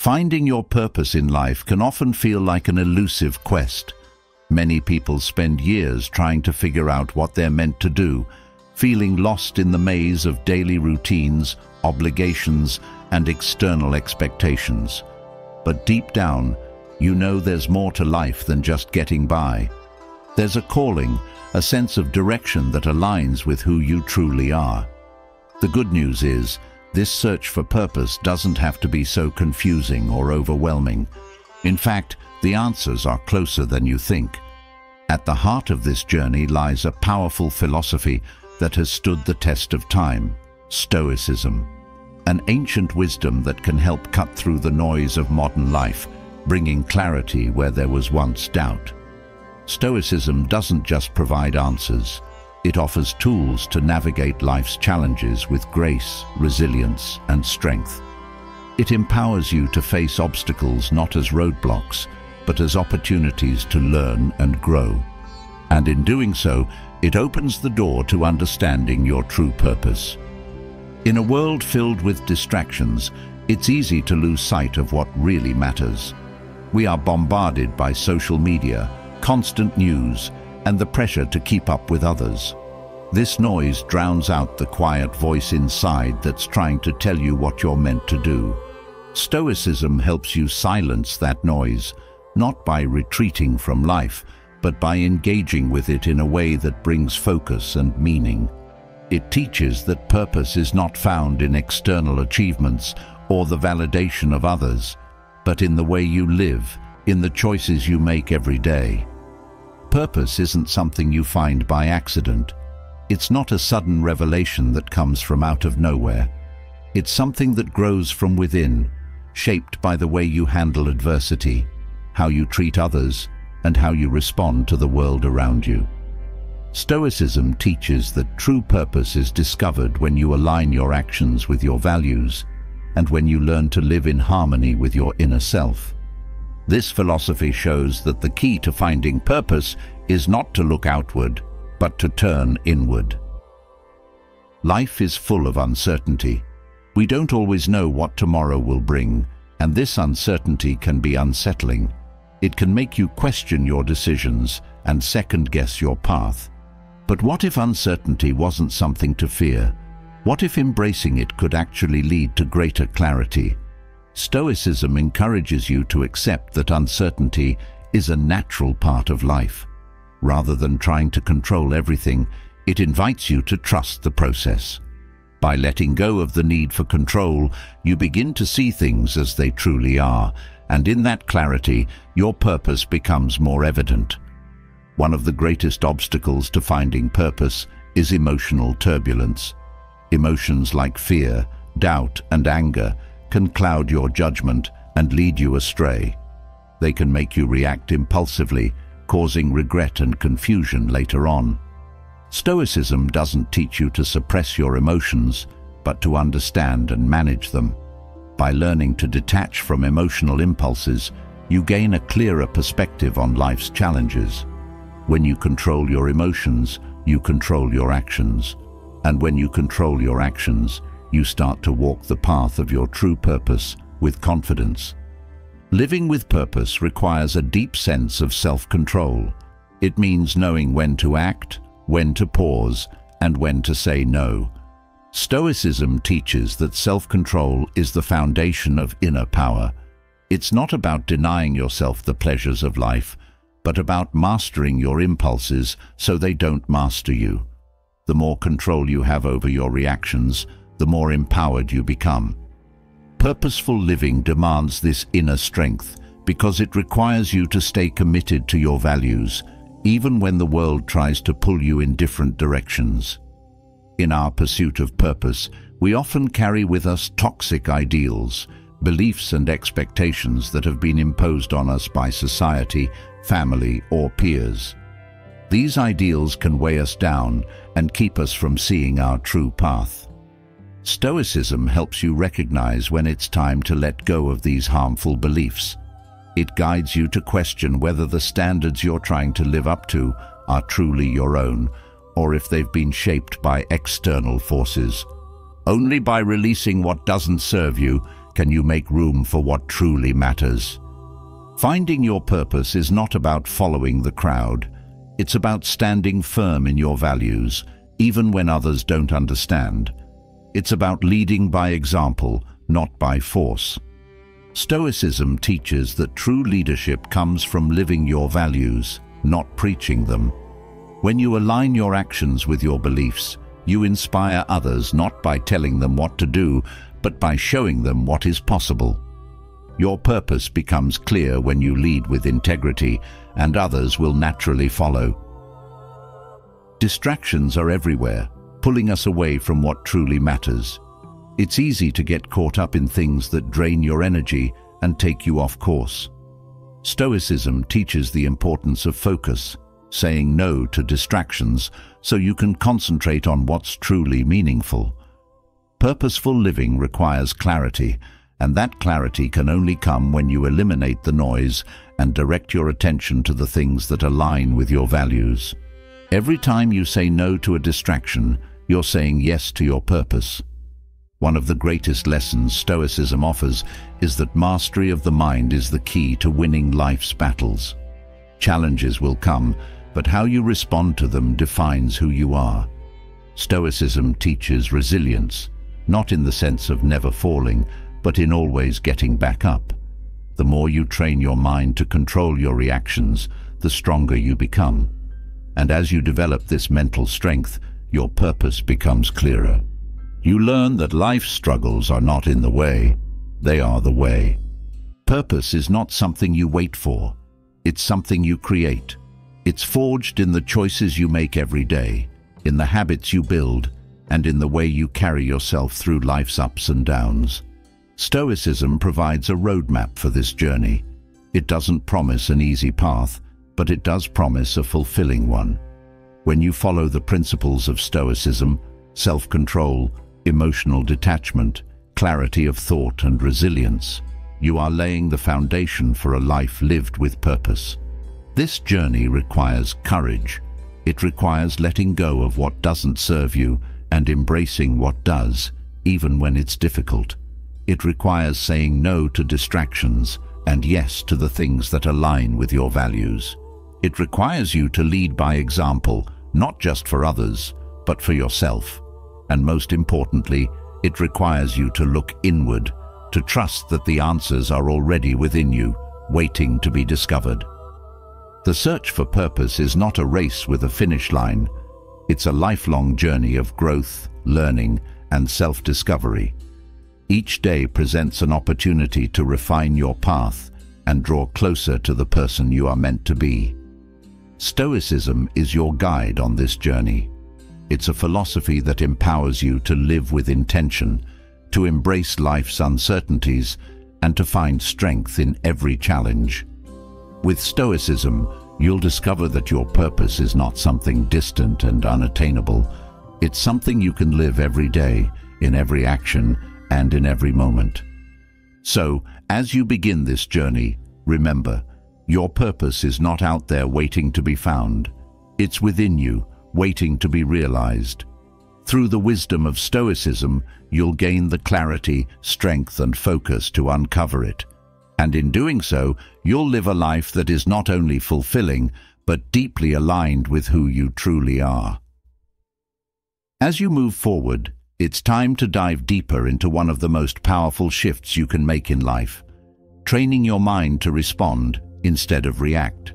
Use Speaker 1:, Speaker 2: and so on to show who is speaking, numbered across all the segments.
Speaker 1: Finding your purpose in life can often feel like an elusive quest. Many people spend years trying to figure out what they're meant to do, feeling lost in the maze of daily routines, obligations, and external expectations. But deep down, you know there's more to life than just getting by. There's a calling, a sense of direction that aligns with who you truly are. The good news is, this search for purpose doesn't have to be so confusing or overwhelming. In fact, the answers are closer than you think. At the heart of this journey lies a powerful philosophy that has stood the test of time: Stoicism. An ancient wisdom that can help cut through the noise of modern life, bringing clarity where there was once doubt. Stoicism doesn't just provide answers. It offers tools to navigate life's challenges with grace, resilience, and strength. It empowers you to face obstacles not as roadblocks, but as opportunities to learn and grow. And in doing so, it opens the door to understanding your true purpose. In a world filled with distractions, it's easy to lose sight of what really matters. We are bombarded by social media, constant news, and the pressure to keep up with others. This noise drowns out the quiet voice inside that's trying to tell you what you're meant to do. Stoicism helps you silence that noise, not by retreating from life, but by engaging with it in a way that brings focus and meaning. It teaches that purpose is not found in external achievements or the validation of others, but in the way you live, in the choices you make every day. Purpose isn't something you find by accident. It's not a sudden revelation that comes from out of nowhere. It's something that grows from within, shaped by the way you handle adversity, how you treat others, and how you respond to the world around you. Stoicism teaches that true purpose is discovered when you align your actions with your values and when you learn to live in harmony with your inner self. This philosophy shows that the key to finding purpose is not to look outward, but to turn inward. Life is full of uncertainty. We don't always know what tomorrow will bring, and this uncertainty can be unsettling. It can make you question your decisions and second-guess your path. But what if uncertainty wasn't something to fear? What if embracing it could actually lead to greater clarity? Stoicism encourages you to accept that uncertainty is a natural part of life. Rather than trying to control everything, it invites you to trust the process. By letting go of the need for control, you begin to see things as they truly are, and in that clarity, your purpose becomes more evident. One of the greatest obstacles to finding purpose is emotional turbulence. Emotions like fear, doubt, and anger can cloud your judgment and lead you astray. They can make you react impulsively, causing regret and confusion later on. Stoicism doesn't teach you to suppress your emotions, but to understand and manage them. By learning to detach from emotional impulses, you gain a clearer perspective on life's challenges. When you control your emotions, you control your actions. And when you control your actions, you start to walk the path of your true purpose with confidence. Living with purpose requires a deep sense of self-control. It means knowing when to act, when to pause, and when to say no. Stoicism teaches that self-control is the foundation of inner power. It's not about denying yourself the pleasures of life, but about mastering your impulses so they don't master you. The more control you have over your reactions, the more empowered you become. Purposeful living demands this inner strength because it requires you to stay committed to your values, even when the world tries to pull you in different directions. In our pursuit of purpose, we often carry with us toxic ideals, beliefs and expectations that have been imposed on us by society, family, or peers. These ideals can weigh us down and keep us from seeing our true path. Stoicism helps you recognize when it's time to let go of these harmful beliefs. It guides you to question whether the standards you're trying to live up to are truly your own, or if they've been shaped by external forces. Only by releasing what doesn't serve you can you make room for what truly matters? Finding your purpose is not about following the crowd. It's about standing firm in your values, even when others don't understand. It's about leading by example, not by force. Stoicism teaches that true leadership comes from living your values, not preaching them. When you align your actions with your beliefs, you inspire others not by telling them what to do, but by showing them what is possible. Your purpose becomes clear when you lead with integrity, and others will naturally follow. Distractions are everywhere, pulling us away from what truly matters. It's easy to get caught up in things that drain your energy and take you off course. Stoicism teaches the importance of focus, saying no to distractions so you can concentrate on what's truly meaningful. Purposeful living requires clarity, and that clarity can only come when you eliminate the noise and direct your attention to the things that align with your values. Every time you say no to a distraction, you're saying yes to your purpose. One of the greatest lessons Stoicism offers is that mastery of the mind is the key to winning life's battles. Challenges will come, but how you respond to them defines who you are. Stoicism teaches resilience, not in the sense of never falling, but in always getting back up. The more you train your mind to control your reactions, the stronger you become. And as you develop this mental strength, your purpose becomes clearer. You learn that life's struggles are not in the way, they are the way. Purpose is not something you wait for, it's something you create. It's forged in the choices you make every day, in the habits you build, and in the way you carry yourself through life's ups and downs. Stoicism provides a roadmap for this journey. It doesn't promise an easy path, but it does promise a fulfilling one. When you follow the principles of Stoicism, self-control, emotional detachment, clarity of thought and resilience, you are laying the foundation for a life lived with purpose. This journey requires courage. It requires letting go of what doesn't serve you and embracing what does, even when it's difficult. It requires saying no to distractions and yes to the things that align with your values. It requires you to lead by example, not just for others, but for yourself. And most importantly, it requires you to look inward, to trust that the answers are already within you, waiting to be discovered. The search for purpose is not a race with a finish line. It's a lifelong journey of growth, learning, and self-discovery. Each day presents an opportunity to refine your path and draw closer to the person you are meant to be. Stoicism is your guide on this journey. It's a philosophy that empowers you to live with intention, to embrace life's uncertainties, and to find strength in every challenge. With Stoicism, you'll discover that your purpose is not something distant and unattainable. It's something you can live every day, in every action, and in every moment. So, as you begin this journey, remember, your purpose is not out there waiting to be found. It's within you, waiting to be realized. Through the wisdom of Stoicism, you'll gain the clarity, strength, and focus to uncover it. And in doing so, you'll live a life that is not only fulfilling, but deeply aligned with who you truly are. As you move forward, it's time to dive deeper into one of the most powerful shifts you can make in life, training your mind to respond instead of react.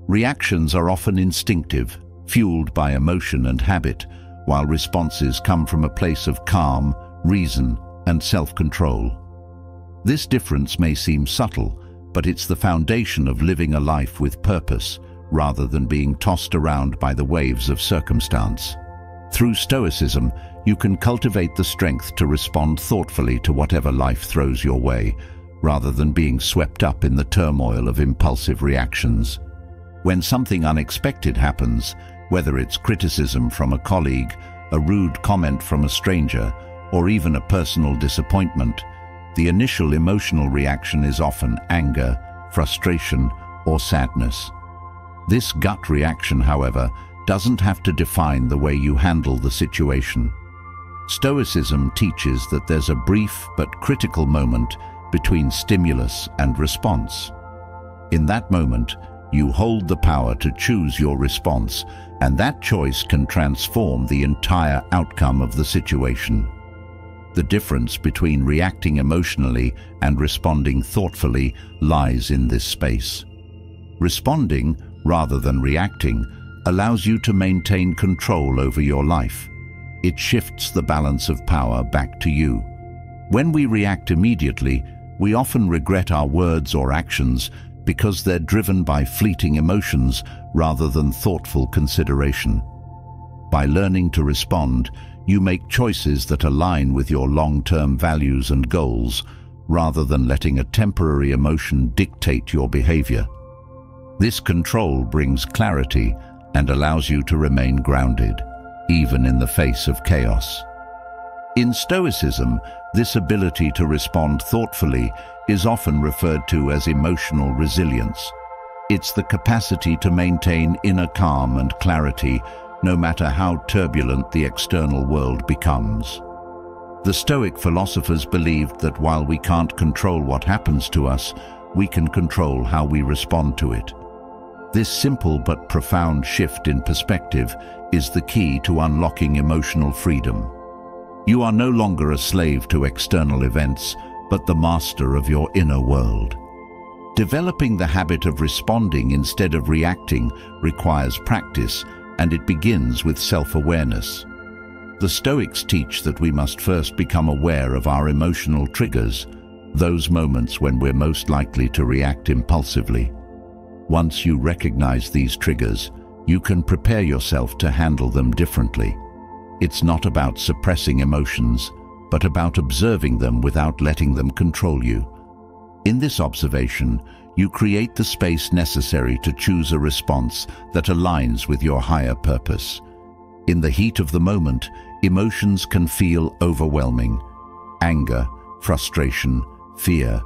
Speaker 1: Reactions are often instinctive, fueled by emotion and habit, while responses come from a place of calm, reason, and self-control. This difference may seem subtle, but it's the foundation of living a life with purpose, rather than being tossed around by the waves of circumstance. Through Stoicism, you can cultivate the strength to respond thoughtfully to whatever life throws your way, rather than being swept up in the turmoil of impulsive reactions. When something unexpected happens, whether it's criticism from a colleague, a rude comment from a stranger, or even a personal disappointment, the initial emotional reaction is often anger, frustration, or sadness. This gut reaction, however, doesn't have to define the way you handle the situation. Stoicism teaches that there's a brief but critical moment between stimulus and response. In that moment, you hold the power to choose your response, and that choice can transform the entire outcome of the situation. The difference between reacting emotionally and responding thoughtfully lies in this space. Responding, rather than reacting, allows you to maintain control over your life. It shifts the balance of power back to you. When we react immediately, we often regret our words or actions because they're driven by fleeting emotions rather than thoughtful consideration. By learning to respond, you make choices that align with your long-term values and goals, rather than letting a temporary emotion dictate your behavior. This control brings clarity and allows you to remain grounded, even in the face of chaos. In Stoicism, this ability to respond thoughtfully is often referred to as emotional resilience. It's the capacity to maintain inner calm and clarity, no matter how turbulent the external world becomes. The Stoic philosophers believed that while we can't control what happens to us, we can control how we respond to it. This simple but profound shift in perspective is the key to unlocking emotional freedom. You are no longer a slave to external events, but the master of your inner world. Developing the habit of responding instead of reacting requires practice, and it begins with self-awareness. The Stoics teach that we must first become aware of our emotional triggers, those moments when we're most likely to react impulsively. Once you recognize these triggers, you can prepare yourself to handle them differently. It's not about suppressing emotions, but about observing them without letting them control you. In this observation, you create the space necessary to choose a response that aligns with your higher purpose. In the heat of the moment, emotions can feel overwhelming. Anger, frustration, fear.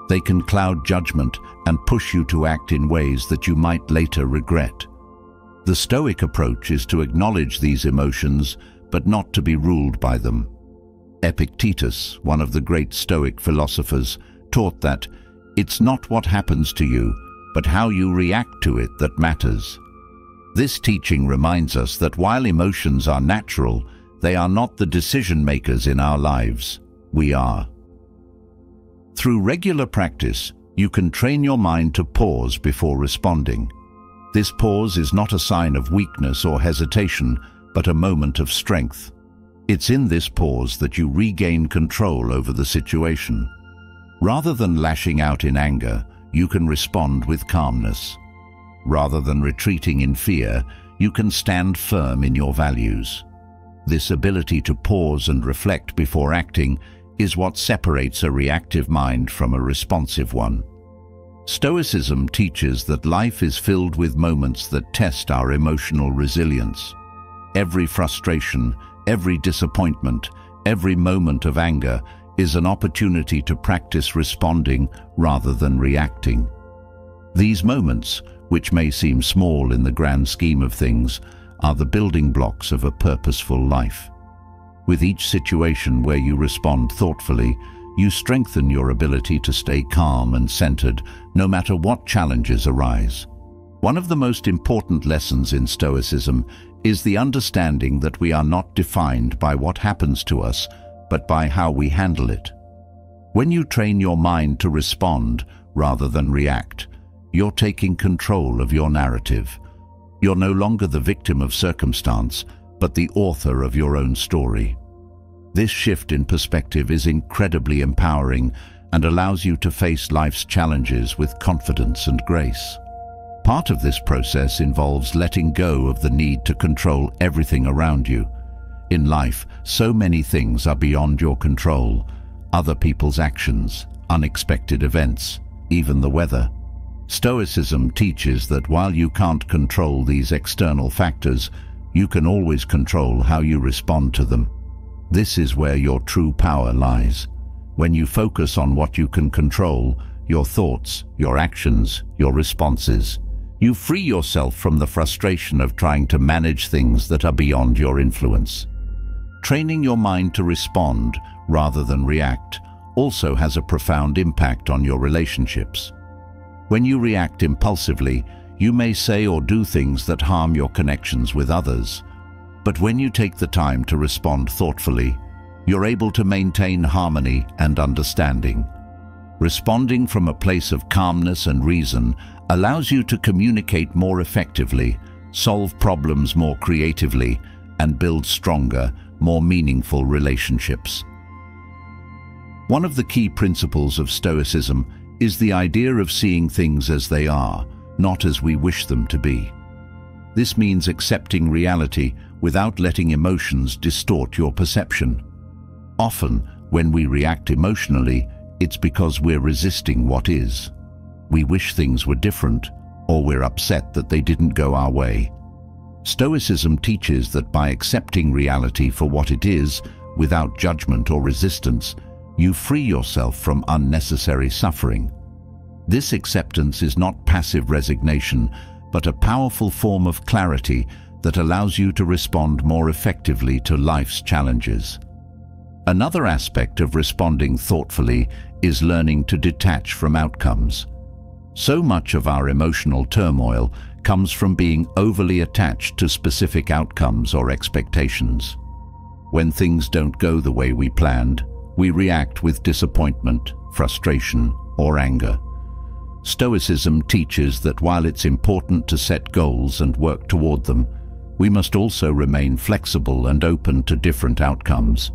Speaker 1: They can cloud judgment and push you to act in ways that you might later regret. The Stoic approach is to acknowledge these emotions, but not to be ruled by them. Epictetus, one of the great Stoic philosophers, taught that it's not what happens to you, but how you react to it that matters. This teaching reminds us that while emotions are natural, they are not the decision makers in our lives. We are. Through regular practice, you can train your mind to pause before responding. This pause is not a sign of weakness or hesitation, but a moment of strength. It's in this pause that you regain control over the situation. Rather than lashing out in anger, you can respond with calmness. Rather than retreating in fear, you can stand firm in your values. This ability to pause and reflect before acting is what separates a reactive mind from a responsive one. Stoicism teaches that life is filled with moments that test our emotional resilience. Every frustration, every disappointment, every moment of anger is an opportunity to practice responding rather than reacting. These moments, which may seem small in the grand scheme of things, are the building blocks of a purposeful life. With each situation where you respond thoughtfully, you strengthen your ability to stay calm and centered, no matter what challenges arise. One of the most important lessons in Stoicism is the understanding that we are not defined by what happens to us, but by how we handle it. When you train your mind to respond rather than react, you're taking control of your narrative. You're no longer the victim of circumstance, but the author of your own story. This shift in perspective is incredibly empowering and allows you to face life's challenges with confidence and grace. Part of this process involves letting go of the need to control everything around you. In life, so many things are beyond your control: other people's actions, unexpected events, even the weather. Stoicism teaches that while you can't control these external factors, you can always control how you respond to them. This is where your true power lies. When you focus on what you can control, your thoughts, your actions, your responses, you free yourself from the frustration of trying to manage things that are beyond your influence. Training your mind to respond rather than react also has a profound impact on your relationships. When you react impulsively, you may say or do things that harm your connections with others. But when you take the time to respond thoughtfully, you're able to maintain harmony and understanding. Responding from a place of calmness and reason allows you to communicate more effectively, solve problems more creatively, and build stronger, more meaningful relationships. One of the key principles of Stoicism is the idea of seeing things as they are, not as we wish them to be. This means accepting reality without letting emotions distort your perception. Often, when we react emotionally, it's because we're resisting what is. We wish things were different, or we're upset that they didn't go our way. Stoicism teaches that by accepting reality for what it is, without judgment or resistance, you free yourself from unnecessary suffering. This acceptance is not passive resignation, but a powerful form of clarity that allows you to respond more effectively to life's challenges. Another aspect of responding thoughtfully is learning to detach from outcomes. So much of our emotional turmoil comes from being overly attached to specific outcomes or expectations. When things don't go the way we planned, we react with disappointment, frustration, or anger. Stoicism teaches that while it's important to set goals and work toward them, we must also remain flexible and open to different outcomes.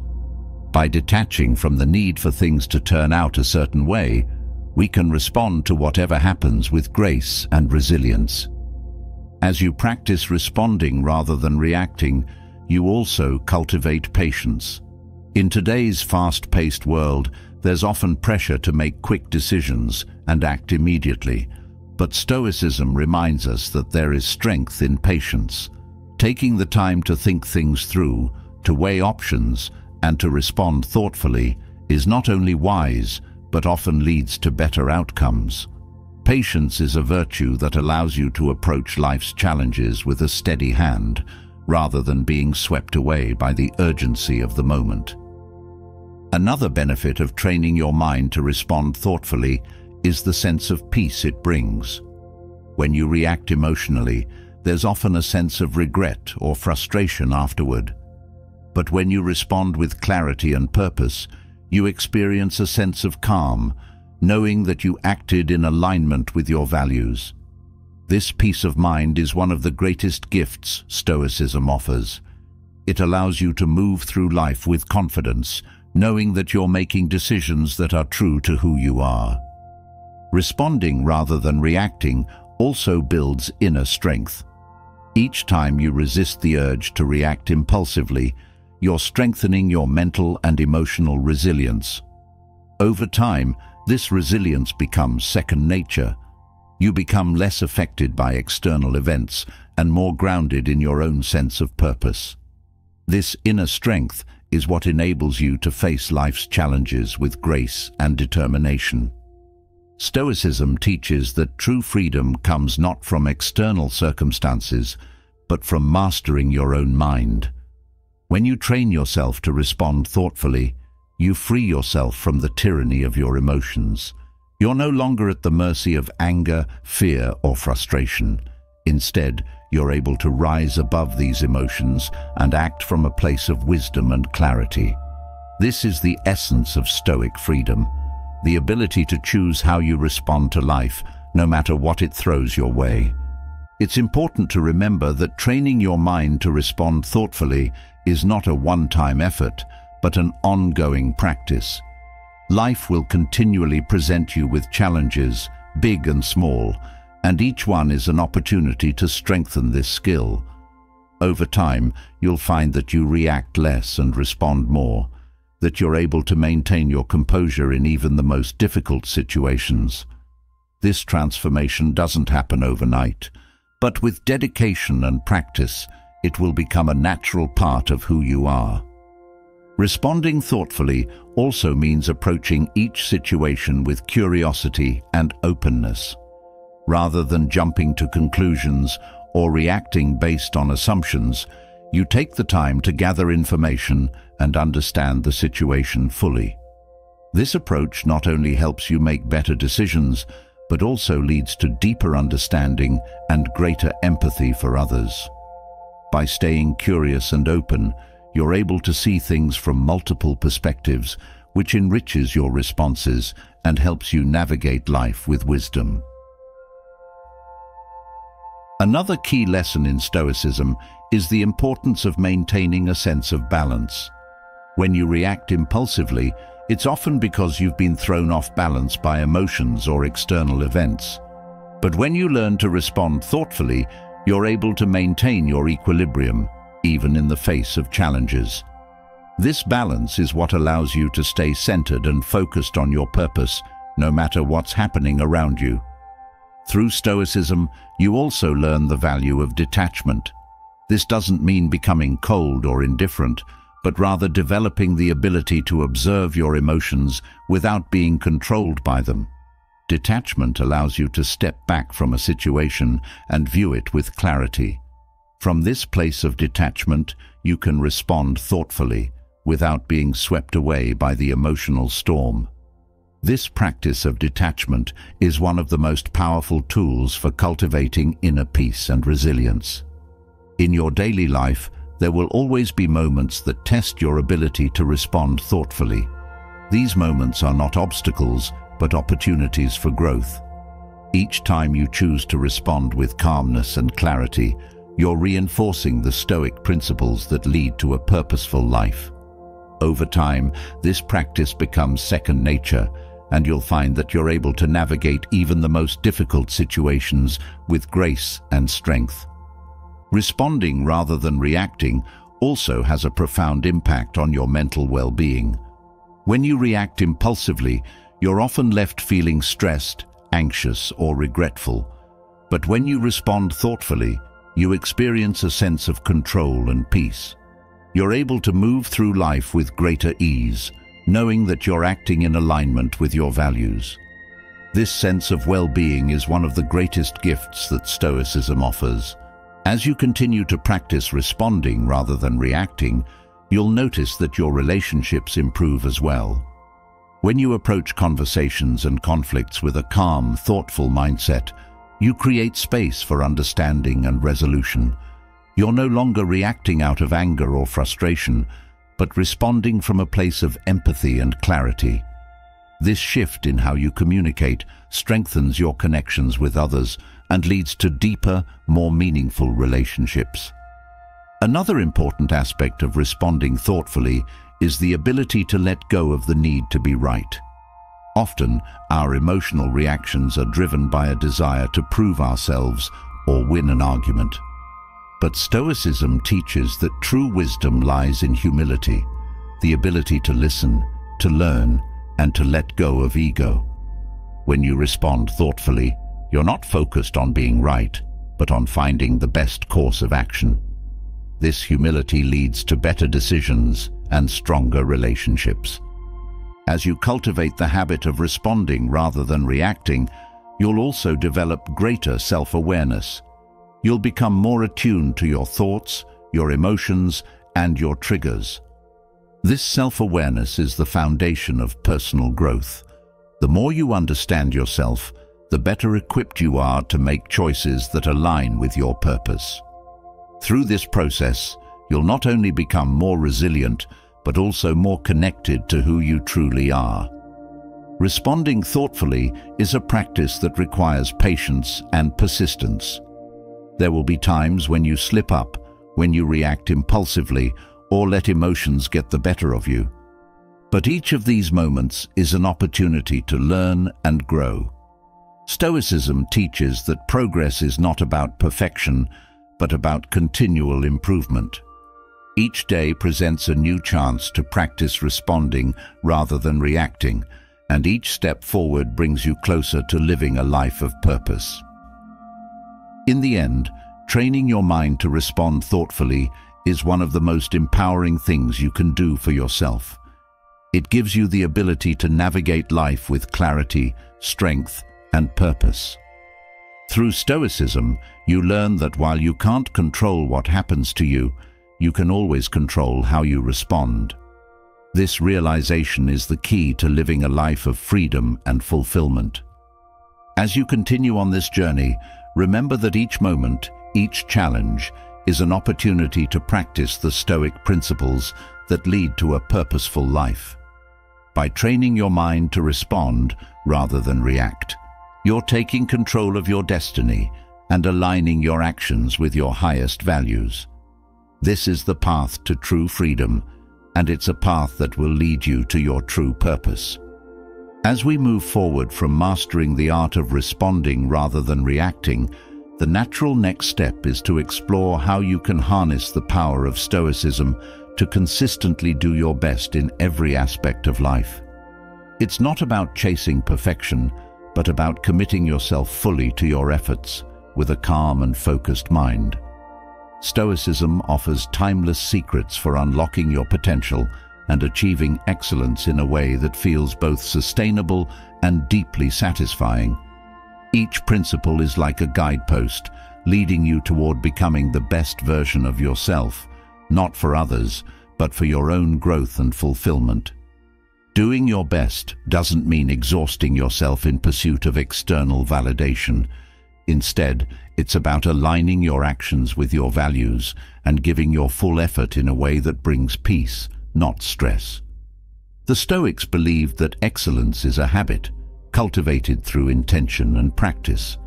Speaker 1: By detaching from the need for things to turn out a certain way, we can respond to whatever happens with grace and resilience. As you practice responding rather than reacting, you also cultivate patience. In today's fast-paced world, there's often pressure to make quick decisions and act immediately, but Stoicism reminds us that there is strength in patience. Taking the time to think things through, to weigh options, and to respond thoughtfully is not only wise, but often leads to better outcomes. Patience is a virtue that allows you to approach life's challenges with a steady hand, rather than being swept away by the urgency of the moment. Another benefit of training your mind to respond thoughtfully is the sense of peace it brings. When you react emotionally, there's often a sense of regret or frustration afterward. But when you respond with clarity and purpose, you experience a sense of calm, knowing that you acted in alignment with your values. This peace of mind is one of the greatest gifts Stoicism offers. It allows you to move through life with confidence, knowing that you're making decisions that are true to who you are. Responding rather than reacting also builds inner strength. Each time you resist the urge to react impulsively, you're strengthening your mental and emotional resilience. Over time, this resilience becomes second nature. You become less affected by external events and more grounded in your own sense of purpose. This inner strength is what enables you to face life's challenges with grace and determination. Stoicism teaches that true freedom comes not from external circumstances, but from mastering your own mind. When you train yourself to respond thoughtfully, you free yourself from the tyranny of your emotions. You're no longer at the mercy of anger, fear, or frustration. Instead, you're able to rise above these emotions and act from a place of wisdom and clarity. This is the essence of Stoic freedom, the ability to choose how you respond to life, no matter what it throws your way. It's important to remember that training your mind to respond thoughtfully is not a one-time effort, but an ongoing practice. Life will continually present you with challenges, big and small, and each one is an opportunity to strengthen this skill. Over time, you'll find that you react less and respond more, that you're able to maintain your composure in even the most difficult situations. This transformation doesn't happen overnight, but with dedication and practice, it will become a natural part of who you are. Responding thoughtfully also means approaching each situation with curiosity and openness. Rather than jumping to conclusions or reacting based on assumptions, you take the time to gather information, and understand the situation fully. This approach not only helps you make better decisions, but also leads to deeper understanding and greater empathy for others. By staying curious and open, you're able to see things from multiple perspectives, which enriches your responses and helps you navigate life with wisdom. Another key lesson in Stoicism is the importance of maintaining a sense of balance. When you react impulsively, it's often because you've been thrown off balance by emotions or external events. But when you learn to respond thoughtfully, you're able to maintain your equilibrium, even in the face of challenges. This balance is what allows you to stay centered and focused on your purpose, no matter what's happening around you. Through Stoicism, you also learn the value of detachment. This doesn't mean becoming cold or indifferent, but rather developing the ability to observe your emotions without being controlled by them. Detachment allows you to step back from a situation and view it with clarity. From this place of detachment, you can respond thoughtfully, without being swept away by the emotional storm. This practice of detachment is one of the most powerful tools for cultivating inner peace and resilience. In your daily life, there will always be moments that test your ability to respond thoughtfully. These moments are not obstacles, but opportunities for growth. Each time you choose to respond with calmness and clarity, you're reinforcing the Stoic principles that lead to a purposeful life. Over time, this practice becomes second nature, and you'll find that you're able to navigate even the most difficult situations with grace and strength. Responding rather than reacting also has a profound impact on your mental well-being. When you react impulsively, you're often left feeling stressed, anxious, or regretful. But when you respond thoughtfully, you experience a sense of control and peace. You're able to move through life with greater ease, knowing that you're acting in alignment with your values. This sense of well-being is one of the greatest gifts that Stoicism offers. As you continue to practice responding rather than reacting, you'll notice that your relationships improve as well. When you approach conversations and conflicts with a calm, thoughtful mindset, you create space for understanding and resolution. You're no longer reacting out of anger or frustration, but responding from a place of empathy and clarity. This shift in how you communicate strengthens your connections with others and leads to deeper, more meaningful relationships. Another important aspect of responding thoughtfully is the ability to let go of the need to be right. Often, our emotional reactions are driven by a desire to prove ourselves or win an argument. But Stoicism teaches that true wisdom lies in humility, the ability to listen, to learn, and to let go of ego. When you respond thoughtfully, you're not focused on being right, but on finding the best course of action. This humility leads to better decisions and stronger relationships. As you cultivate the habit of responding rather than reacting, you'll also develop greater self-awareness. You'll become more attuned to your thoughts, your emotions, and your triggers. This self-awareness is the foundation of personal growth. The more you understand yourself, the better equipped you are to make choices that align with your purpose. Through this process, you'll not only become more resilient, but also more connected to who you truly are. Responding thoughtfully is a practice that requires patience and persistence. There will be times when you slip up, when you react impulsively, or let emotions get the better of you. But each of these moments is an opportunity to learn and grow. Stoicism teaches that progress is not about perfection, but about continual improvement. Each day presents a new chance to practice responding rather than reacting, and each step forward brings you closer to living a life of purpose. In the end, training your mind to respond thoughtfully is one of the most empowering things you can do for yourself. It gives you the ability to navigate life with clarity, strength, and purpose. Through Stoicism, you learn that while you can't control what happens to you, you can always control how you respond. This realization is the key to living a life of freedom and fulfillment. As you continue on this journey, remember that each moment, each challenge, is an opportunity to practice the Stoic principles that lead to a purposeful life. By training your mind to respond rather than react, you're taking control of your destiny and aligning your actions with your highest values. This is the path to true freedom, and it's a path that will lead you to your true purpose. As we move forward from mastering the art of responding rather than reacting, the natural next step is to explore how you can harness the power of Stoicism to consistently do your best in every aspect of life. It's not about chasing perfection, but about committing yourself fully to your efforts with a calm and focused mind. Stoicism offers timeless secrets for unlocking your potential and achieving excellence in a way that feels both sustainable and deeply satisfying. Each principle is like a guidepost, leading you toward becoming the best version of yourself, not for others, but for your own growth and fulfillment. Doing your best doesn't mean exhausting yourself in pursuit of external validation. Instead, it's about aligning your actions with your values and giving your full effort in a way that brings peace, not stress. The Stoics believed that excellence is a habit, cultivated through intention and practice.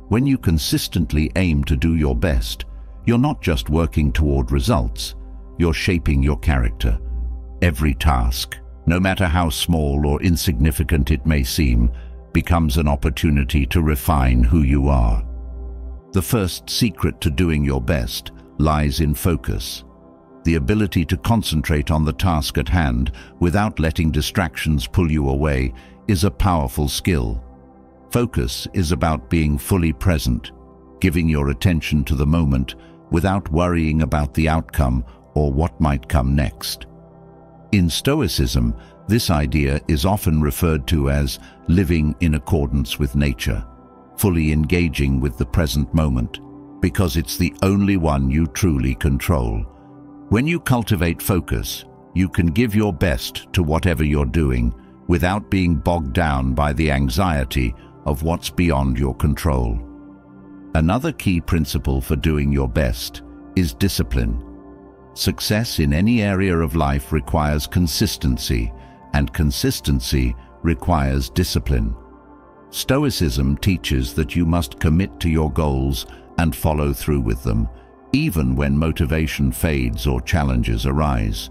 Speaker 1: When you consistently aim to do your best, you're not just working toward results, you're shaping your character. Every task, no matter how small or insignificant it may seem, becomes an opportunity to refine who you are. The first secret to doing your best lies in focus. The ability to concentrate on the task at hand without letting distractions pull you away is a powerful skill. Focus is about being fully present, giving your attention to the moment without worrying about the outcome or what might come next. In Stoicism, this idea is often referred to as living in accordance with nature, fully engaging with the present moment, because it's the only one you truly control. When you cultivate focus, you can give your best to whatever you're doing without being bogged down by the anxiety of what's beyond your control. Another key principle for doing your best is discipline. Success in any area of life requires consistency, and consistency requires discipline. Stoicism teaches that you must commit to your goals and follow through with them, even when motivation fades or challenges arise.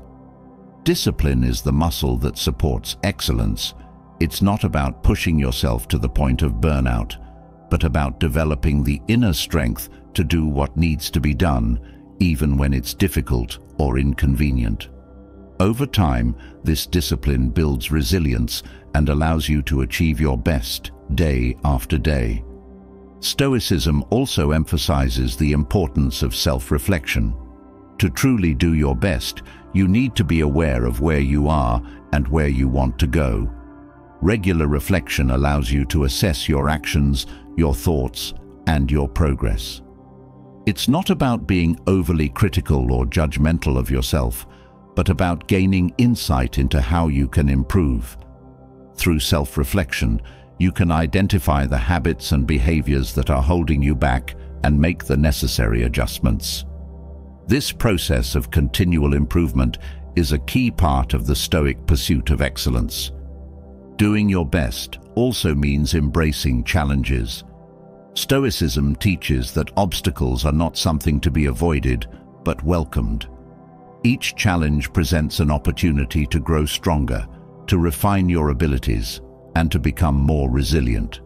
Speaker 1: Discipline is the muscle that supports excellence. It's not about pushing yourself to the point of burnout, but about developing the inner strength to do what needs to be done, even when it's difficult or inconvenient. Over time, this discipline builds resilience and allows you to achieve your best day after day. Stoicism also emphasizes the importance of self-reflection. To truly do your best, you need to be aware of where you are and where you want to go. Regular reflection allows you to assess your actions, your thoughts, and your progress. It's not about being overly critical or judgmental of yourself, but about gaining insight into how you can improve. Through self-reflection, you can identify the habits and behaviors that are holding you back and make the necessary adjustments. This process of continual improvement is a key part of the Stoic pursuit of excellence. Doing your best also means embracing challenges. Stoicism teaches that obstacles are not something to be avoided, but welcomed. Each challenge presents an opportunity to grow stronger, to refine your abilities, and to become more resilient.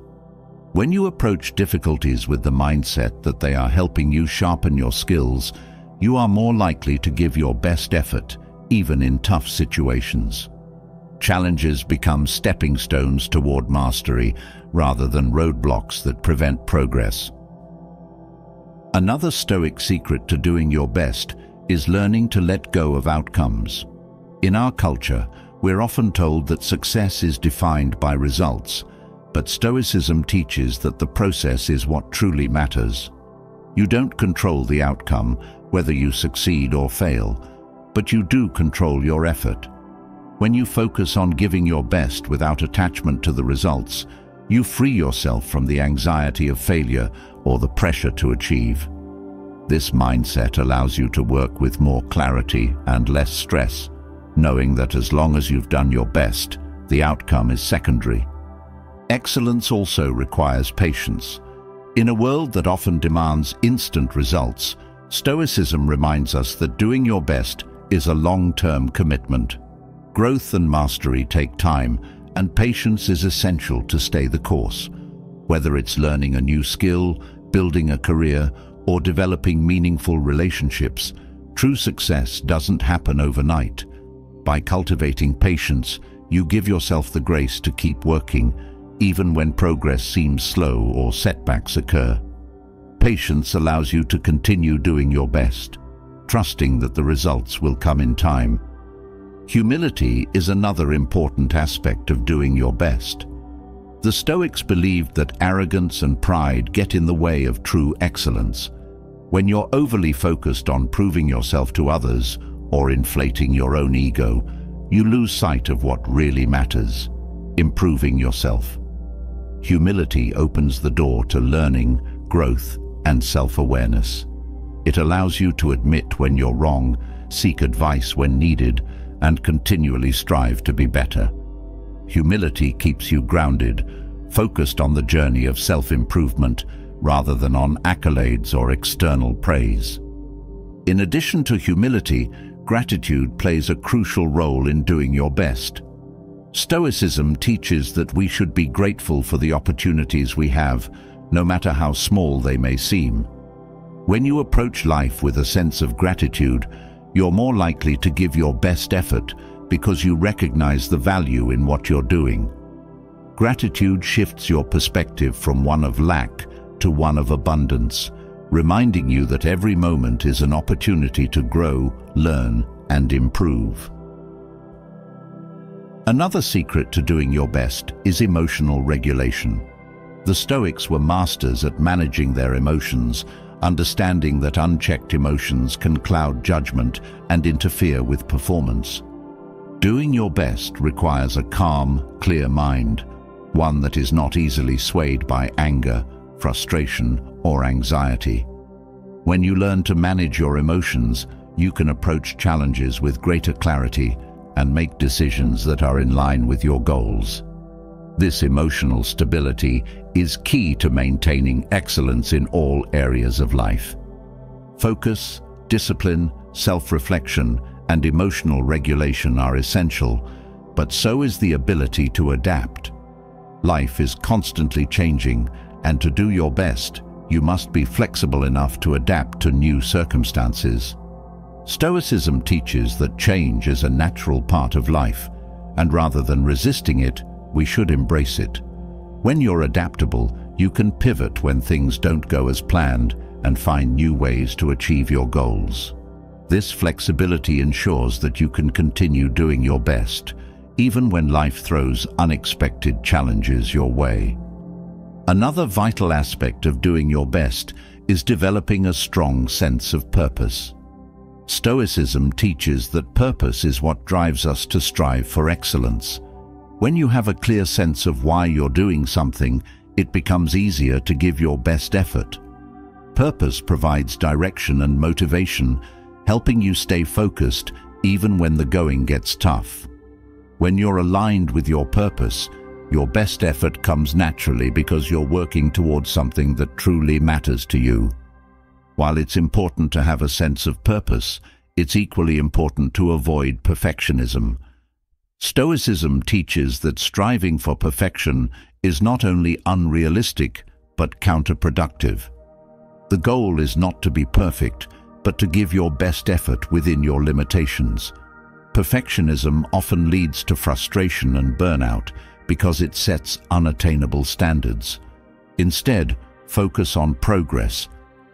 Speaker 1: When you approach difficulties with the mindset that they are helping you sharpen your skills, you are more likely to give your best effort, even in tough situations. Challenges become stepping stones toward mastery rather than roadblocks that prevent progress. Another Stoic secret to doing your best is learning to let go of outcomes. In our culture, we're often told that success is defined by results, but Stoicism teaches that the process is what truly matters. You don't control the outcome, whether you succeed or fail, but you do control your effort. When you focus on giving your best without attachment to the results, you free yourself from the anxiety of failure or the pressure to achieve. This mindset allows you to work with more clarity and less stress, knowing that as long as you've done your best, the outcome is secondary. Excellence also requires patience. In a world that often demands instant results, Stoicism reminds us that doing your best is a long-term commitment. Growth and mastery take time, and patience is essential to stay the course. Whether it's learning a new skill, building a career, or developing meaningful relationships, true success doesn't happen overnight. By cultivating patience, you give yourself the grace to keep working, even when progress seems slow or setbacks occur. Patience allows you to continue doing your best, trusting that the results will come in time. Humility is another important aspect of doing your best. The Stoics believed that arrogance and pride get in the way of true excellence. When you're overly focused on proving yourself to others or inflating your own ego, you lose sight of what really matters: improving yourself. Humility opens the door to learning, growth, and self-awareness. It allows you to admit when you're wrong, seek advice when needed, and continually strive to be better. Humility keeps you grounded, focused on the journey of self-improvement rather than on accolades or external praise. In addition to humility, gratitude plays a crucial role in doing your best. Stoicism teaches that we should be grateful for the opportunities we have, no matter how small they may seem. When you approach life with a sense of gratitude, you're more likely to give your best effort because you recognize the value in what you're doing. Gratitude shifts your perspective from one of lack to one of abundance, reminding you that every moment is an opportunity to grow, learn, and improve. Another secret to doing your best is emotional regulation. The Stoics were masters at managing their emotions, understanding that unchecked emotions can cloud judgment and interfere with performance. Doing your best requires a calm, clear mind, one that is not easily swayed by anger, frustration, or anxiety. When you learn to manage your emotions, you can approach challenges with greater clarity and make decisions that are in line with your goals. This emotional stability is key to maintaining excellence in all areas of life. Focus, discipline, self-reflection, and emotional regulation are essential, but so is the ability to adapt. Life is constantly changing, and to do your best, you must be flexible enough to adapt to new circumstances. Stoicism teaches that change is a natural part of life, and rather than resisting it, we should embrace it. When you're adaptable, you can pivot when things don't go as planned and find new ways to achieve your goals. This flexibility ensures that you can continue doing your best, even when life throws unexpected challenges your way. Another vital aspect of doing your best is developing a strong sense of purpose. Stoicism teaches that purpose is what drives us to strive for excellence. When you have a clear sense of why you're doing something, it becomes easier to give your best effort. Purpose provides direction and motivation, helping you stay focused even when the going gets tough. When you're aligned with your purpose, your best effort comes naturally because you're working towards something that truly matters to you. While it's important to have a sense of purpose, it's equally important to avoid perfectionism. Stoicism teaches that striving for perfection is not only unrealistic, but counterproductive. The goal is not to be perfect, but to give your best effort within your limitations. Perfectionism often leads to frustration and burnout because it sets unattainable standards. Instead, focus on progress,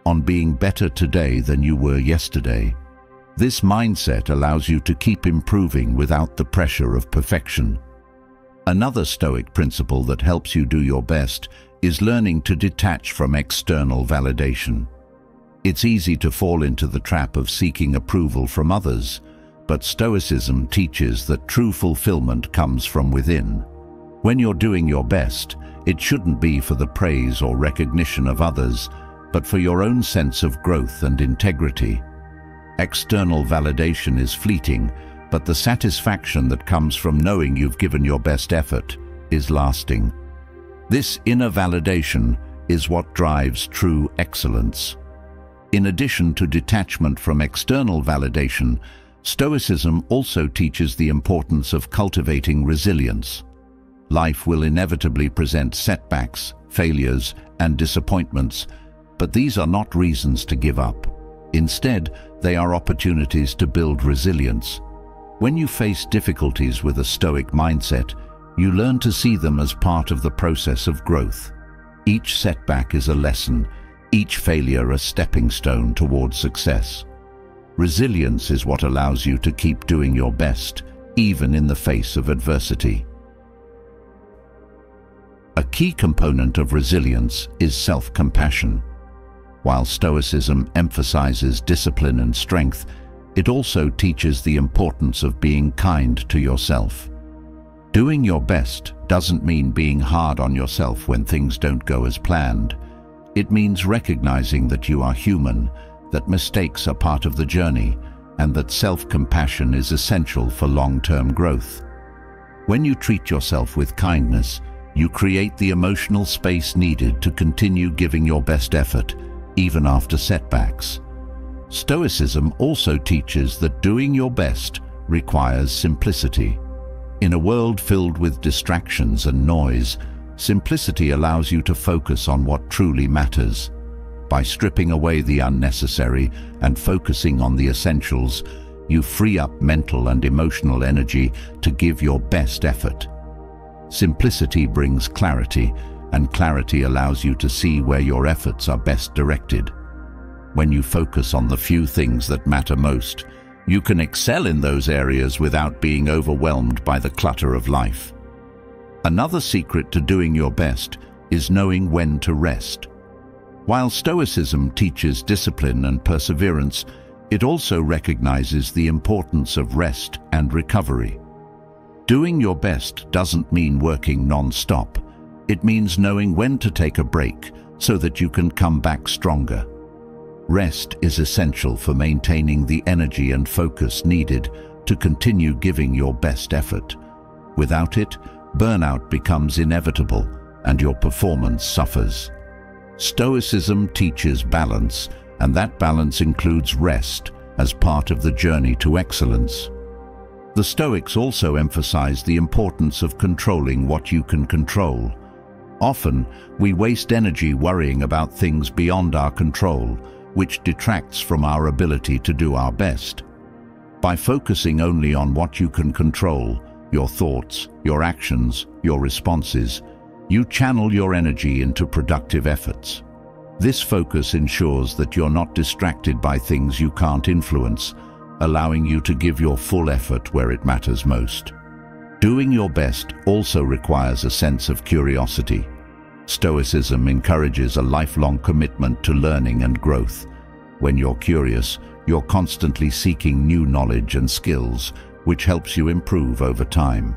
Speaker 1: on being better today than you were yesterday. This mindset allows you to keep improving without the pressure of perfection. Another Stoic principle that helps you do your best is learning to detach from external validation. It's easy to fall into the trap of seeking approval from others, but Stoicism teaches that true fulfillment comes from within. When you're doing your best, it shouldn't be for the praise or recognition of others, but for your own sense of growth and integrity. External validation is fleeting, but the satisfaction that comes from knowing you've given your best effort is lasting. This inner validation is what drives true excellence. In addition to detachment from external validation, Stoicism also teaches the importance of cultivating resilience. Life will inevitably present setbacks, failures, and disappointments, but these are not reasons to give up. Instead, they are opportunities to build resilience. When you face difficulties with a Stoic mindset, you learn to see them as part of the process of growth. Each setback is a lesson, each failure a stepping stone towards success. Resilience is what allows you to keep doing your best, even in the face of adversity. A key component of resilience is self-compassion. While Stoicism emphasizes discipline and strength, it also teaches the importance of being kind to yourself. Doing your best doesn't mean being hard on yourself when things don't go as planned. It means recognizing that you are human, that mistakes are part of the journey, and that self-compassion is essential for long-term growth. When you treat yourself with kindness, you create the emotional space needed to continue giving your best effort, even after setbacks. Stoicism also teaches that doing your best requires simplicity. In a world filled with distractions and noise, simplicity allows you to focus on what truly matters. By stripping away the unnecessary and focusing on the essentials, you free up mental and emotional energy to give your best effort. Simplicity brings clarity, and clarity allows you to see where your efforts are best directed. When you focus on the few things that matter most, you can excel in those areas without being overwhelmed by the clutter of life. Another secret to doing your best is knowing when to rest. While Stoicism teaches discipline and perseverance, it also recognizes the importance of rest and recovery. Doing your best doesn't mean working non-stop. It means knowing when to take a break so that you can come back stronger. Rest is essential for maintaining the energy and focus needed to continue giving your best effort. Without it, burnout becomes inevitable and your performance suffers. Stoicism teaches balance, and that balance includes rest as part of the journey to excellence. The Stoics also emphasize the importance of controlling what you can control. Often, we waste energy worrying about things beyond our control, which detracts from our ability to do our best. By focusing only on what you can control, your thoughts, your actions, your responses, you channel your energy into productive efforts. This focus ensures that you're not distracted by things you can't influence, allowing you to give your full effort where it matters most. Doing your best also requires a sense of curiosity. Stoicism encourages a lifelong commitment to learning and growth. When you're curious, you're constantly seeking new knowledge and skills, which helps you improve over time.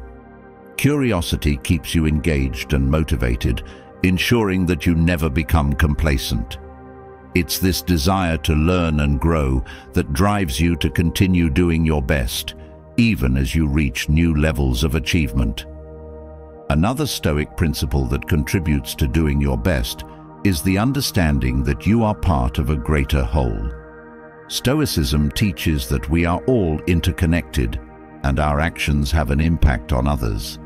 Speaker 1: Curiosity keeps you engaged and motivated, ensuring that you never become complacent. It's this desire to learn and grow that drives you to continue doing your best, even as you reach new levels of achievement. Another Stoic principle that contributes to doing your best is the understanding that you are part of a greater whole. Stoicism teaches that we are all interconnected, and our actions have an impact on others.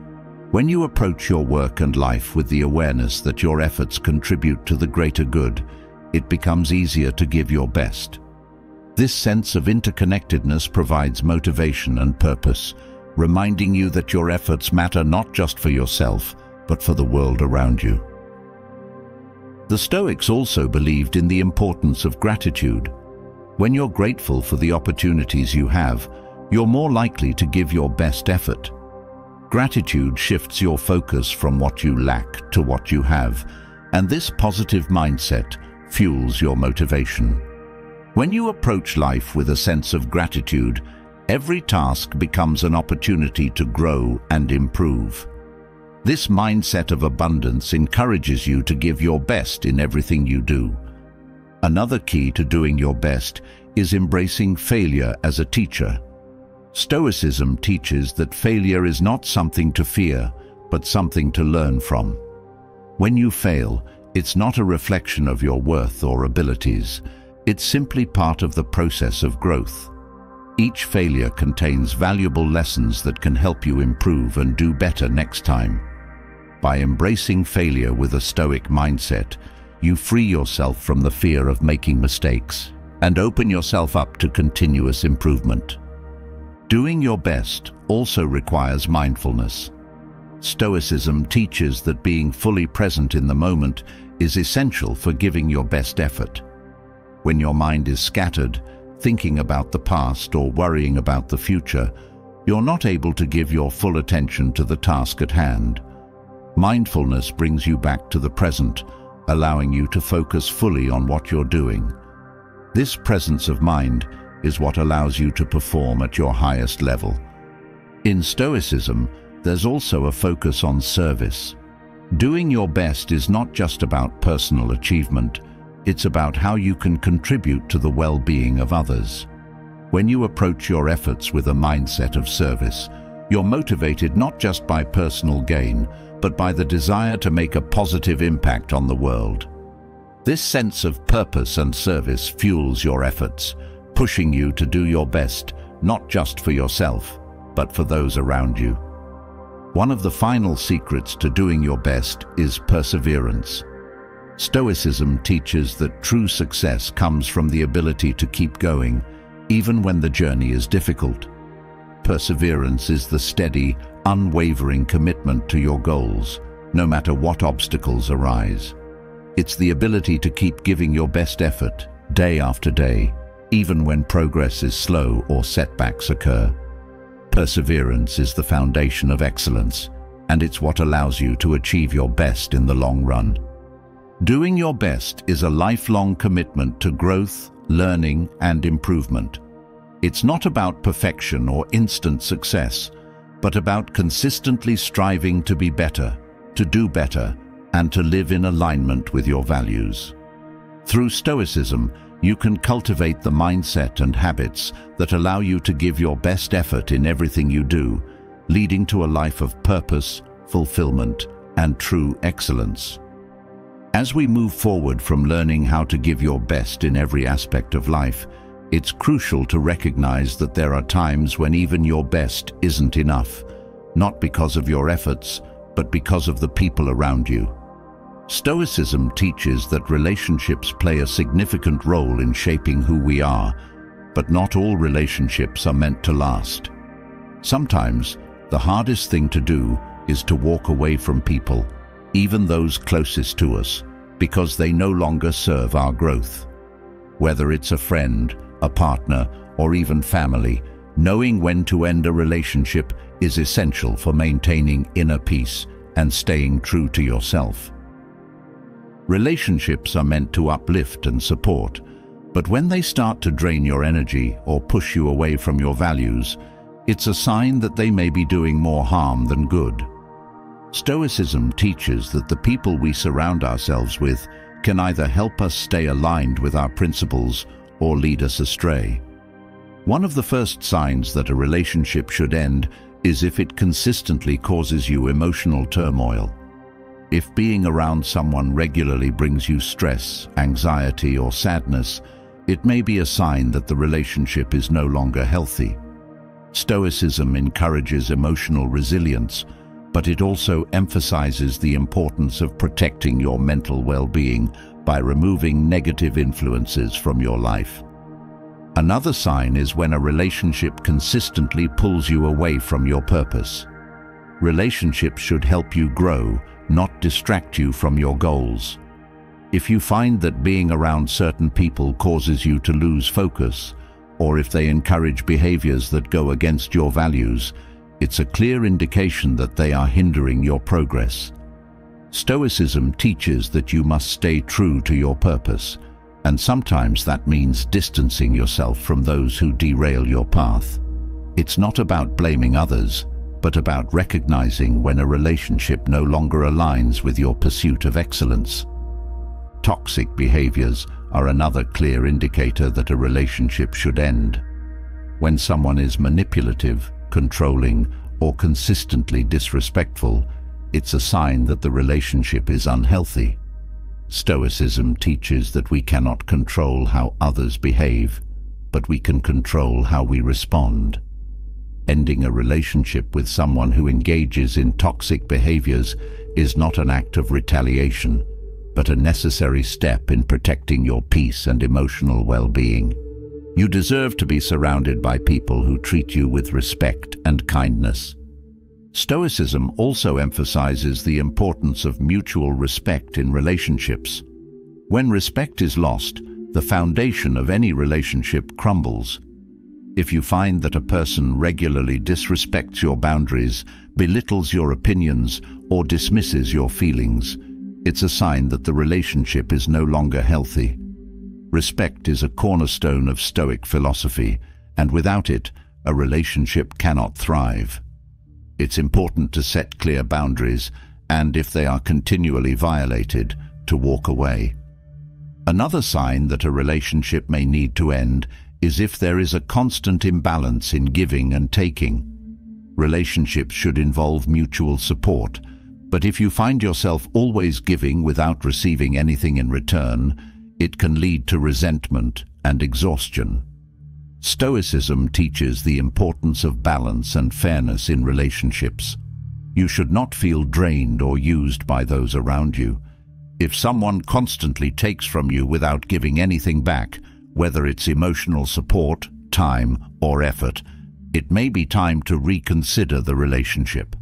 Speaker 1: When you approach your work and life with the awareness that your efforts contribute to the greater good, it becomes easier to give your best. This sense of interconnectedness provides motivation and purpose, reminding you that your efforts matter not just for yourself, but for the world around you. The Stoics also believed in the importance of gratitude. When you're grateful for the opportunities you have, you're more likely to give your best effort. Gratitude shifts your focus from what you lack to what you have, and this positive mindset fuels your motivation. When you approach life with a sense of gratitude, Every task becomes an opportunity to grow and improve. This mindset of abundance encourages you to give your best in everything you do. Another key to doing your best is embracing failure as a teacher. Stoicism teaches that failure is not something to fear, but something to learn from. When you fail, it's not a reflection of your worth or abilities. It's simply part of the process of growth. Each failure contains valuable lessons that can help you improve and do better next time. By embracing failure with a Stoic mindset, you free yourself from the fear of making mistakes and open yourself up to continuous improvement. Doing your best also requires mindfulness. Stoicism teaches that being fully present in the moment is essential for giving your best effort. When your mind is scattered, thinking about the past or worrying about the future, you're not able to give your full attention to the task at hand. Mindfulness brings you back to the present, allowing you to focus fully on what you're doing. This presence of mind is what allows you to perform at your highest level. In Stoicism, there's also a focus on service. Doing your best is not just about personal achievement, it's about how you can contribute to the well-being of others. When you approach your efforts with a mindset of service, you're motivated not just by personal gain, but by the desire to make a positive impact on the world. This sense of purpose and service fuels your efforts, pushing you to do your best, not just for yourself, but for those around you. One of the final secrets to doing your best is perseverance. Stoicism teaches that true success comes from the ability to keep going, even when the journey is difficult. Perseverance is the steady, unwavering commitment to your goals, no matter what obstacles arise. It's the ability to keep giving your best effort, day after day, even when progress is slow or setbacks occur. Perseverance is the foundation of excellence, and it's what allows you to achieve your best in the long run. Doing your best is a lifelong commitment to growth, learning, and improvement. It's not about perfection or instant success, but about consistently striving to be better, to do better, and to live in alignment with your values. Through Stoicism, you can cultivate the mindset and habits that allow you to give your best effort in everything you do, leading to a life of purpose, fulfillment, and true excellence. As we move forward from learning how to give your best in every aspect of life, it's crucial to recognize that there are times when even your best isn't enough, not because of your efforts, but because of the people around you. Stoicism teaches that relationships play a significant role in shaping who we are, but not all relationships are meant to last. Sometimes, the hardest thing to do is to walk away from people, even those closest to us, because they no longer serve our growth. Whether it's a friend, a partner, or even family, knowing when to end a relationship is essential for maintaining inner peace and staying true to yourself. Relationships are meant to uplift and support, but when they start to drain your energy or push you away from your values, it's a sign that they may be doing more harm than good. Stoicism teaches that the people we surround ourselves with can either help us stay aligned with our principles or lead us astray. One of the first signs that a relationship should end is if it consistently causes you emotional turmoil. If being around someone regularly brings you stress, anxiety, or sadness, it may be a sign that the relationship is no longer healthy. Stoicism encourages emotional resilience, but it also emphasizes the importance of protecting your mental well-being by removing negative influences from your life. Another sign is when a relationship consistently pulls you away from your purpose. Relationships should help you grow, not distract you from your goals. If you find that being around certain people causes you to lose focus, or if they encourage behaviors that go against your values, it's a clear indication that they are hindering your progress. Stoicism teaches that you must stay true to your purpose, and sometimes that means distancing yourself from those who derail your path. It's not about blaming others, but about recognizing when a relationship no longer aligns with your pursuit of excellence. Toxic behaviors are another clear indicator that a relationship should end. When someone is manipulative, controlling, or consistently disrespectful, it's a sign that the relationship is unhealthy. Stoicism teaches that we cannot control how others behave, but we can control how we respond. Ending a relationship with someone who engages in toxic behaviors is not an act of retaliation, but a necessary step in protecting your peace and emotional well-being. You deserve to be surrounded by people who treat you with respect and kindness. Stoicism also emphasizes the importance of mutual respect in relationships. When respect is lost, the foundation of any relationship crumbles. If you find that a person regularly disrespects your boundaries, belittles your opinions, or dismisses your feelings, it's a sign that the relationship is no longer healthy. Respect is a cornerstone of Stoic philosophy, and without it, a relationship cannot thrive. It's important to set clear boundaries, and if they are continually violated, to walk away. Another sign that a relationship may need to end is if there is a constant imbalance in giving and taking. Relationships should involve mutual support, but if you find yourself always giving without receiving anything in return, it can lead to resentment and exhaustion. Stoicism teaches the importance of balance and fairness in relationships. You should not feel drained or used by those around you. If someone constantly takes from you without giving anything back, whether it's emotional support, time, or effort, it may be time to reconsider the relationship.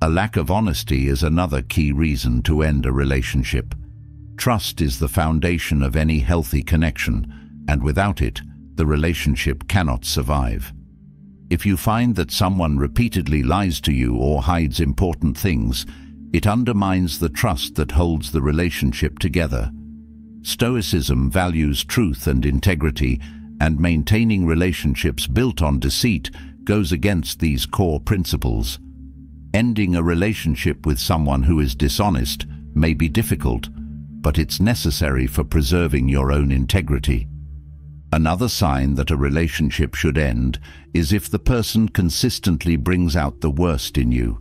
Speaker 1: A lack of honesty is another key reason to end a relationship. Trust is the foundation of any healthy connection, and without it, the relationship cannot survive. If you find that someone repeatedly lies to you or hides important things, it undermines the trust that holds the relationship together. Stoicism values truth and integrity, and maintaining relationships built on deceit goes against these core principles. Ending a relationship with someone who is dishonest may be difficult, but it's necessary for preserving your own integrity. Another sign that a relationship should end is if the person consistently brings out the worst in you.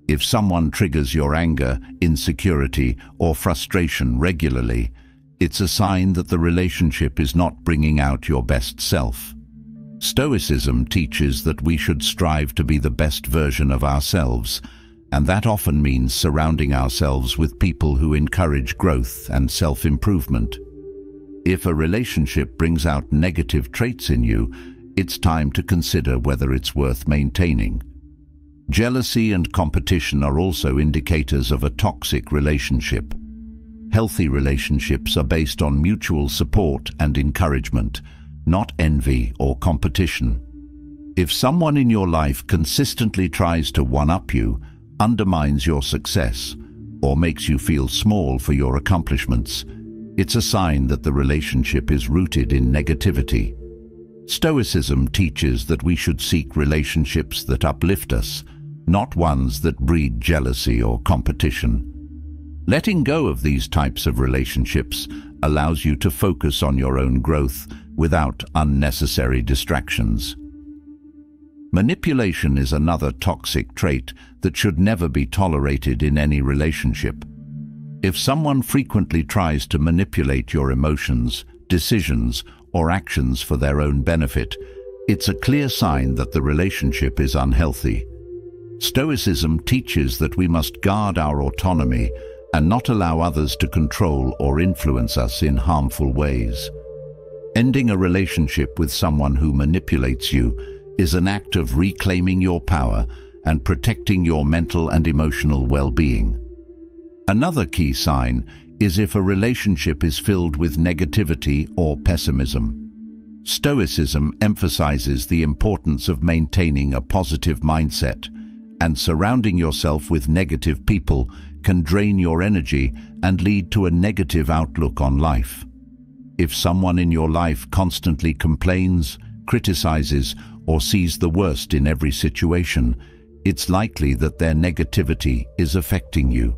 Speaker 1: If someone triggers your anger, insecurity, or frustration regularly, it's a sign that the relationship is not bringing out your best self. Stoicism teaches that we should strive to be the best version of ourselves, and that often means surrounding ourselves with people who encourage growth and self-improvement. If a relationship brings out negative traits in you, it's time to consider whether it's worth maintaining. Jealousy and competition are also indicators of a toxic relationship. Healthy relationships are based on mutual support and encouragement, not envy or competition. If someone in your life consistently tries to one-up you, undermines your success, or makes you feel small for your accomplishments, it's a sign that the relationship is rooted in negativity. Stoicism teaches that we should seek relationships that uplift us, not ones that breed jealousy or competition. Letting go of these types of relationships allows you to focus on your own growth without unnecessary distractions. Manipulation is another toxic trait that should never be tolerated in any relationship. If someone frequently tries to manipulate your emotions, decisions, or actions for their own benefit, it's a clear sign that the relationship is unhealthy. Stoicism teaches that we must guard our autonomy and not allow others to control or influence us in harmful ways. Ending a relationship with someone who manipulates you is an act of reclaiming your power and protecting your mental and emotional well-being. Another key sign is if a relationship is filled with negativity or pessimism. Stoicism emphasizes the importance of maintaining a positive mindset, and surrounding yourself with negative people can drain your energy and lead to a negative outlook on life. If someone in your life constantly complains, criticizes, or sees the worst in every situation, it's likely that their negativity is affecting you.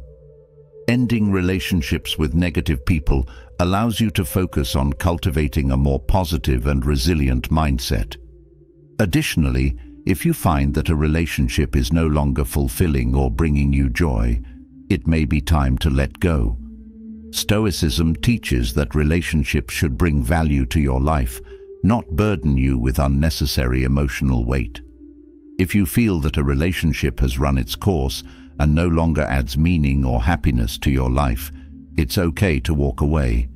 Speaker 1: Ending relationships with negative people allows you to focus on cultivating a more positive and resilient mindset. Additionally, if you find that a relationship is no longer fulfilling or bringing you joy, it may be time to let go. Stoicism teaches that relationships should bring value to your life, not burden you with unnecessary emotional weight. If you feel that a relationship has run its course and no longer adds meaning or happiness to your life, it's okay to walk away.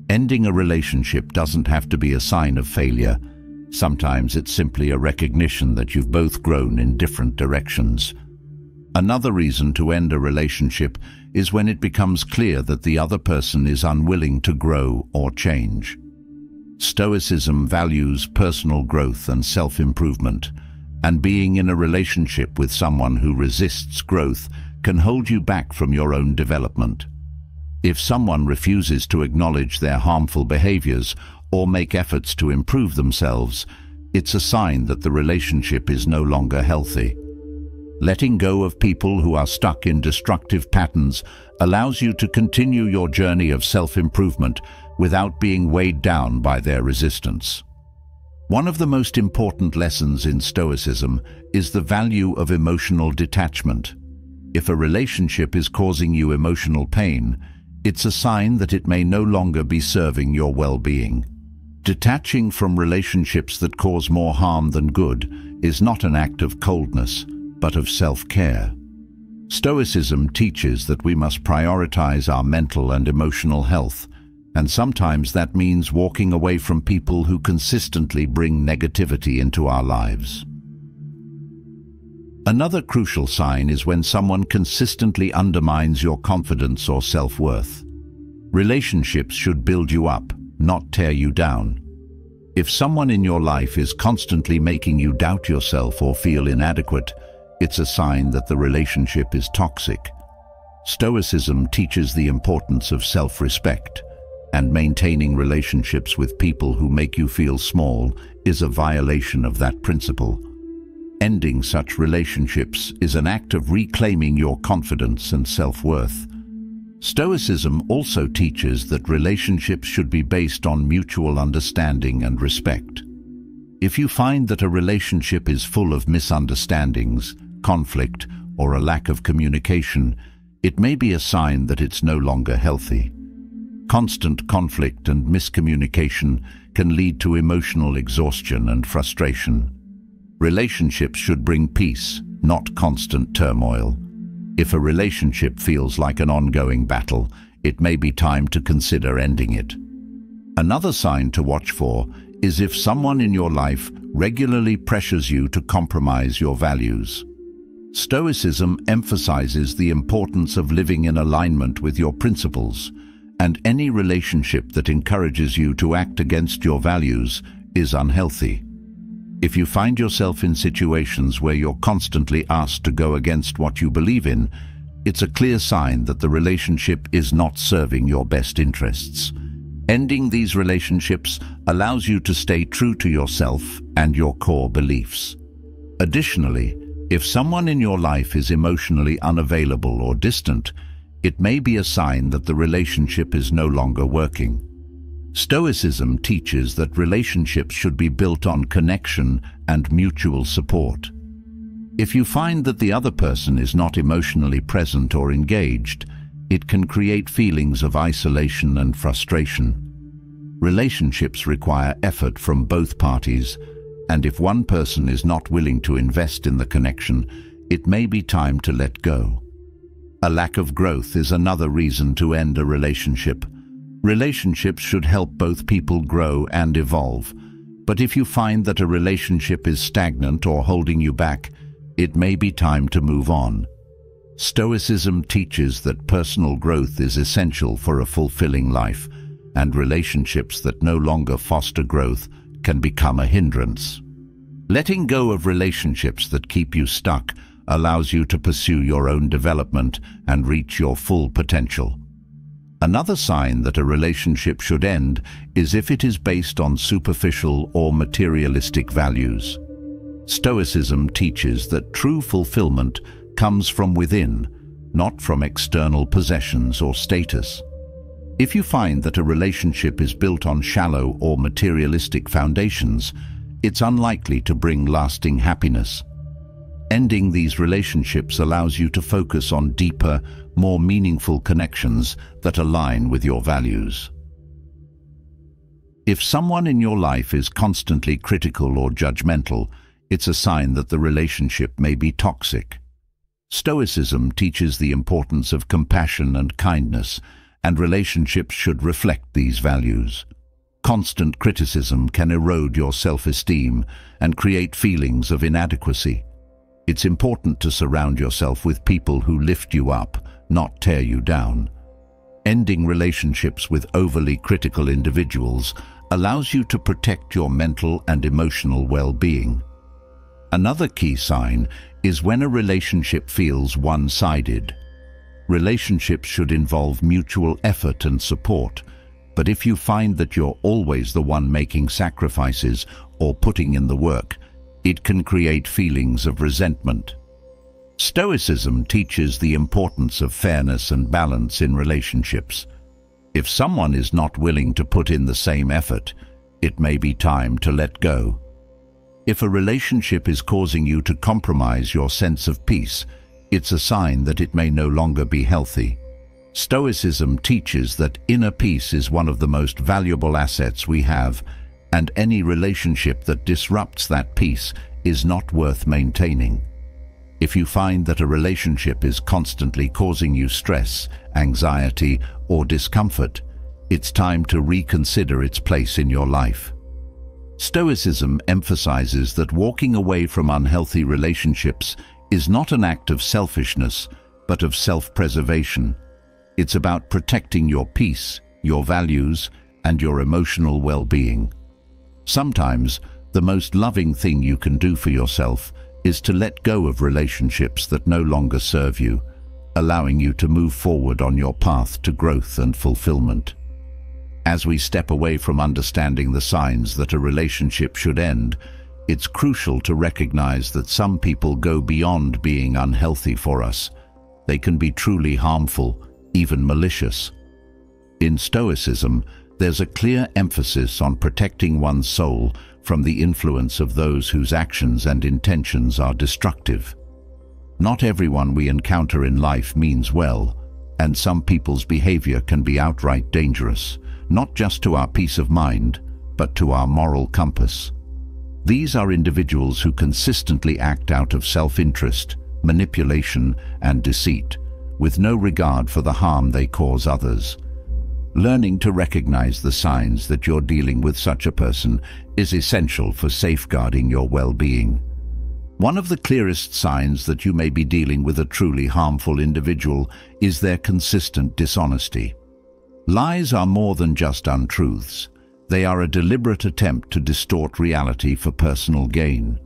Speaker 1: Ending a relationship doesn't have to be a sign of failure. Sometimes it's simply a recognition that you've both grown in different directions. Another reason to end a relationship is when it becomes clear that the other person is unwilling to grow or change. Stoicism values personal growth and self-improvement, and being in a relationship with someone who resists growth can hold you back from your own development. If someone refuses to acknowledge their harmful behaviors or make efforts to improve themselves, it's a sign that the relationship is no longer healthy. Letting go of people who are stuck in destructive patterns allows you to continue your journey of self-improvement without being weighed down by their resistance. One of the most important lessons in Stoicism is the value of emotional detachment. If a relationship is causing you emotional pain, it's a sign that it may no longer be serving your well-being. Detaching from relationships that cause more harm than good is not an act of coldness, but of self-care. Stoicism teaches that we must prioritize our mental and emotional health, and sometimes that means walking away from people who consistently bring negativity into our lives. Another crucial sign is when someone consistently undermines your confidence or self-worth. Relationships should build you up, not tear you down. If someone in your life is constantly making you doubt yourself or feel inadequate, it's a sign that the relationship is toxic. Stoicism teaches the importance of self-respect, and maintaining relationships with people who make you feel small is a violation of that principle. Ending such relationships is an act of reclaiming your confidence and self-worth. Stoicism also teaches that relationships should be based on mutual understanding and respect. If you find that a relationship is full of misunderstandings, conflict, or a lack of communication, it may be a sign that it's no longer healthy. Constant conflict and miscommunication can lead to emotional exhaustion and frustration. Relationships should bring peace, not constant turmoil. If a relationship feels like an ongoing battle, it may be time to consider ending it. Another sign to watch for is if someone in your life regularly pressures you to compromise your values. Stoicism emphasizes the importance of living in alignment with your principles, and any relationship that encourages you to act against your values is unhealthy. If you find yourself in situations where you're constantly asked to go against what you believe in, it's a clear sign that the relationship is not serving your best interests. Ending these relationships allows you to stay true to yourself and your core beliefs. Additionally, if someone in your life is emotionally unavailable or distant, it may be a sign that the relationship is no longer working. Stoicism teaches that relationships should be built on connection and mutual support. If you find that the other person is not emotionally present or engaged, it can create feelings of isolation and frustration. Relationships require effort from both parties, and if one person is not willing to invest in the connection, it may be time to let go. A lack of growth is another reason to end a relationship. Relationships should help both people grow and evolve, but if you find that a relationship is stagnant or holding you back, it may be time to move on. Stoicism teaches that personal growth is essential for a fulfilling life, and relationships that no longer foster growth can become a hindrance. Letting go of relationships that keep you stuck allows you to pursue your own development and reach your full potential. Another sign that a relationship should end is if it is based on superficial or materialistic values. Stoicism teaches that true fulfillment comes from within, not from external possessions or status. If you find that a relationship is built on shallow or materialistic foundations, it's unlikely to bring lasting happiness. Ending these relationships allows you to focus on deeper, more meaningful connections that align with your values. If someone in your life is constantly critical or judgmental, it's a sign that the relationship may be toxic. Stoicism teaches the importance of compassion and kindness, and relationships should reflect these values. Constant criticism can erode your self-esteem and create feelings of inadequacy. It's important to surround yourself with people who lift you up, not tear you down. Ending relationships with overly critical individuals allows you to protect your mental and emotional well-being. Another key sign is when a relationship feels one-sided. Relationships should involve mutual effort and support, but if you find that you're always the one making sacrifices or putting in the work, it can create feelings of resentment. Stoicism teaches the importance of fairness and balance in relationships. If someone is not willing to put in the same effort, it may be time to let go. If a relationship is causing you to compromise your sense of peace, it's a sign that it may no longer be healthy. Stoicism teaches that inner peace is one of the most valuable assets we have, and any relationship that disrupts that peace is not worth maintaining. If you find that a relationship is constantly causing you stress, anxiety, or discomfort, it's time to reconsider its place in your life. Stoicism emphasizes that walking away from unhealthy relationships is not an act of selfishness, but of self-preservation. It's about protecting your peace, your values, and your emotional well-being. Sometimes, the most loving thing you can do for yourself is to let go of relationships that no longer serve you, allowing you to move forward on your path to growth and fulfillment. As we step away from understanding the signs that a relationship should end, it's crucial to recognize that some people go beyond being unhealthy for us. They can be truly harmful, even malicious. In Stoicism, there's a clear emphasis on protecting one's soul from the influence of those whose actions and intentions are destructive. Not everyone we encounter in life means well, and some people's behavior can be outright dangerous, not just to our peace of mind, but to our moral compass. These are individuals who consistently act out of self-interest, manipulation, and deceit, with no regard for the harm they cause others. Learning to recognize the signs that you're dealing with such a person is essential for safeguarding your well-being. One of the clearest signs that you may be dealing with a truly harmful individual is their consistent dishonesty. Lies are more than just untruths. They are a deliberate attempt to distort reality for personal gain.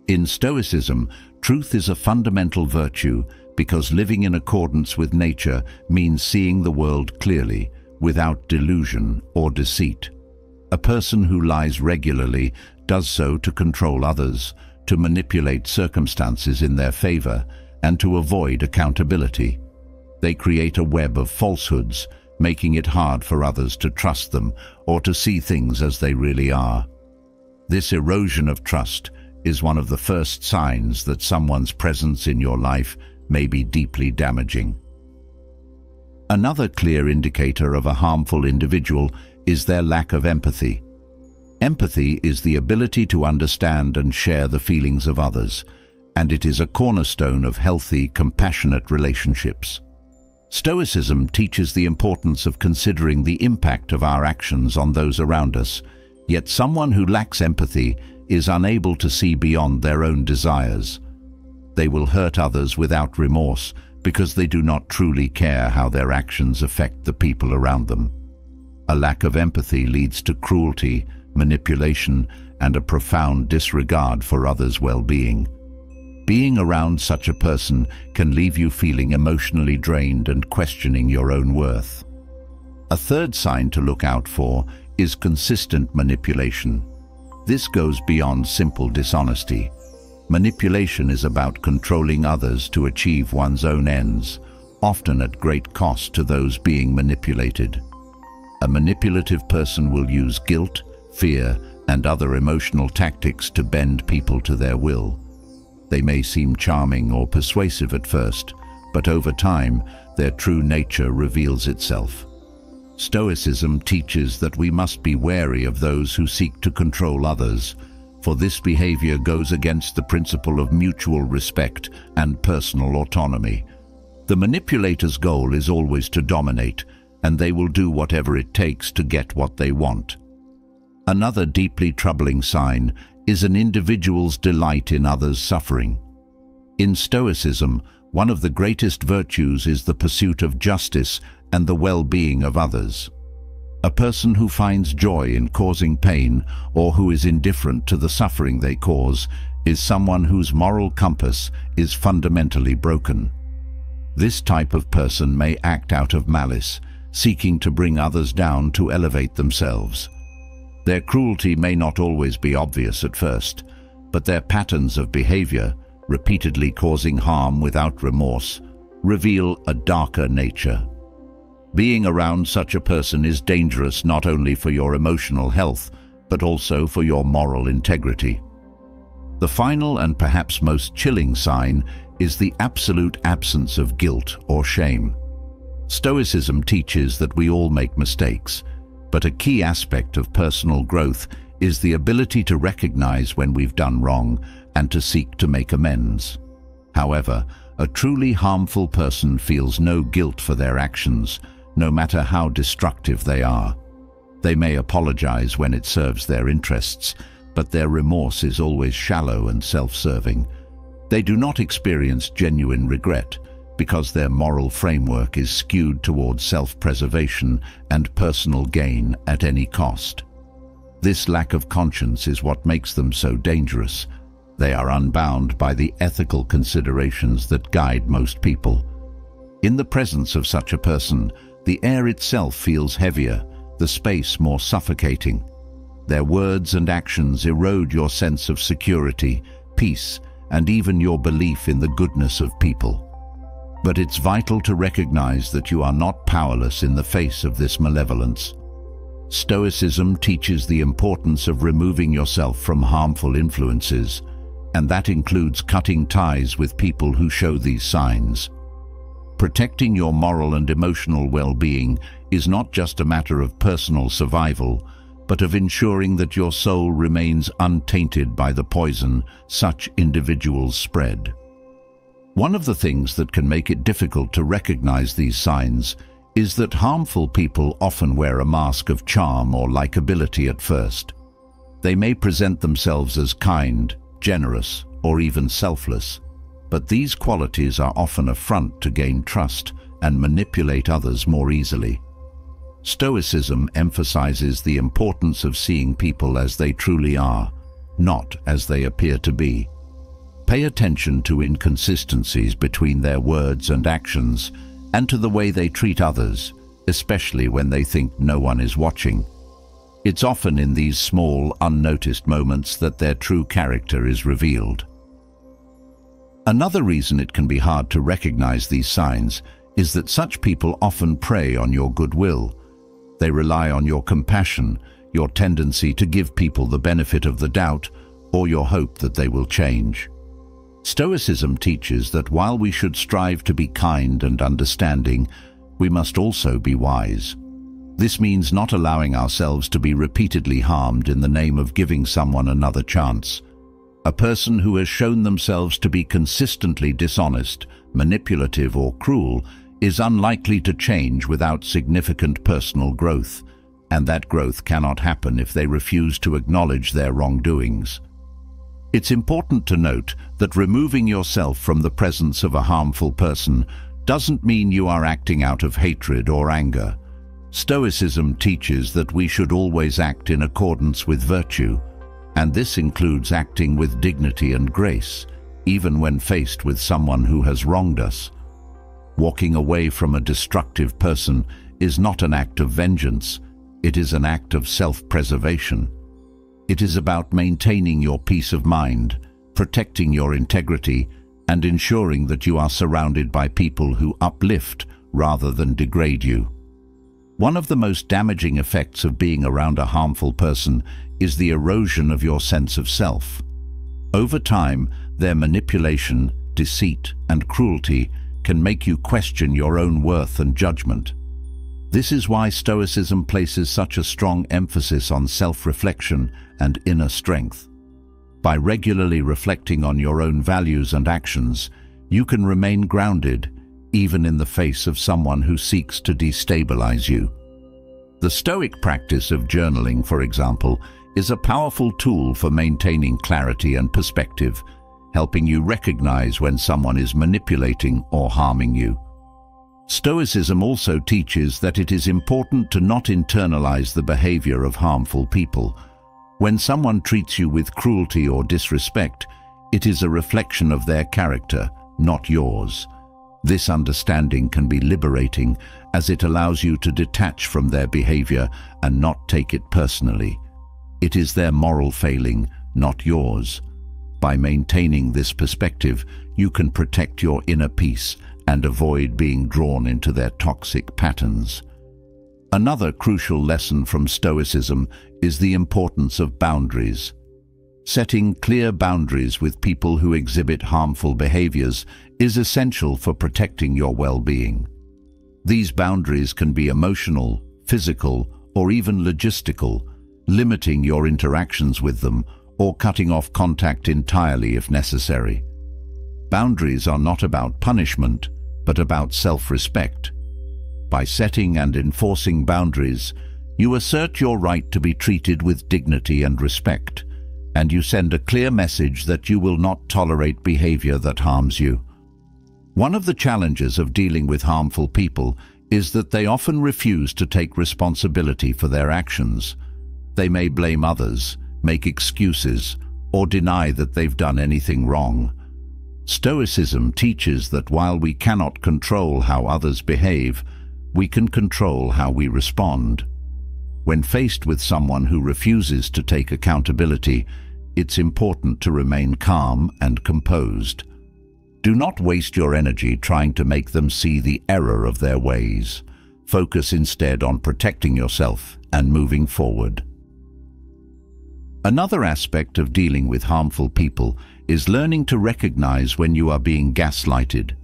Speaker 1: In Stoicism, truth is a fundamental virtue because living in accordance with nature means seeing the world clearly, without delusion or deceit. A person who lies regularly does so to control others, to manipulate circumstances in their favor, and to avoid accountability. They create a web of falsehoods, making it hard for others to trust them or to see things as they really are. This erosion of trust is one of the first signs that someone's presence in your life may be deeply damaging. Another clear indicator of a harmful individual is their lack of empathy. Empathy is the ability to understand and share the feelings of others, and it is a cornerstone of healthy, compassionate relationships. Stoicism teaches the importance of considering the impact of our actions on those around us, yet someone who lacks empathy is unable to see beyond their own desires. They will hurt others without remorse because they do not truly care how their actions affect the people around them. A lack of empathy leads to cruelty, manipulation, and a profound disregard for others' well-being. Being around such a person can leave you feeling emotionally drained and questioning your own worth. A third sign to look out for is consistent manipulation. This goes beyond simple dishonesty. Manipulation is about controlling others to achieve one's own ends, often at great cost to those being manipulated. A manipulative person will use guilt, fear, and other emotional tactics to bend people to their will. They may seem charming or persuasive at first, but over time, their true nature reveals itself. Stoicism teaches that we must be wary of those who seek to control others, for this behavior goes against the principle of mutual respect and personal autonomy. The manipulator's goal is always to dominate, and they will do whatever it takes to get what they want. Another deeply troubling sign is an individual's delight in others' suffering. In Stoicism, one of the greatest virtues is the pursuit of justice and the well-being of others. A person who finds joy in causing pain or who is indifferent to the suffering they cause is someone whose moral compass is fundamentally broken. This type of person may act out of malice, seeking to bring others down to elevate themselves. Their cruelty may not always be obvious at first, but their patterns of behavior, repeatedly causing harm without remorse, reveal a darker nature. Being around such a person is dangerous not only for your emotional health, but also for your moral integrity. The final and perhaps most chilling sign is the absolute absence of guilt or shame. Stoicism teaches that we all make mistakes, but a key aspect of personal growth is the ability to recognize when we've done wrong and to seek to make amends. However, a truly harmful person feels no guilt for their actions, no matter how destructive they are. They may apologize when it serves their interests, but their remorse is always shallow and self-serving. They do not experience genuine regret because their moral framework is skewed towards self-preservation and personal gain at any cost. This lack of conscience is what makes them so dangerous. They are unbound by the ethical considerations that guide most people. In the presence of such a person, the air itself feels heavier, the space more suffocating. Their words and actions erode your sense of security, peace, and even your belief in the goodness of people. But it's vital to recognize that you are not powerless in the face of this malevolence. Stoicism teaches the importance of removing yourself from harmful influences, and that includes cutting ties with people who show these signs. Protecting your moral and emotional well-being is not just a matter of personal survival, but of ensuring that your soul remains untainted by the poison such individuals spread. One of the things that can make it difficult to recognize these signs is that harmful people often wear a mask of charm or likability at first. They may present themselves as kind, generous, or even selfless, but these qualities are often a front to gain trust and manipulate others more easily. Stoicism emphasizes the importance of seeing people as they truly are, not as they appear to be. Pay attention to inconsistencies between their words and actions, and to the way they treat others, especially when they think no one is watching. It's often in these small, unnoticed moments that their true character is revealed. Another reason it can be hard to recognize these signs is that such people often prey on your goodwill. They rely on your compassion, your tendency to give people the benefit of the doubt, or your hope that they will change. Stoicism teaches that while we should strive to be kind and understanding, we must also be wise. This means not allowing ourselves to be repeatedly harmed in the name of giving someone another chance. A person who has shown themselves to be consistently dishonest, manipulative, or cruel is unlikely to change without significant personal growth, and that growth cannot happen if they refuse to acknowledge their wrongdoings. It's important to note that removing yourself from the presence of a harmful person doesn't mean you are acting out of hatred or anger. Stoicism teaches that we should always act in accordance with virtue, and this includes acting with dignity and grace, even when faced with someone who has wronged us. Walking away from a destructive person is not an act of vengeance, it is an act of self-preservation. It is about maintaining your peace of mind, protecting your integrity, and ensuring that you are surrounded by people who uplift rather than degrade you. One of the most damaging effects of being around a harmful person is the erosion of your sense of self. Over time, their manipulation, deceit, and cruelty can make you question your own worth and judgment. This is why Stoicism places such a strong emphasis on self-reflection and inner strength. By regularly reflecting on your own values and actions, you can remain grounded, even in the face of someone who seeks to destabilize you. The Stoic practice of journaling, for example, is a powerful tool for maintaining clarity and perspective, helping you recognize when someone is manipulating or harming you. Stoicism also teaches that it is important to not internalize the behavior of harmful people. When someone treats you with cruelty or disrespect, it is a reflection of their character, not yours. This understanding can be liberating, as it allows you to detach from their behavior and not take it personally. It is their moral failing, not yours. By maintaining this perspective, you can protect your inner peace and avoid being drawn into their toxic patterns. Another crucial lesson from Stoicism is the importance of boundaries. Setting clear boundaries with people who exhibit harmful behaviors is essential for protecting your well-being. These boundaries can be emotional, physical, or even logistical, limiting your interactions with them or cutting off contact entirely if necessary. Boundaries are not about punishment, but about self-respect. By setting and enforcing boundaries, you assert your right to be treated with dignity and respect, and you send a clear message that you will not tolerate behavior that harms you. One of the challenges of dealing with harmful people is that they often refuse to take responsibility for their actions. They may blame others, make excuses, or deny that they've done anything wrong. Stoicism teaches that while we cannot control how others behave, we can control how we respond. When faced with someone who refuses to take accountability, it's important to remain calm and composed. Do not waste your energy trying to make them see the error of their ways. Focus instead on protecting yourself and moving forward. Another aspect of dealing with harmful people is learning to recognize when you are being gaslighted.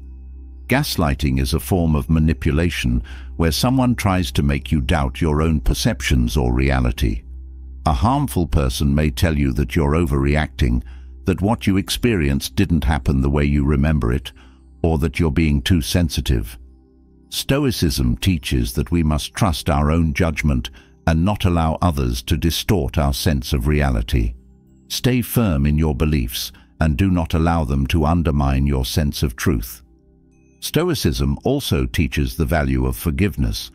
Speaker 1: Gaslighting is a form of manipulation where someone tries to make you doubt your own perceptions or reality. A harmful person may tell you that you're overreacting, that what you experienced didn't happen the way you remember it, or that you're being too sensitive. Stoicism teaches that we must trust our own judgment and not allow others to distort our sense of reality. Stay firm in your beliefs and do not allow them to undermine your sense of truth. Stoicism also teaches the value of forgiveness,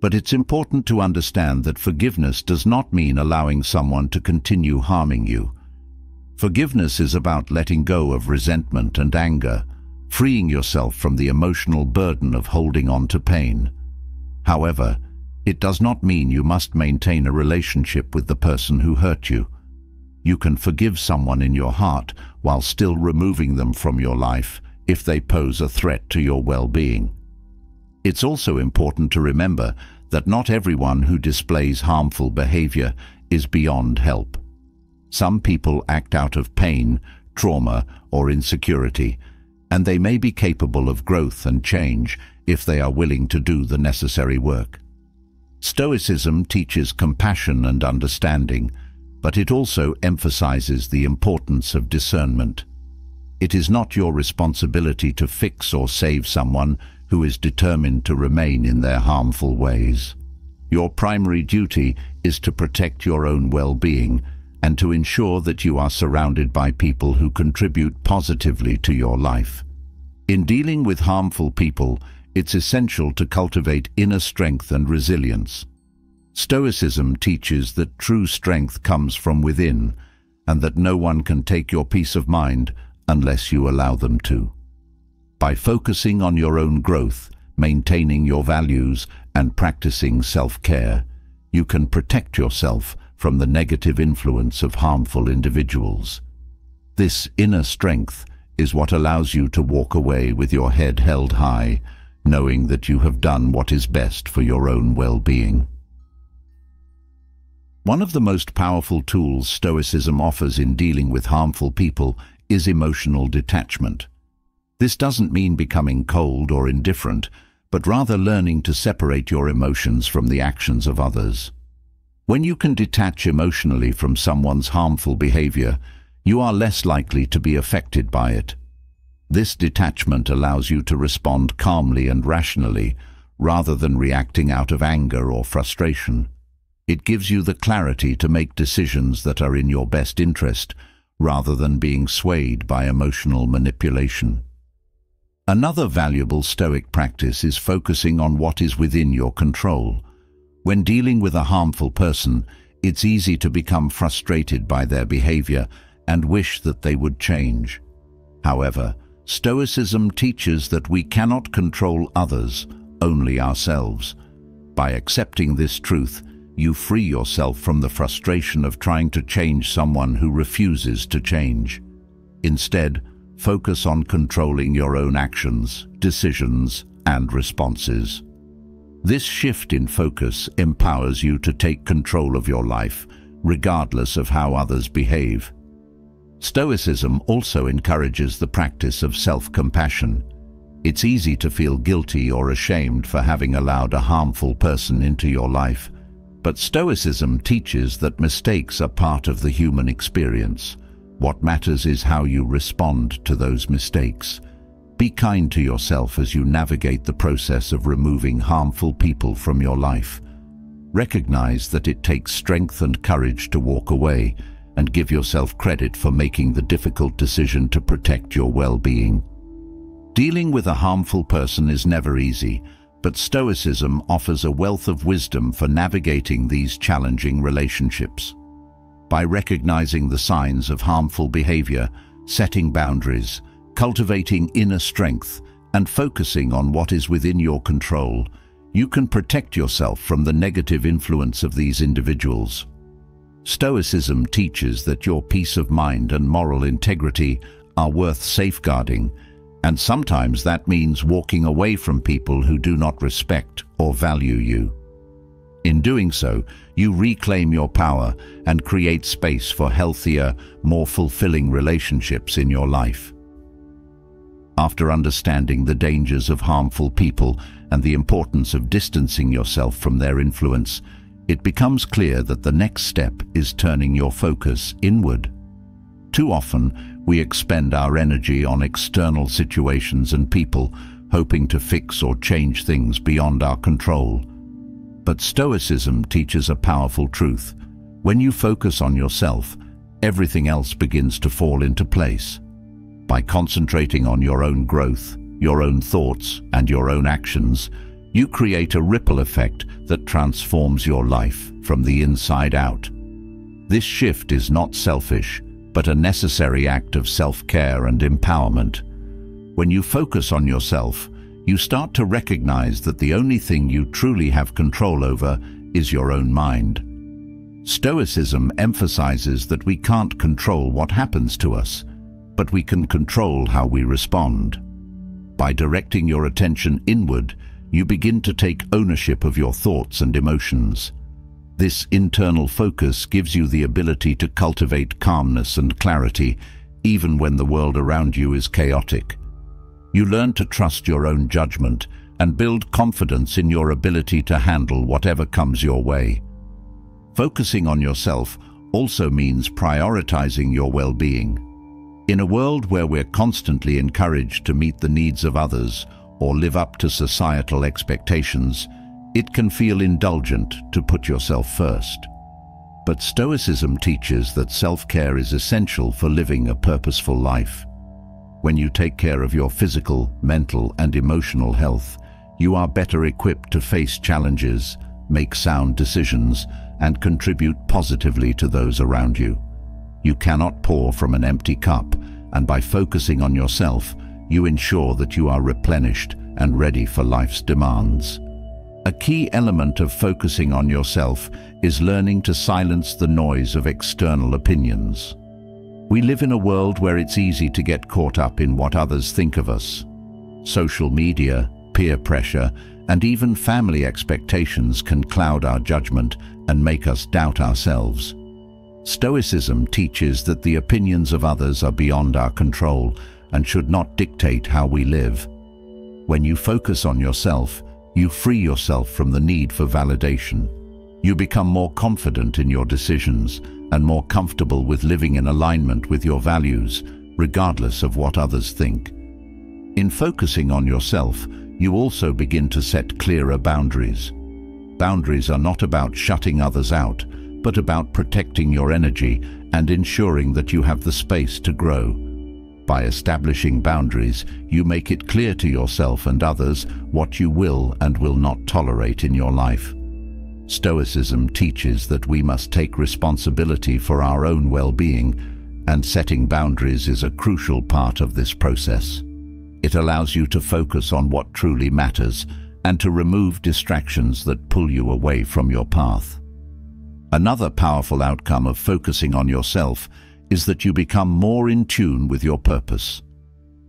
Speaker 1: but it's important to understand that forgiveness does not mean allowing someone to continue harming you. Forgiveness is about letting go of resentment and anger, freeing yourself from the emotional burden of holding on to pain. However, it does not mean you must maintain a relationship with the person who hurt you. You can forgive someone in your heart while still removing them from your life if they pose a threat to your well-being. It's also important to remember that not everyone who displays harmful behavior is beyond help. Some people act out of pain, trauma, or insecurity, and they may be capable of growth and change if they are willing to do the necessary work. Stoicism teaches compassion and understanding, but it also emphasizes the importance of discernment. It is not your responsibility to fix or save someone who is determined to remain in their harmful ways. Your primary duty is to protect your own well-being and to ensure that you are surrounded by people who contribute positively to your life. In dealing with harmful people, it's essential to cultivate inner strength and resilience. Stoicism teaches that true strength comes from within, and that no one can take your peace of mind unless you allow them to. By focusing on your own growth, maintaining your values, and practicing self-care, you can protect yourself from the negative influence of harmful individuals. This inner strength is what allows you to walk away with your head held high, knowing that you have done what is best for your own well-being. One of the most powerful tools Stoicism offers in dealing with harmful people is emotional detachment. This doesn't mean becoming cold or indifferent, but rather learning to separate your emotions from the actions of others. When you can detach emotionally from someone's harmful behavior, you are less likely to be affected by it. This detachment allows you to respond calmly and rationally, rather than reacting out of anger or frustration. It gives you the clarity to make decisions that are in your best interest, rather than being swayed by emotional manipulation. Another valuable Stoic practice is focusing on what is within your control. When dealing with a harmful person, it's easy to become frustrated by their behavior and wish that they would change. However, Stoicism teaches that we cannot control others, only ourselves. By accepting this truth, you free yourself from the frustration of trying to change someone who refuses to change. Instead, focus on controlling your own actions, decisions, and responses. This shift in focus empowers you to take control of your life, regardless of how others behave. Stoicism also encourages the practice of self-compassion. It's easy to feel guilty or ashamed for having allowed a harmful person into your life, but Stoicism teaches that mistakes are part of the human experience. What matters is how you respond to those mistakes. Be kind to yourself as you navigate the process of removing harmful people from your life. Recognize that it takes strength and courage to walk away, and give yourself credit for making the difficult decision to protect your well-being. Dealing with a harmful person is never easy, but Stoicism offers a wealth of wisdom for navigating these challenging relationships. By recognizing the signs of harmful behavior, setting boundaries, cultivating inner strength, and focusing on what is within your control, you can protect yourself from the negative influence of these individuals. Stoicism teaches that your peace of mind and moral integrity are worth safeguarding, and sometimes that means walking away from people who do not respect or value you. In doing so, you reclaim your power and create space for healthier, more fulfilling relationships in your life. After understanding the dangers of harmful people and the importance of distancing yourself from their influence, it becomes clear that the next step is turning your focus inward. Too often, we expend our energy on external situations and people, hoping to fix or change things beyond our control. But Stoicism teaches a powerful truth. When you focus on yourself, everything else begins to fall into place. By concentrating on your own growth, your own thoughts, and your own actions, you create a ripple effect that transforms your life from the inside out. This shift is not selfish, but a necessary act of self-care and empowerment. When you focus on yourself, you start to recognize that the only thing you truly have control over is your own mind. Stoicism emphasizes that we can't control what happens to us, but we can control how we respond. By directing your attention inward, you begin to take ownership of your thoughts and emotions. This internal focus gives you the ability to cultivate calmness and clarity, even when the world around you is chaotic. You learn to trust your own judgment and build confidence in your ability to handle whatever comes your way. Focusing on yourself also means prioritizing your well-being. In a world where we're constantly encouraged to meet the needs of others or live up to societal expectations, it can feel indulgent to put yourself first. But Stoicism teaches that self-care is essential for living a purposeful life. When you take care of your physical, mental, and emotional health, you are better equipped to face challenges, make sound decisions, and contribute positively to those around you. You cannot pour from an empty cup, and by focusing on yourself, you ensure that you are replenished and ready for life's demands. A key element of focusing on yourself is learning to silence the noise of external opinions. We live in a world where it's easy to get caught up in what others think of us. Social media, peer pressure, and even family expectations can cloud our judgment and make us doubt ourselves. Stoicism teaches that the opinions of others are beyond our control and should not dictate how we live. When you focus on yourself, you free yourself from the need for validation. You become more confident in your decisions and more comfortable with living in alignment with your values, regardless of what others think. In focusing on yourself, you also begin to set clearer boundaries. Boundaries are not about shutting others out, but about protecting your energy and ensuring that you have the space to grow. By establishing boundaries, you make it clear to yourself and others what you will and will not tolerate in your life. Stoicism teaches that we must take responsibility for our own well-being, and setting boundaries is a crucial part of this process. It allows you to focus on what truly matters and to remove distractions that pull you away from your path. Another powerful outcome of focusing on yourself is that you become more in tune with your purpose.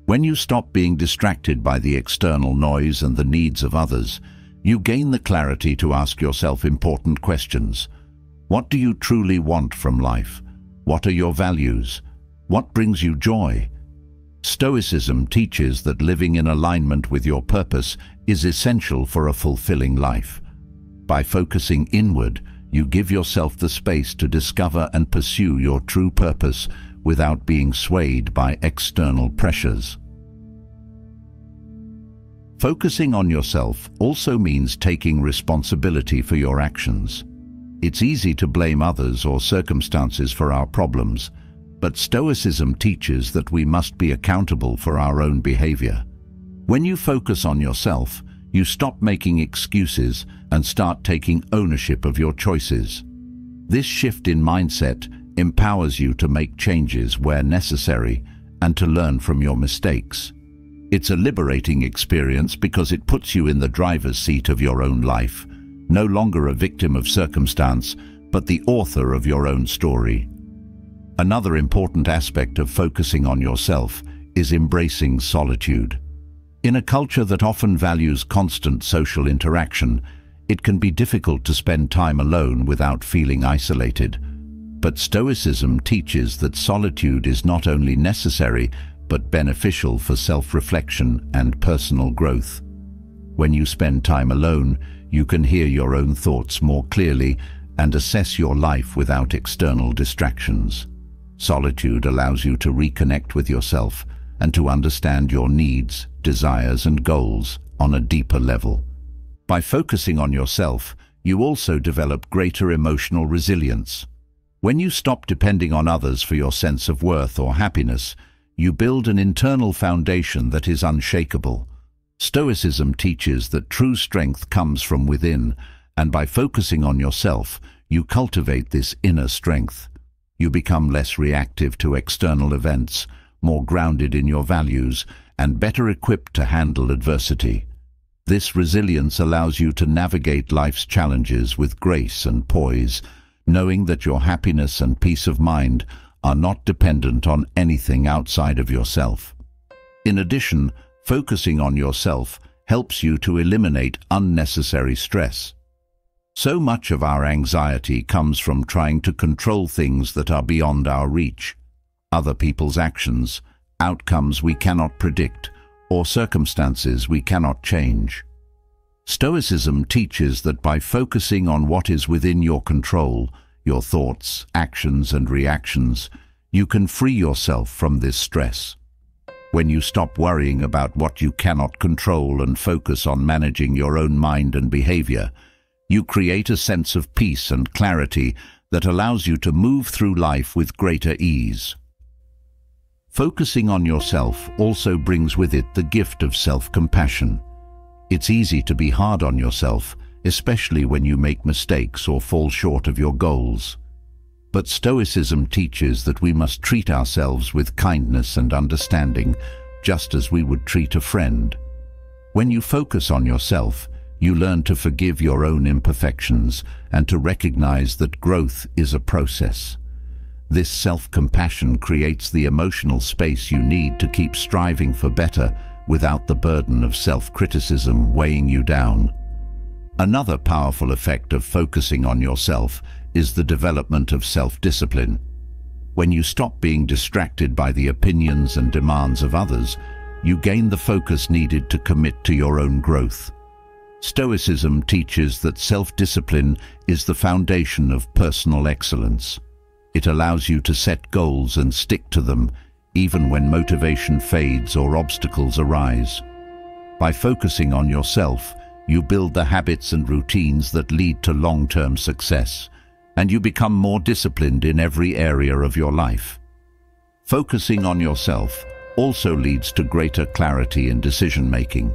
Speaker 1: When you stop being distracted by the external noise and the needs of others, you gain the clarity to ask yourself important questions. What do you truly want from life? What are your values? What brings you joy? Stoicism teaches that living in alignment with your purpose is essential for a fulfilling life. By focusing inward, you give yourself the space to discover and pursue your true purpose without being swayed by external pressures. Focusing on yourself also means taking responsibility for your actions. It's easy to blame others or circumstances for our problems, but Stoicism teaches that we must be accountable for our own behavior. When you focus on yourself, you stop making excuses and start taking ownership of your choices. This shift in mindset empowers you to make changes where necessary and to learn from your mistakes. It's a liberating experience because it puts you in the driver's seat of your own life, no longer a victim of circumstance, but the author of your own story. Another important aspect of focusing on yourself is embracing solitude. In a culture that often values constant social interaction, it can be difficult to spend time alone without feeling isolated. But Stoicism teaches that solitude is not only necessary, but beneficial for self-reflection and personal growth. When you spend time alone, you can hear your own thoughts more clearly and assess your life without external distractions. Solitude allows you to reconnect with yourself and to understand your needs, desires, and goals on a deeper level. By focusing on yourself, you also develop greater emotional resilience. When you stop depending on others for your sense of worth or happiness, you build an internal foundation that is unshakable. Stoicism teaches that true strength comes from within, and by focusing on yourself, you cultivate this inner strength. You become less reactive to external events, more grounded in your values, and better equipped to handle adversity. This resilience allows you to navigate life's challenges with grace and poise, knowing that your happiness and peace of mind are not dependent on anything outside of yourself. In addition, focusing on yourself helps you to eliminate unnecessary stress. So much of our anxiety comes from trying to control things that are beyond our reach. Other people's actions, outcomes we cannot predict, or circumstances we cannot change. Stoicism teaches that by focusing on what is within your control, your thoughts, actions, and reactions, you can free yourself from this stress. When you stop worrying about what you cannot control and focus on managing your own mind and behavior, you create a sense of peace and clarity that allows you to move through life with greater ease. Focusing on yourself also brings with it the gift of self-compassion. It's easy to be hard on yourself, especially when you make mistakes or fall short of your goals. But Stoicism teaches that we must treat ourselves with kindness and understanding, just as we would treat a friend. When you focus on yourself, you learn to forgive your own imperfections and to recognize that growth is a process. This self-compassion creates the emotional space you need to keep striving for better without the burden of self-criticism weighing you down. Another powerful effect of focusing on yourself is the development of self-discipline. When you stop being distracted by the opinions and demands of others, you gain the focus needed to commit to your own growth. Stoicism teaches that self-discipline is the foundation of personal excellence. It allows you to set goals and stick to them, even when motivation fades or obstacles arise. By focusing on yourself, you build the habits and routines that lead to long-term success, and you become more disciplined in every area of your life. Focusing on yourself also leads to greater clarity in decision-making.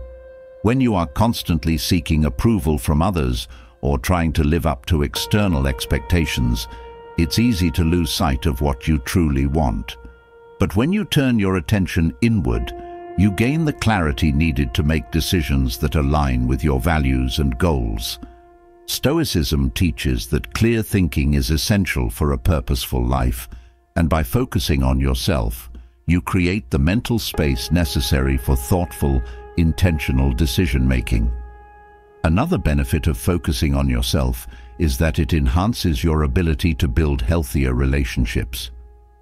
Speaker 1: When you are constantly seeking approval from others or trying to live up to external expectations, it's easy to lose sight of what you truly want. But when you turn your attention inward, you gain the clarity needed to make decisions that align with your values and goals. Stoicism teaches that clear thinking is essential for a purposeful life, and by focusing on yourself, you create the mental space necessary for thoughtful, intentional decision-making. Another benefit of focusing on yourself is that it enhances your ability to build healthier relationships.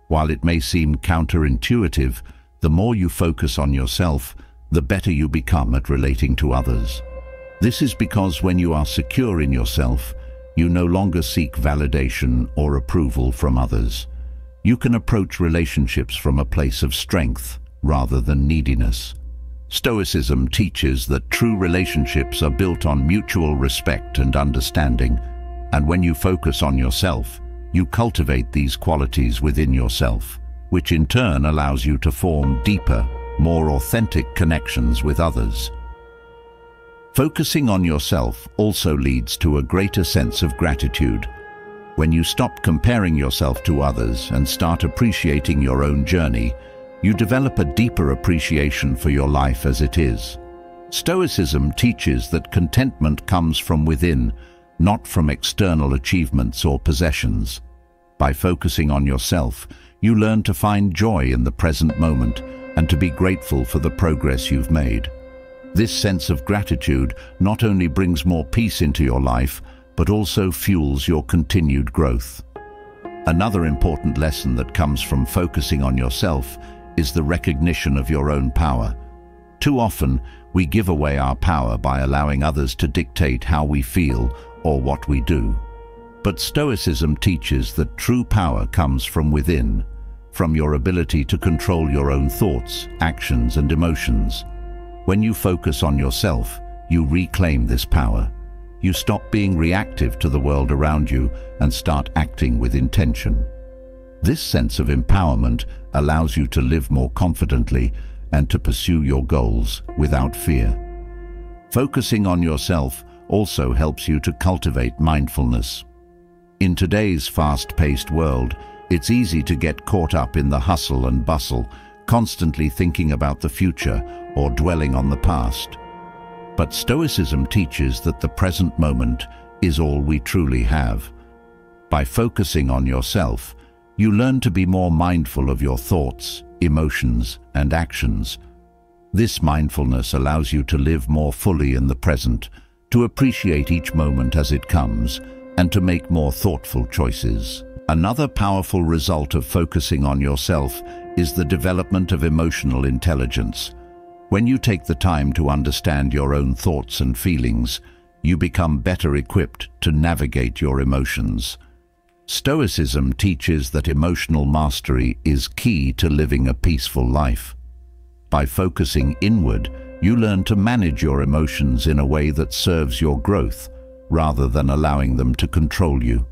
Speaker 1: While it may seem counterintuitive, the more you focus on yourself, the better you become at relating to others. This is because when you are secure in yourself, you no longer seek validation or approval from others. You can approach relationships from a place of strength rather than neediness. Stoicism teaches that true relationships are built on mutual respect and understanding, and when you focus on yourself, you cultivate these qualities within yourself, which in turn allows you to form deeper, more authentic connections with others. Focusing on yourself also leads to a greater sense of gratitude. When you stop comparing yourself to others and start appreciating your own journey, you develop a deeper appreciation for your life as it is. Stoicism teaches that contentment comes from within, not from external achievements or possessions. By focusing on yourself, you learn to find joy in the present moment and to be grateful for the progress you've made. This sense of gratitude not only brings more peace into your life, but also fuels your continued growth. Another important lesson that comes from focusing on yourself is the recognition of your own power. Too often, we give away our power by allowing others to dictate how we feel or what we do. But Stoicism teaches that true power comes from within, from your ability to control your own thoughts, actions, and emotions. When you focus on yourself, you reclaim this power. You stop being reactive to the world around you and start acting with intention. This sense of empowerment allows you to live more confidently and to pursue your goals without fear. Focusing on yourself also helps you to cultivate mindfulness. In today's fast-paced world, it's easy to get caught up in the hustle and bustle, constantly thinking about the future or dwelling on the past. But Stoicism teaches that the present moment is all we truly have. By focusing on yourself, you learn to be more mindful of your thoughts, emotions, and actions. This mindfulness allows you to live more fully in the present, to appreciate each moment as it comes, and to make more thoughtful choices. Another powerful result of focusing on yourself is the development of emotional intelligence. When you take the time to understand your own thoughts and feelings, you become better equipped to navigate your emotions. Stoicism teaches that emotional mastery is key to living a peaceful life. By focusing inward, you learn to manage your emotions in a way that serves your growth, rather than allowing them to control you.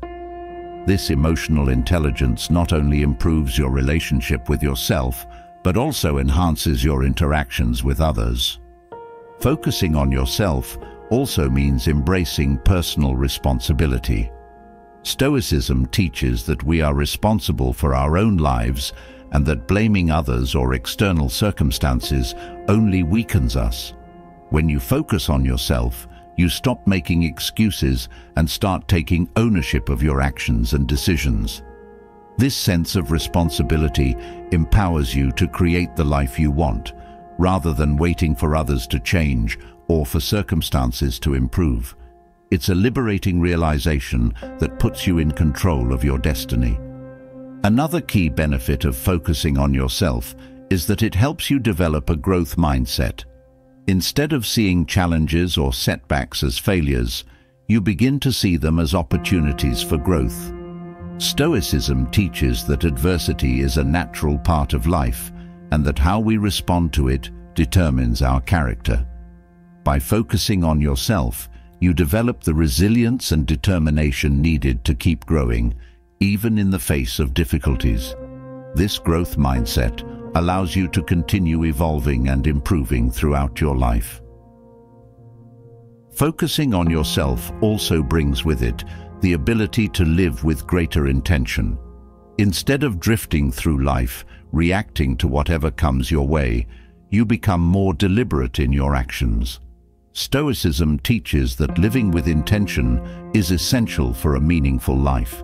Speaker 1: This emotional intelligence not only improves your relationship with yourself, but also enhances your interactions with others. Focusing on yourself also means embracing personal responsibility. Stoicism teaches that we are responsible for our own lives and that blaming others or external circumstances only weakens us. When you focus on yourself, you stop making excuses and start taking ownership of your actions and decisions. This sense of responsibility empowers you to create the life you want, rather than waiting for others to change or for circumstances to improve. It's a liberating realization that puts you in control of your destiny. Another key benefit of focusing on yourself is that it helps you develop a growth mindset. Instead of seeing challenges or setbacks as failures, you begin to see them as opportunities for growth. Stoicism teaches that adversity is a natural part of life and that how we respond to it determines our character. By focusing on yourself, you develop the resilience and determination needed to keep growing, even in the face of difficulties. This growth mindset allows you to continue evolving and improving throughout your life. Focusing on yourself also brings with it the ability to live with greater intention. Instead of drifting through life, reacting to whatever comes your way, you become more deliberate in your actions. Stoicism teaches that living with intention is essential for a meaningful life.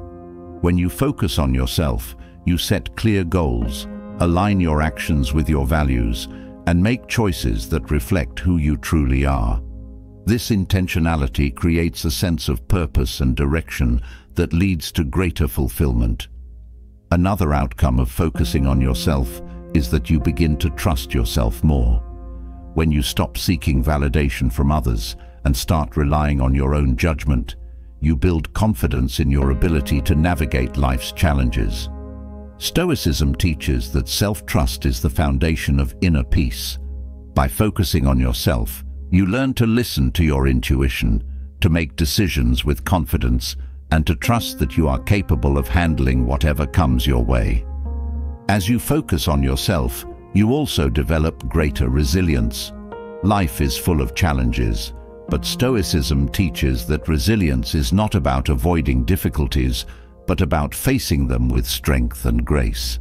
Speaker 1: When you focus on yourself, you set clear goals, align your actions with your values, and make choices that reflect who you truly are. This intentionality creates a sense of purpose and direction that leads to greater fulfillment. Another outcome of focusing on yourself is that you begin to trust yourself more. When you stop seeking validation from others and start relying on your own judgment, you build confidence in your ability to navigate life's challenges. Stoicism teaches that self-trust is the foundation of inner peace. By focusing on yourself, you learn to listen to your intuition, to make decisions with confidence, and to trust that you are capable of handling whatever comes your way. As you focus on yourself, you also develop greater resilience. Life is full of challenges, but Stoicism teaches that resilience is not about avoiding difficulties, but about facing them with strength and grace.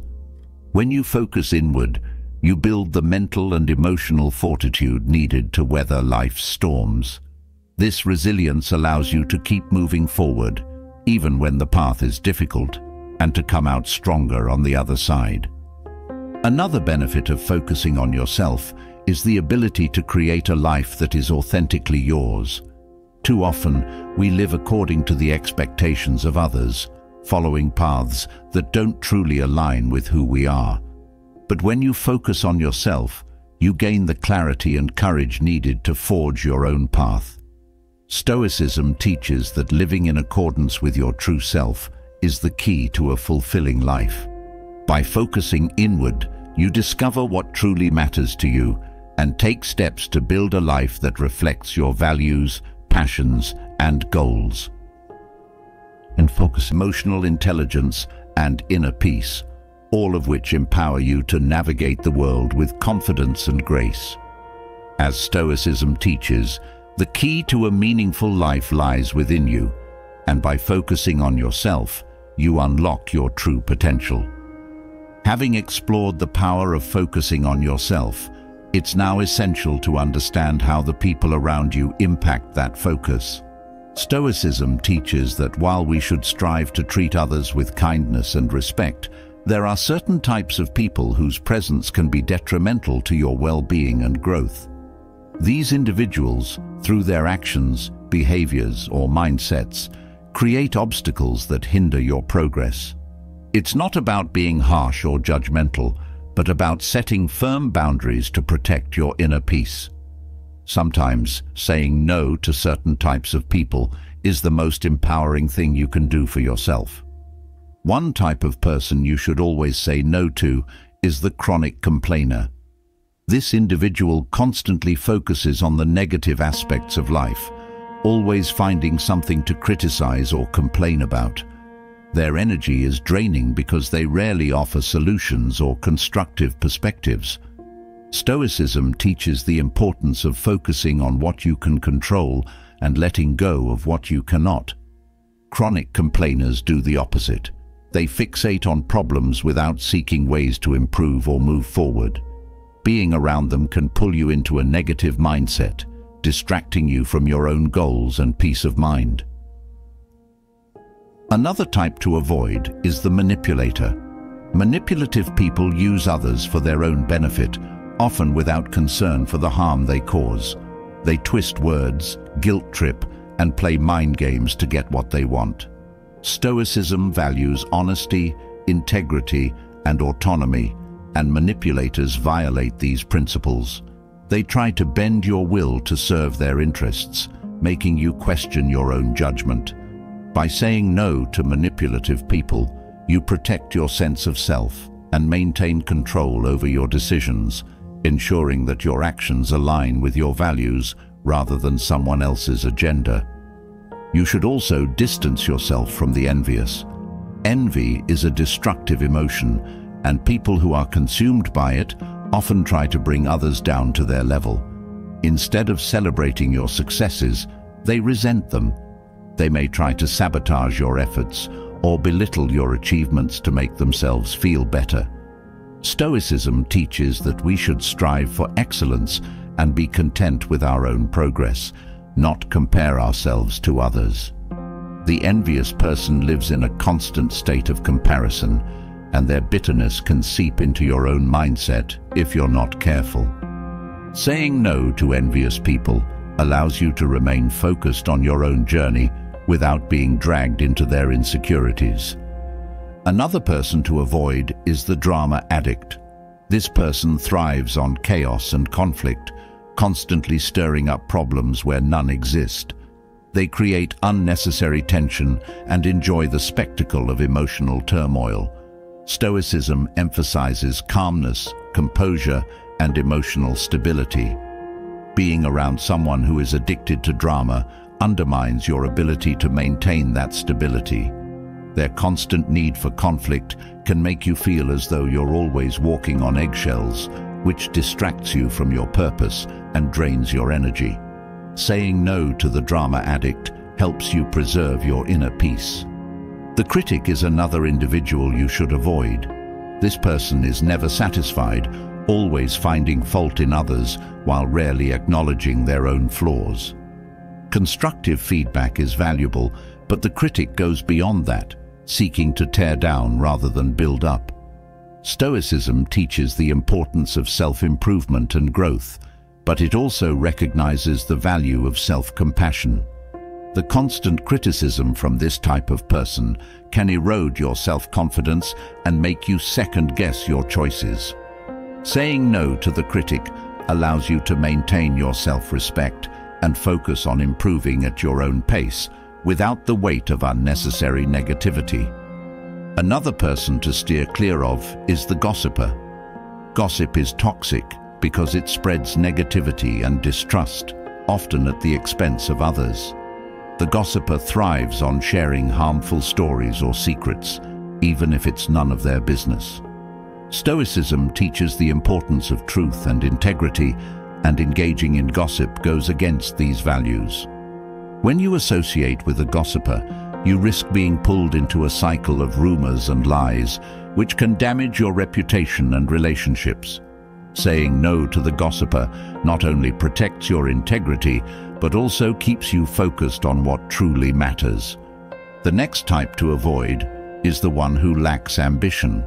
Speaker 1: When you focus inward, you build the mental and emotional fortitude needed to weather life's storms. This resilience allows you to keep moving forward, even when the path is difficult, and to come out stronger on the other side. Another benefit of focusing on yourself is the ability to create a life that is authentically yours. Too often, we live according to the expectations of others, following paths that don't truly align with who we are. But when you focus on yourself, you gain the clarity and courage needed to forge your own path. Stoicism teaches that living in accordance with your true self is the key to a fulfilling life. By focusing inward, you discover what truly matters to you and take steps to build a life that reflects your values, passions, and goals. And focus emotional intelligence and inner peace, all of which empower you to navigate the world with confidence and grace. As Stoicism teaches, the key to a meaningful life lies within you, and by focusing on yourself, you unlock your true potential. Having explored the power of focusing on yourself, it's now essential to understand how the people around you impact that focus. Stoicism teaches that while we should strive to treat others with kindness and respect, there are certain types of people whose presence can be detrimental to your well-being and growth. These individuals, through their actions, behaviors, or mindsets, create obstacles that hinder your progress. It's not about being harsh or judgmental, but about setting firm boundaries to protect your inner peace. Sometimes saying no to certain types of people is the most empowering thing you can do for yourself. One type of person you should always say no to is the chronic complainer. This individual constantly focuses on the negative aspects of life, always finding something to criticize or complain about. Their energy is draining because they rarely offer solutions or constructive perspectives. Stoicism teaches the importance of focusing on what you can control and letting go of what you cannot. Chronic complainers do the opposite. They fixate on problems without seeking ways to improve or move forward. Being around them can pull you into a negative mindset, distracting you from your own goals and peace of mind. Another type to avoid is the manipulator. Manipulative people use others for their own benefit, often without concern for the harm they cause. They twist words, guilt trip, and play mind games to get what they want. Stoicism values honesty, integrity, and autonomy, and manipulators violate these principles. They try to bend your will to serve their interests, making you question your own judgment. By saying no to manipulative people, you protect your sense of self and maintain control over your decisions, ensuring that your actions align with your values rather than someone else's agenda. You should also distance yourself from the envious. Envy is a destructive emotion, and people who are consumed by it often try to bring others down to their level. Instead of celebrating your successes, they resent them. They may try to sabotage your efforts or belittle your achievements to make themselves feel better. Stoicism teaches that we should strive for excellence and be content with our own progress, not compare ourselves to others. The envious person lives in a constant state of comparison, and their bitterness can seep into your own mindset if you're not careful. Saying no to envious people allows you to remain focused on your own journey without being dragged into their insecurities. Another person to avoid is the drama addict. This person thrives on chaos and conflict, constantly stirring up problems where none exist. They create unnecessary tension and enjoy the spectacle of emotional turmoil. Stoicism emphasizes calmness, composure, and emotional stability. Being around someone who is addicted to drama undermines your ability to maintain that stability. Their constant need for conflict can make you feel as though you're always walking on eggshells, which distracts you from your purpose and drains your energy. Saying no to the drama addict helps you preserve your inner peace. The critic is another individual you should avoid. This person is never satisfied, always finding fault in others while rarely acknowledging their own flaws. Constructive feedback is valuable, but the critic goes beyond that, seeking to tear down rather than build up. Stoicism teaches the importance of self-improvement and growth, but it also recognizes the value of self-compassion. The constant criticism from this type of person can erode your self-confidence and make you second-guess your choices. Saying no to the critic allows you to maintain your self-respect and focus on improving at your own pace without the weight of unnecessary negativity. Another person to steer clear of is the gossiper. Gossip is toxic because it spreads negativity and distrust, often at the expense of others. The gossiper thrives on sharing harmful stories or secrets, even if it's none of their business. Stoicism teaches the importance of truth and integrity, and engaging in gossip goes against these values. When you associate with a gossiper, you risk being pulled into a cycle of rumors and lies, which can damage your reputation and relationships. Saying no to the gossiper not only protects your integrity, but also keeps you focused on what truly matters. The next type to avoid is the one who lacks ambition.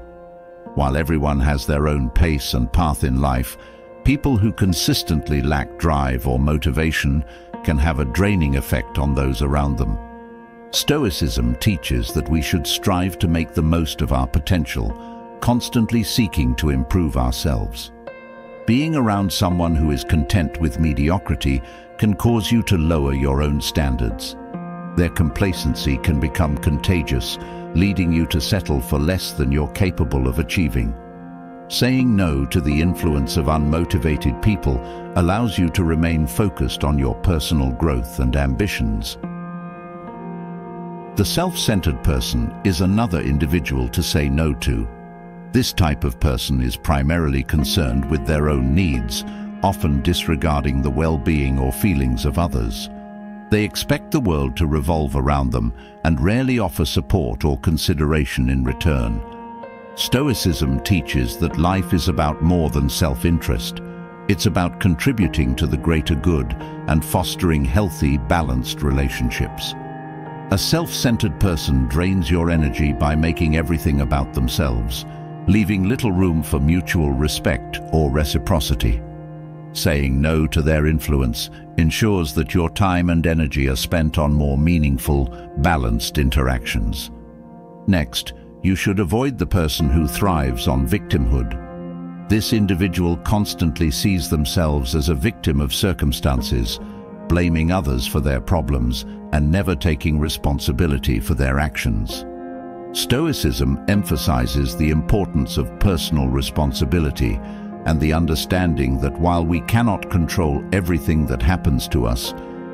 Speaker 1: While everyone has their own pace and path in life, people who consistently lack drive or motivation can have a draining effect on those around them. Stoicism teaches that we should strive to make the most of our potential, constantly seeking to improve ourselves. Being around someone who is content with mediocrity can cause you to lower your own standards. Their complacency can become contagious, leading you to settle for less than you're capable of achieving. Saying no to the influence of unmotivated people allows you to remain focused on your personal growth and ambitions. The self-centered person is another individual to say no to. This type of person is primarily concerned with their own needs, often disregarding the well-being or feelings of others. They expect the world to revolve around them and rarely offer support or consideration in return. Stoicism teaches that life is about more than self-interest. It's about contributing to the greater good and fostering healthy, balanced relationships. A self-centered person drains your energy by making everything about themselves, leaving little room for mutual respect or reciprocity. Saying no to their influence ensures that your time and energy are spent on more meaningful, balanced interactions. Next, you should avoid the person who thrives on victimhood. This individual constantly sees themselves as a victim of circumstances, blaming others for their problems and never taking responsibility for their actions. Stoicism emphasizes the importance of personal responsibility and the understanding that while we cannot control everything that happens to us,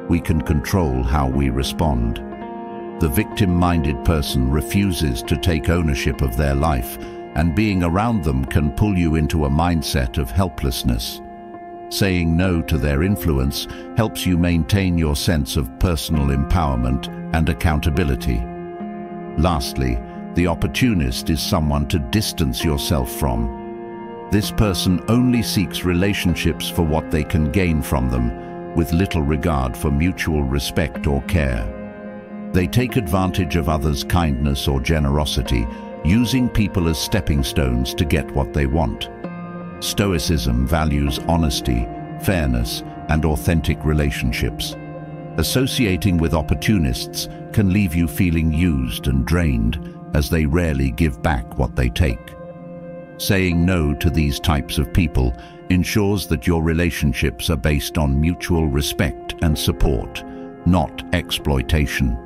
Speaker 1: we can control how we respond. The victim-minded person refuses to take ownership of their life, and being around them can pull you into a mindset of helplessness. Saying no to their influence helps you maintain your sense of personal empowerment and accountability. Lastly, the opportunist is someone to distance yourself from. This person only seeks relationships for what they can gain from them, with little regard for mutual respect or care. They take advantage of others' kindness or generosity, using people as stepping stones to get what they want. Stoicism values honesty, fairness, and authentic relationships. Associating with opportunists can leave you feeling used and drained, as they rarely give back what they take. Saying no to these types of people ensures that your relationships are based on mutual respect and support, not exploitation.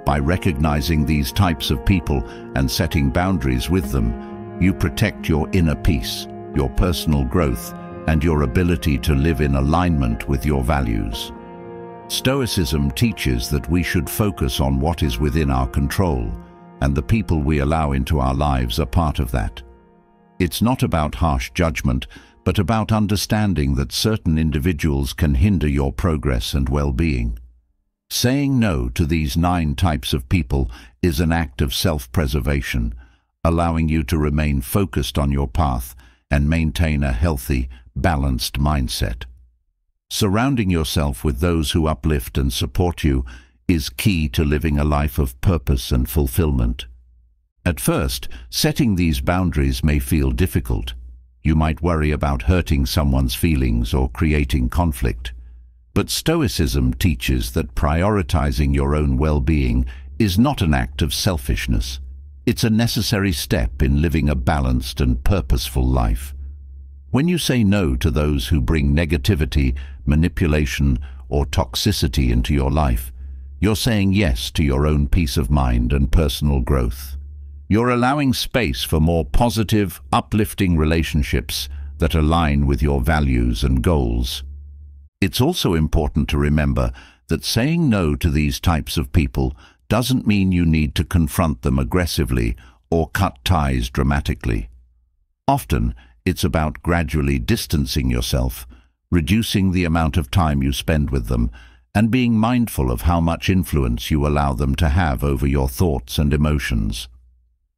Speaker 1: By recognizing these types of people and setting boundaries with them, you protect your inner peace, your personal growth, and your ability to live in alignment with your values. Stoicism teaches that we should focus on what is within our control, and the people we allow into our lives are part of that. It's not about harsh judgment, but about understanding that certain individuals can hinder your progress and well-being. Saying no to these 9 types of people is an act of self-preservation, allowing you to remain focused on your path and maintain a healthy, balanced mindset. Surrounding yourself with those who uplift and support you is key to living a life of purpose and fulfillment. At first, setting these boundaries may feel difficult. You might worry about hurting someone's feelings or creating conflict. But Stoicism teaches that prioritizing your own well-being is not an act of selfishness. It's a necessary step in living a balanced and purposeful life. When you say no to those who bring negativity, manipulation, or toxicity into your life, you're saying yes to your own peace of mind and personal growth. You're allowing space for more positive, uplifting relationships that align with your values and goals. It's also important to remember that saying no to these types of people doesn't mean you need to confront them aggressively or cut ties dramatically. Often, it's about gradually distancing yourself, reducing the amount of time you spend with them, and being mindful of how much influence you allow them to have over your thoughts and emotions.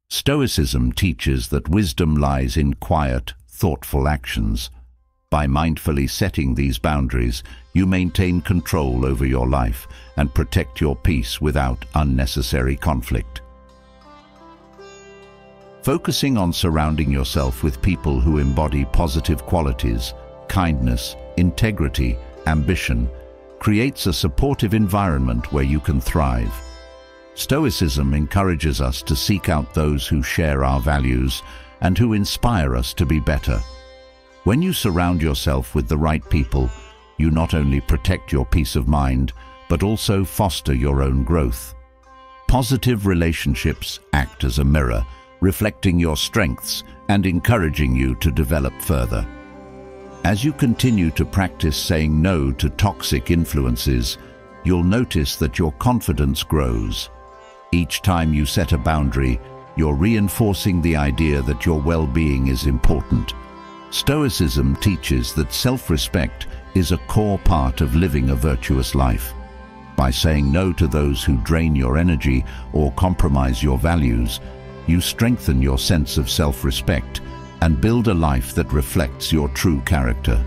Speaker 1: Stoicism teaches that wisdom lies in quiet, thoughtful actions. By mindfully setting these boundaries, you maintain control over your life and protect your peace without unnecessary conflict. Focusing on surrounding yourself with people who embody positive qualities, kindness, integrity, ambition, creates a supportive environment where you can thrive. Stoicism encourages us to seek out those who share our values and who inspire us to be better. When you surround yourself with the right people, you not only protect your peace of mind, but also foster your own growth. Positive relationships act as a mirror, reflecting your strengths and encouraging you to develop further. As you continue to practice saying no to toxic influences, you'll notice that your confidence grows. Each time you set a boundary, you're reinforcing the idea that your well-being is important. Stoicism teaches that self-respect is a core part of living a virtuous life. By saying no to those who drain your energy or compromise your values, you strengthen your sense of self-respect and build a life that reflects your true character.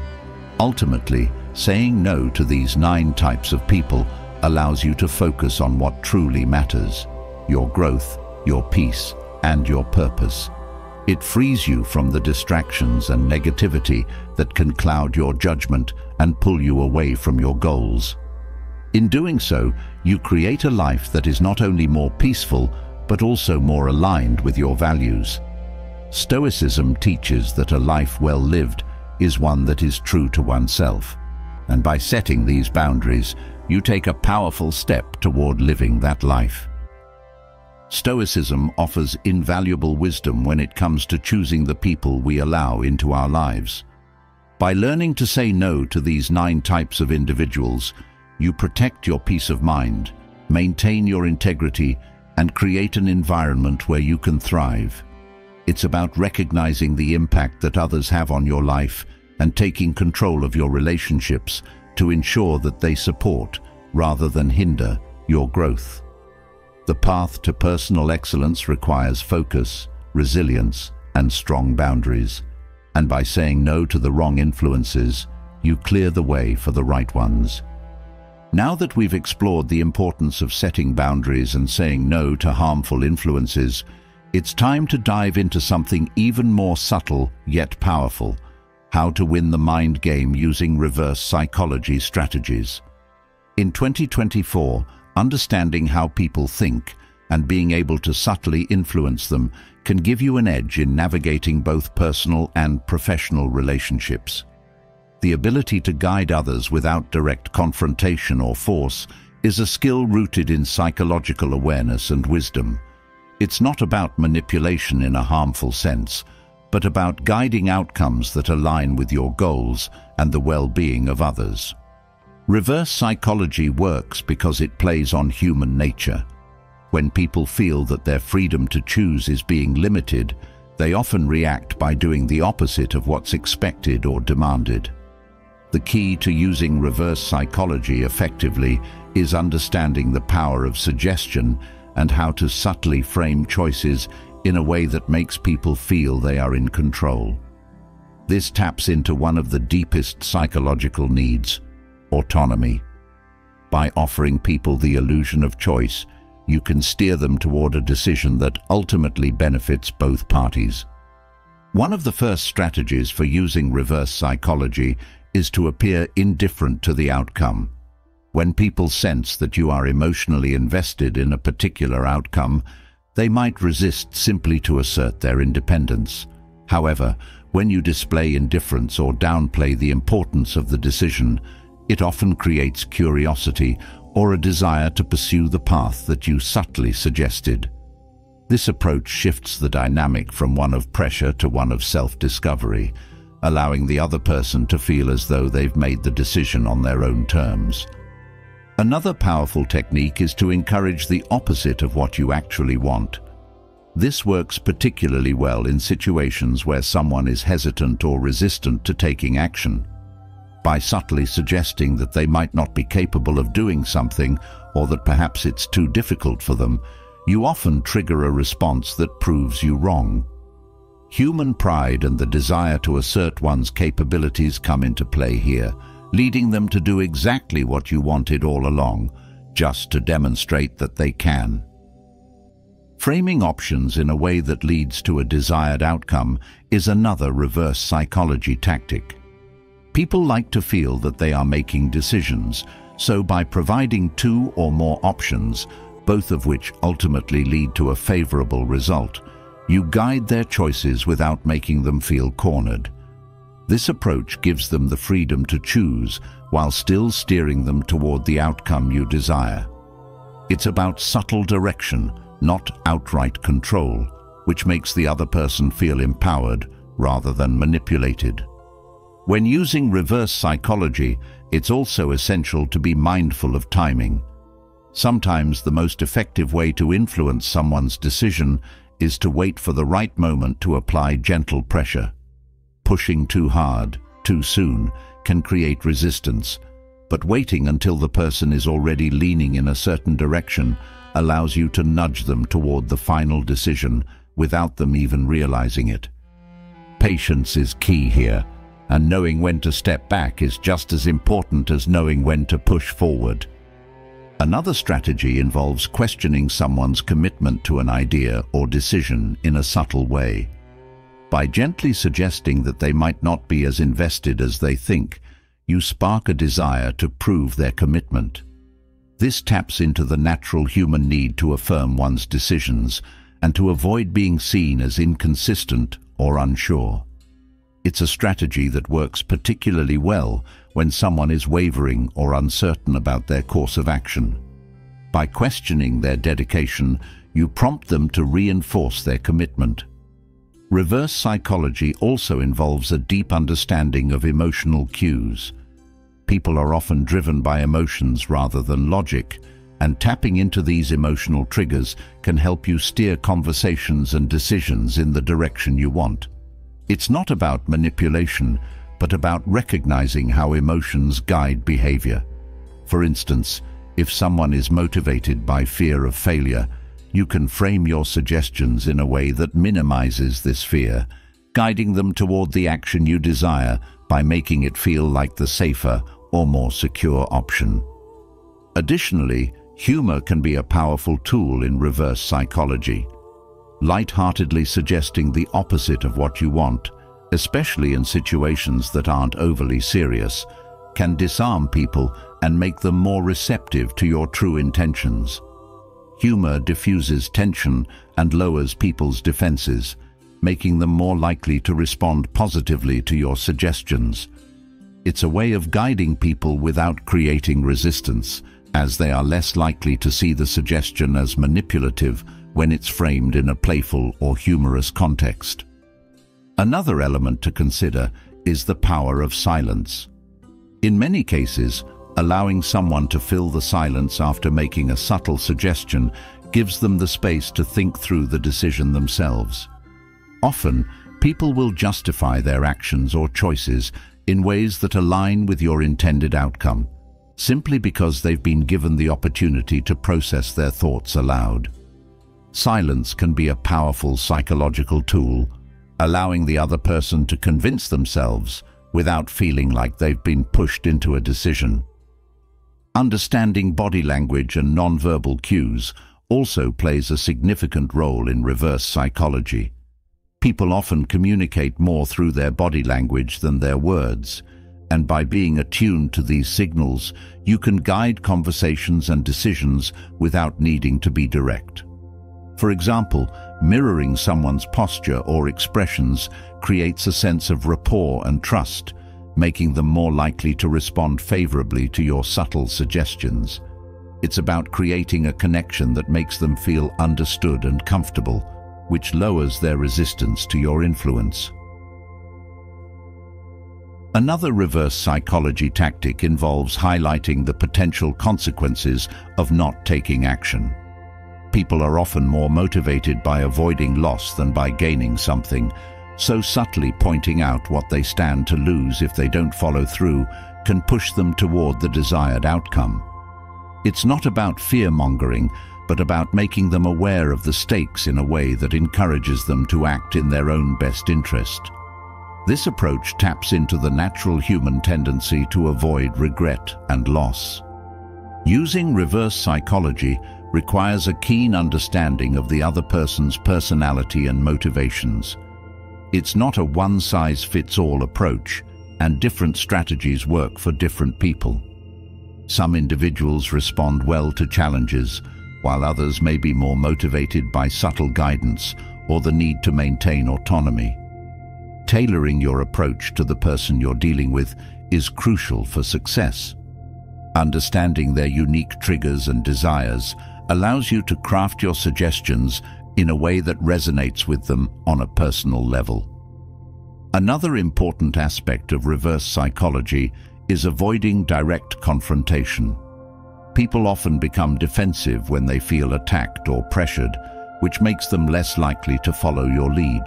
Speaker 1: Ultimately, saying no to these 9 types of people allows you to focus on what truly matters: your growth, your peace, and your purpose. It frees you from the distractions and negativity that can cloud your judgment and pull you away from your goals. In doing so, you create a life that is not only more peaceful, but also more aligned with your values. Stoicism teaches that a life well lived is one that is true to oneself. And by setting these boundaries, you take a powerful step toward living that life. Stoicism offers invaluable wisdom when it comes to choosing the people we allow into our lives. By learning to say no to these 9 types of individuals, you protect your peace of mind, maintain your integrity, and create an environment where you can thrive. It's about recognizing the impact that others have on your life and taking control of your relationships to ensure that they support, rather than hinder, your growth. The path to personal excellence requires focus, resilience, and strong boundaries. And by saying no to the wrong influences, you clear the way for the right ones. Now that we've explored the importance of setting boundaries and saying no to harmful influences, it's time to dive into something even more subtle yet powerful: how to win the mind game using reverse psychology strategies. In 2024, understanding how people think and being able to subtly influence them can give you an edge in navigating both personal and professional relationships. The ability to guide others without direct confrontation or force is a skill rooted in psychological awareness and wisdom. It's not about manipulation in a harmful sense, but about guiding outcomes that align with your goals and the well-being of others. Reverse psychology works because it plays on human nature. When people feel that their freedom to choose is being limited, they often react by doing the opposite of what's expected or demanded. The key to using reverse psychology effectively is understanding the power of suggestion and how to subtly frame choices in a way that makes people feel they are in control. This taps into one of the deepest psychological needs: autonomy. By offering people the illusion of choice, you can steer them toward a decision that ultimately benefits both parties. One of the first strategies for using reverse psychology is to appear indifferent to the outcome. When people sense that you are emotionally invested in a particular outcome, they might resist simply to assert their independence. However, when you display indifference or downplay the importance of the decision, it often creates curiosity or a desire to pursue the path that you subtly suggested. This approach shifts the dynamic from one of pressure to one of self-discovery, allowing the other person to feel as though they've made the decision on their own terms. Another powerful technique is to encourage the opposite of what you actually want. This works particularly well in situations where someone is hesitant or resistant to taking action. By subtly suggesting that they might not be capable of doing something, or that perhaps it's too difficult for them, you often trigger a response that proves you wrong. Human pride and the desire to assert one's capabilities come into play here, leading them to do exactly what you wanted all along, just to demonstrate that they can. Framing options in a way that leads to a desired outcome is another reverse psychology tactic. People like to feel that they are making decisions, so by providing 2 or more options, both of which ultimately lead to a favorable result, you guide their choices without making them feel cornered. This approach gives them the freedom to choose while still steering them toward the outcome you desire. It's about subtle direction, not outright control, which makes the other person feel empowered rather than manipulated. When using reverse psychology, it's also essential to be mindful of timing. Sometimes the most effective way to influence someone's decision is to wait for the right moment to apply gentle pressure. Pushing too hard, too soon, can create resistance, but waiting until the person is already leaning in a certain direction allows you to nudge them toward the final decision without them even realizing it. Patience is key here, and knowing when to step back is just as important as knowing when to push forward. Another strategy involves questioning someone's commitment to an idea or decision in a subtle way. By gently suggesting that they might not be as invested as they think, you spark a desire to prove their commitment. This taps into the natural human need to affirm one's decisions and to avoid being seen as inconsistent or unsure. It's a strategy that works particularly well when someone is wavering or uncertain about their course of action. By questioning their dedication, you prompt them to reinforce their commitment. Reverse psychology also involves a deep understanding of emotional cues. People are often driven by emotions rather than logic, and tapping into these emotional triggers can help you steer conversations and decisions in the direction you want. It's not about manipulation, but about recognizing how emotions guide behavior. For instance, if someone is motivated by fear of failure, you can frame your suggestions in a way that minimizes this fear, guiding them toward the action you desire by making it feel like the safer or more secure option. Additionally, humor can be a powerful tool in reverse psychology. Light-heartedly suggesting the opposite of what you want, especially in situations that aren't overly serious, can disarm people and make them more receptive to your true intentions. Humor diffuses tension and lowers people's defenses, making them more likely to respond positively to your suggestions. It's a way of guiding people without creating resistance, as they are less likely to see the suggestion as manipulative when it's framed in a playful or humorous context. Another element to consider is the power of silence. In many cases, allowing someone to fill the silence after making a subtle suggestion gives them the space to think through the decision themselves. Often, people will justify their actions or choices in ways that align with your intended outcome, simply because they've been given the opportunity to process their thoughts aloud. Silence can be a powerful psychological tool, allowing the other person to convince themselves without feeling like they've been pushed into a decision. Understanding body language and nonverbal cues also plays a significant role in reverse psychology. People often communicate more through their body language than their words, and by being attuned to these signals, you can guide conversations and decisions without needing to be direct. For example, mirroring someone's posture or expressions creates a sense of rapport and trust, making them more likely to respond favorably to your subtle suggestions. It's about creating a connection that makes them feel understood and comfortable, which lowers their resistance to your influence. Another reverse psychology tactic involves highlighting the potential consequences of not taking action. People are often more motivated by avoiding loss than by gaining something, so subtly pointing out what they stand to lose if they don't follow through can push them toward the desired outcome. It's not about fear-mongering, but about making them aware of the stakes in a way that encourages them to act in their own best interest. This approach taps into the natural human tendency to avoid regret and loss. Using reverse psychology requires a keen understanding of the other person's personality and motivations. It's not a one-size-fits-all approach, and different strategies work for different people. Some individuals respond well to challenges, while others may be more motivated by subtle guidance or the need to maintain autonomy. Tailoring your approach to the person you're dealing with is crucial for success. Understanding their unique triggers and desires allows you to craft your suggestions in a way that resonates with them on a personal level. Another important aspect of reverse psychology is avoiding direct confrontation. People often become defensive when they feel attacked or pressured, which makes them less likely to follow your lead.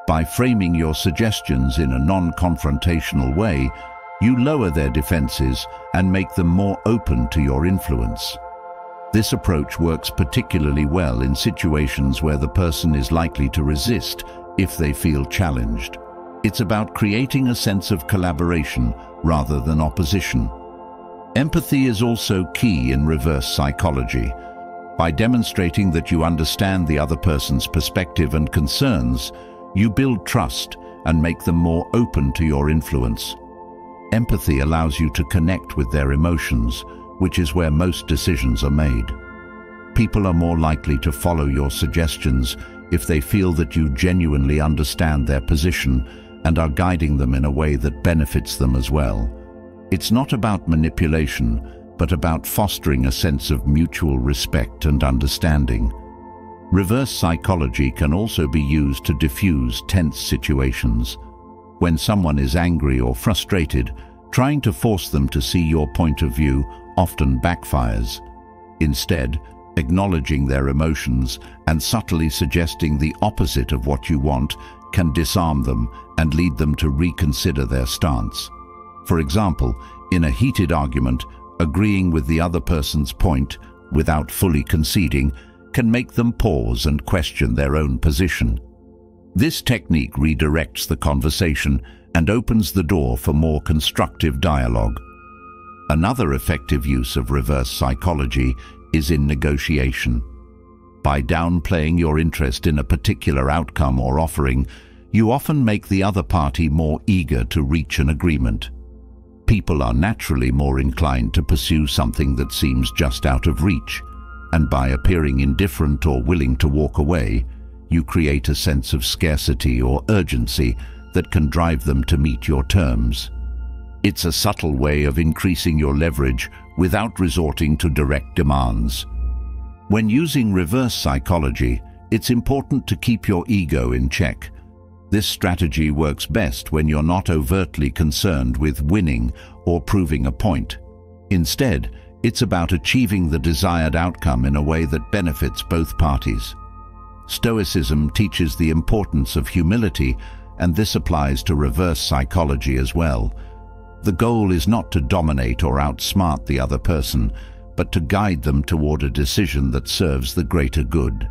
Speaker 1: By framing your suggestions in a non-confrontational way, you lower their defenses and make them more open to your influence. This approach works particularly well in situations where the person is likely to resist if they feel challenged. It's about creating a sense of collaboration rather than opposition. Empathy is also key in reverse psychology. By demonstrating that you understand the other person's perspective and concerns, you build trust and make them more open to your influence. Empathy allows you to connect with their emotions, which is where most decisions are made. People are more likely to follow your suggestions if they feel that you genuinely understand their position and are guiding them in a way that benefits them as well. It's not about manipulation, but about fostering a sense of mutual respect and understanding. Reverse psychology can also be used to diffuse tense situations. When someone is angry or frustrated, trying to force them to see your point of view often backfires. Instead, acknowledging their emotions and subtly suggesting the opposite of what you want can disarm them and lead them to reconsider their stance. For example, in a heated argument, agreeing with the other person's point without fully conceding can make them pause and question their own position. This technique redirects the conversation and opens the door for more constructive dialogue. Another effective use of reverse psychology is in negotiation. By downplaying your interest in a particular outcome or offering, you often make the other party more eager to reach an agreement. People are naturally more inclined to pursue something that seems just out of reach, and by appearing indifferent or willing to walk away, you create a sense of scarcity or urgency that can drive them to meet your terms. It's a subtle way of increasing your leverage without resorting to direct demands. When using reverse psychology, it's important to keep your ego in check. This strategy works best when you're not overtly concerned with winning or proving a point. Instead, it's about achieving the desired outcome in a way that benefits both parties. Stoicism teaches the importance of humility, and this applies to reverse psychology as well. The goal is not to dominate or outsmart the other person, but to guide them toward a decision that serves the greater good.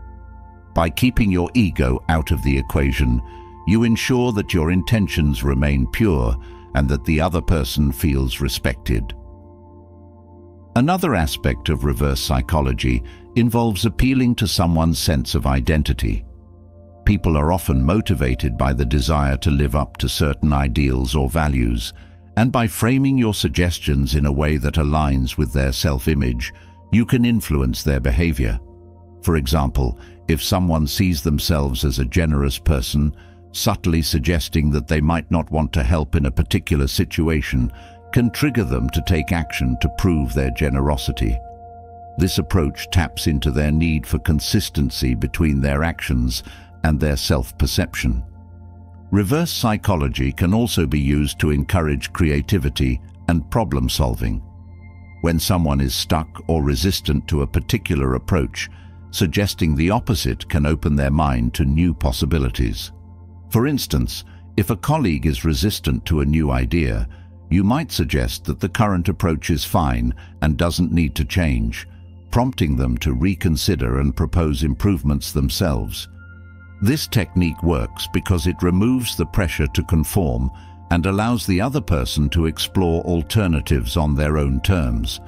Speaker 1: By keeping your ego out of the equation, you ensure that your intentions remain pure and that the other person feels respected. Another aspect of reverse psychology involves appealing to someone's sense of identity. People are often motivated by the desire to live up to certain ideals or values, and by framing your suggestions in a way that aligns with their self-image, you can influence their behavior. For example, if someone sees themselves as a generous person, subtly suggesting that they might not want to help in a particular situation can trigger them to take action to prove their generosity. This approach taps into their need for consistency between their actions and their self-perception. Reverse psychology can also be used to encourage creativity and problem-solving. When someone is stuck or resistant to a particular approach, suggesting the opposite can open their mind to new possibilities. For instance, if a colleague is resistant to a new idea, you might suggest that the current approach is fine and doesn't need to change, prompting them to reconsider and propose improvements themselves. This technique works because it removes the pressure to conform and allows the other person to explore alternatives on their own terms.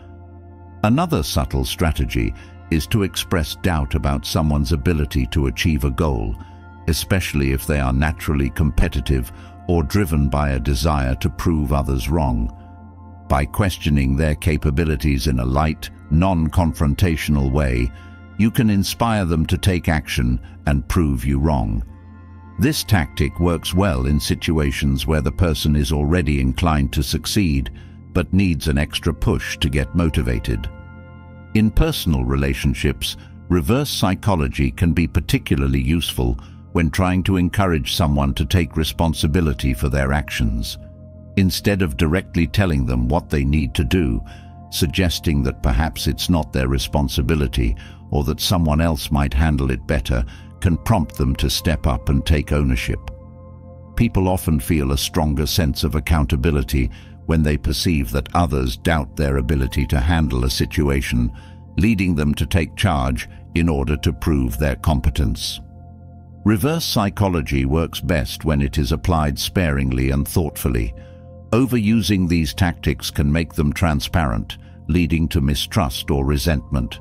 Speaker 1: Another subtle strategy is to express doubt about someone's ability to achieve a goal, especially if they are naturally competitive or driven by a desire to prove others wrong. By questioning their capabilities in a light, non-confrontational way, you can inspire them to take action and prove you wrong. This tactic works well in situations where the person is already inclined to succeed but needs an extra push to get motivated. In personal relationships, reverse psychology can be particularly useful when trying to encourage someone to take responsibility for their actions. Instead of directly telling them what they need to do, suggesting that perhaps it's not their responsibility or that someone else might handle it better can prompt them to step up and take ownership. People often feel a stronger sense of accountability when they perceive that others doubt their ability to handle a situation, leading them to take charge in order to prove their competence. Reverse psychology works best when it is applied sparingly and thoughtfully. Overusing these tactics can make them transparent, leading to mistrust or resentment.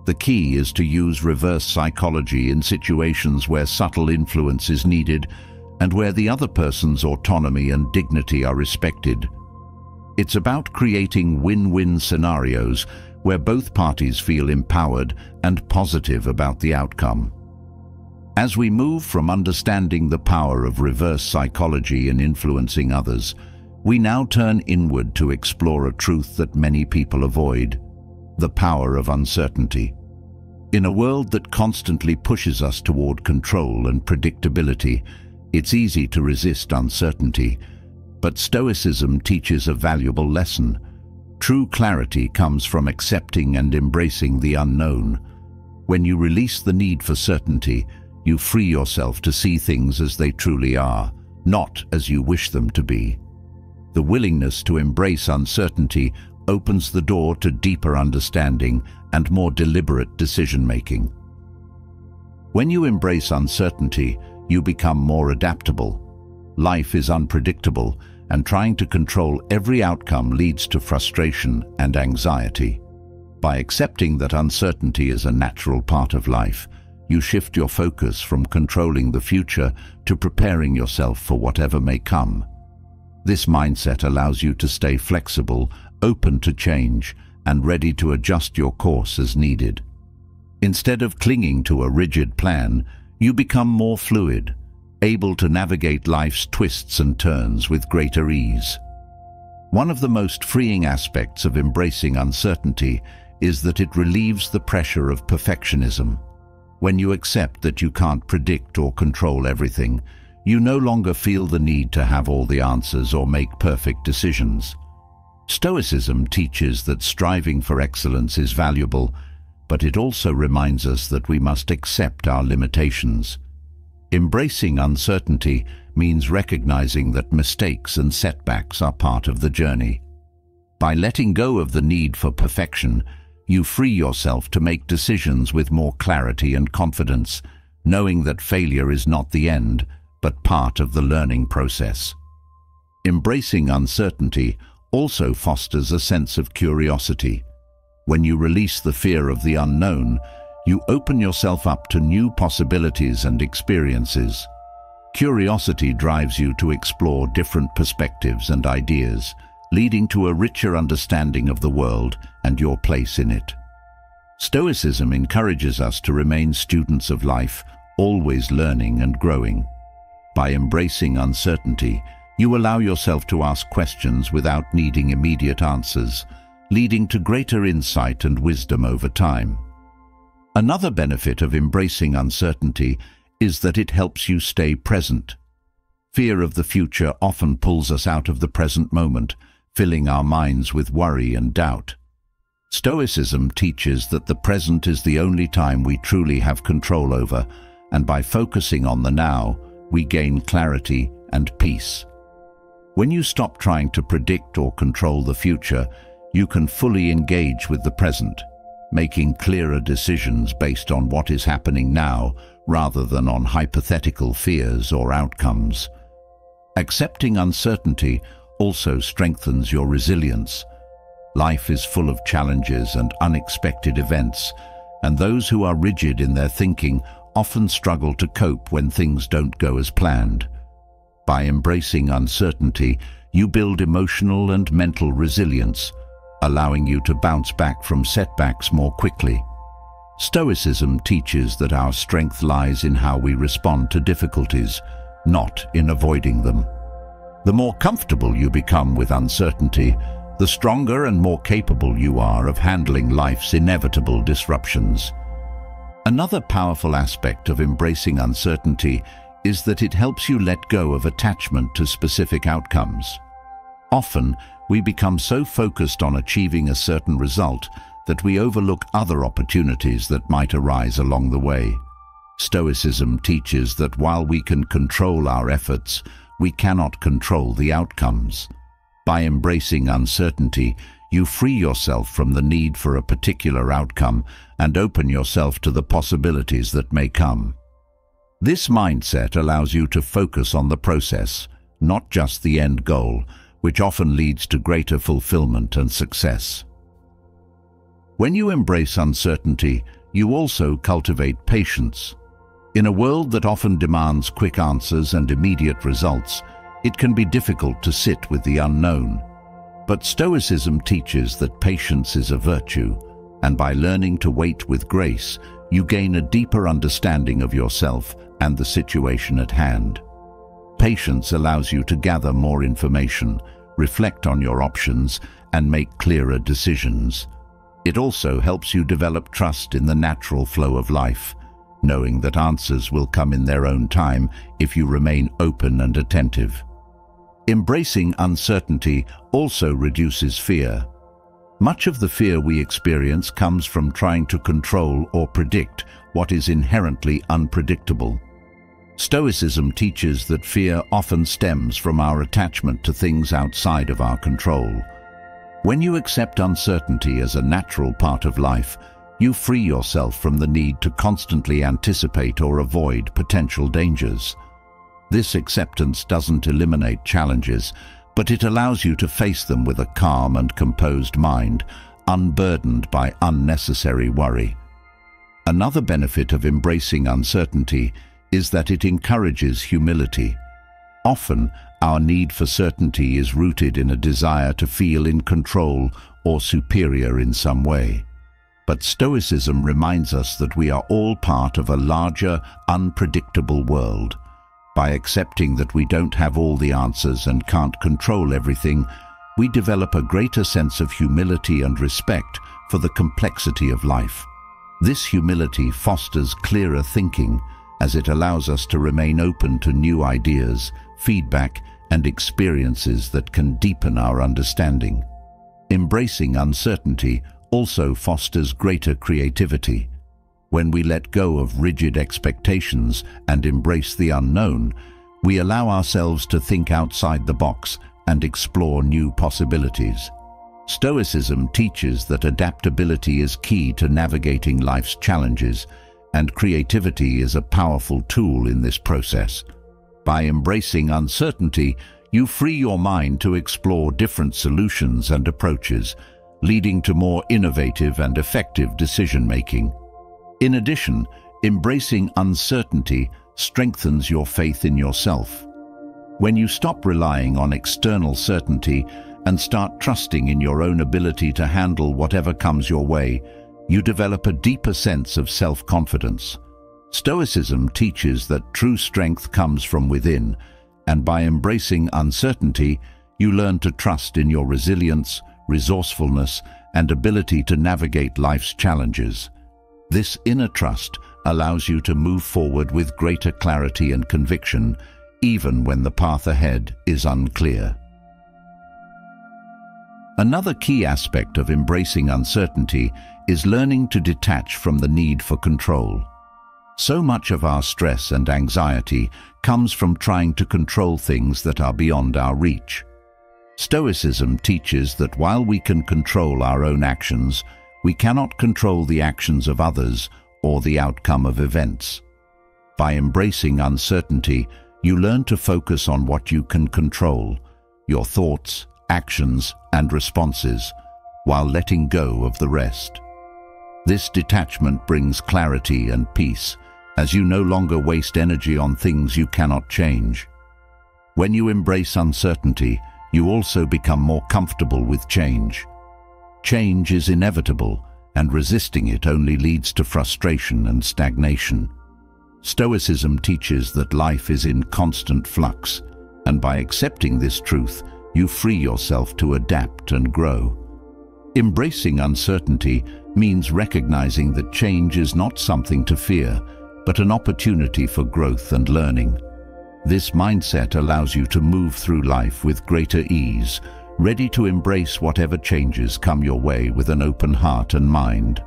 Speaker 1: The key is to use reverse psychology in situations where subtle influence is needed and where the other person's autonomy and dignity are respected. It's about creating win-win scenarios where both parties feel empowered and positive about the outcome. As we move from understanding the power of reverse psychology in influencing others, we now turn inward to explore a truth that many people avoid: the power of uncertainty. In a world that constantly pushes us toward control and predictability, it's easy to resist uncertainty, but Stoicism teaches a valuable lesson. True clarity comes from accepting and embracing the unknown. When you release the need for certainty, you free yourself to see things as they truly are, not as you wish them to be. The willingness to embrace uncertainty opens the door to deeper understanding and more deliberate decision-making. When you embrace uncertainty, you become more adaptable. Life is unpredictable, and trying to control every outcome leads to frustration and anxiety. By accepting that uncertainty is a natural part of life, you shift your focus from controlling the future to preparing yourself for whatever may come. This mindset allows you to stay flexible, open to change, and ready to adjust your course as needed. Instead of clinging to a rigid plan, you become more fluid, able to navigate life's twists and turns with greater ease. One of the most freeing aspects of embracing uncertainty is that it relieves the pressure of perfectionism. When you accept that you can't predict or control everything, you no longer feel the need to have all the answers or make perfect decisions. Stoicism teaches that striving for excellence is valuable, but it also reminds us that we must accept our limitations. Embracing uncertainty means recognizing that mistakes and setbacks are part of the journey. By letting go of the need for perfection, you free yourself to make decisions with more clarity and confidence, knowing that failure is not the end, but part of the learning process. Embracing uncertainty also fosters a sense of curiosity. When you release the fear of the unknown, you open yourself up to new possibilities and experiences. Curiosity drives you to explore different perspectives and ideas, leading to a richer understanding of the world and your place in it. Stoicism encourages us to remain students of life, always learning and growing. By embracing uncertainty, you allow yourself to ask questions without needing immediate answers, leading to greater insight and wisdom over time. Another benefit of embracing uncertainty is that it helps you stay present. Fear of the future often pulls us out of the present moment, filling our minds with worry and doubt. Stoicism teaches that the present is the only time we truly have control over, and by focusing on the now, we gain clarity and peace. When you stop trying to predict or control the future, you can fully engage with the present, making clearer decisions based on what is happening now rather than on hypothetical fears or outcomes. Accepting uncertainty also strengthens your resilience. Life is full of challenges and unexpected events, and those who are rigid in their thinking often struggle to cope when things don't go as planned. By embracing uncertainty, you build emotional and mental resilience, allowing you to bounce back from setbacks more quickly. Stoicism teaches that our strength lies in how we respond to difficulties, not in avoiding them. The more comfortable you become with uncertainty, the stronger and more capable you are of handling life's inevitable disruptions. Another powerful aspect of embracing uncertainty is that it helps you let go of attachment to specific outcomes. Often, we become so focused on achieving a certain result that we overlook other opportunities that might arise along the way. Stoicism teaches that while we can control our efforts, we cannot control the outcomes. By embracing uncertainty, you free yourself from the need for a particular outcome and open yourself to the possibilities that may come. This mindset allows you to focus on the process, not just the end goal, which often leads to greater fulfillment and success. When you embrace uncertainty, you also cultivate patience. In a world that often demands quick answers and immediate results, it can be difficult to sit with the unknown. But Stoicism teaches that patience is a virtue, and by learning to wait with grace, you gain a deeper understanding of yourself and the situation at hand. Patience allows you to gather more information, reflect on your options, and make clearer decisions. It also helps you develop trust in the natural flow of life, knowing that answers will come in their own time if you remain open and attentive. Embracing uncertainty also reduces fear. Much of the fear we experience comes from trying to control or predict what is inherently unpredictable. Stoicism teaches that fear often stems from our attachment to things outside of our control. When you accept uncertainty as a natural part of life, you free yourself from the need to constantly anticipate or avoid potential dangers. This acceptance doesn't eliminate challenges, but it allows you to face them with a calm and composed mind, unburdened by unnecessary worry. Another benefit of embracing uncertainty is that it encourages humility. Often, our need for certainty is rooted in a desire to feel in control or superior in some way. But Stoicism reminds us that we are all part of a larger, unpredictable world. By accepting that we don't have all the answers and can't control everything, we develop a greater sense of humility and respect for the complexity of life. This humility fosters clearer thinking, as it allows us to remain open to new ideas, feedback, and experiences that can deepen our understanding. Embracing uncertainty also fosters greater creativity. When we let go of rigid expectations and embrace the unknown, we allow ourselves to think outside the box and explore new possibilities. Stoicism teaches that adaptability is key to navigating life's challenges, and creativity is a powerful tool in this process. By embracing uncertainty, you free your mind to explore different solutions and approaches, leading to more innovative and effective decision-making. In addition, embracing uncertainty strengthens your faith in yourself. When you stop relying on external certainty and start trusting in your own ability to handle whatever comes your way, you develop a deeper sense of self-confidence. Stoicism teaches that true strength comes from within, and by embracing uncertainty, you learn to trust in your resilience, resourcefulness, and ability to navigate life's challenges. This inner trust allows you to move forward with greater clarity and conviction, even when the path ahead is unclear. Another key aspect of embracing uncertainty is learning to detach from the need for control. So much of our stress and anxiety comes from trying to control things that are beyond our reach. Stoicism teaches that while we can control our own actions, we cannot control the actions of others or the outcome of events. By embracing uncertainty, you learn to focus on what you can control, your thoughts, actions, and responses, while letting go of the rest. This detachment brings clarity and peace, as you no longer waste energy on things you cannot change. When you embrace uncertainty, you also become more comfortable with change. Change is inevitable, and resisting it only leads to frustration and stagnation. Stoicism teaches that life is in constant flux, and by accepting this truth, you free yourself to adapt and grow. Embracing uncertainty means recognizing that change is not something to fear, but an opportunity for growth and learning. This mindset allows you to move through life with greater ease, ready to embrace whatever changes come your way with an open heart and mind.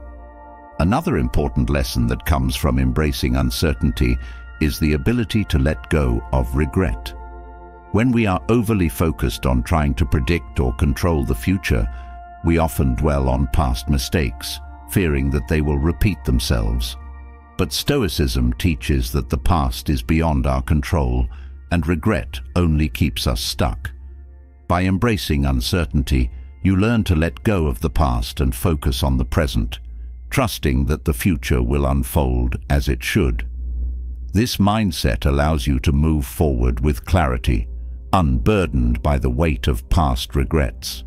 Speaker 1: Another important lesson that comes from embracing uncertainty is the ability to let go of regret. When we are overly focused on trying to predict or control the future, we often dwell on past mistakes, fearing that they will repeat themselves. But Stoicism teaches that the past is beyond our control, and regret only keeps us stuck. By embracing uncertainty, you learn to let go of the past and focus on the present, trusting that the future will unfold as it should. This mindset allows you to move forward with clarity, unburdened by the weight of past regrets.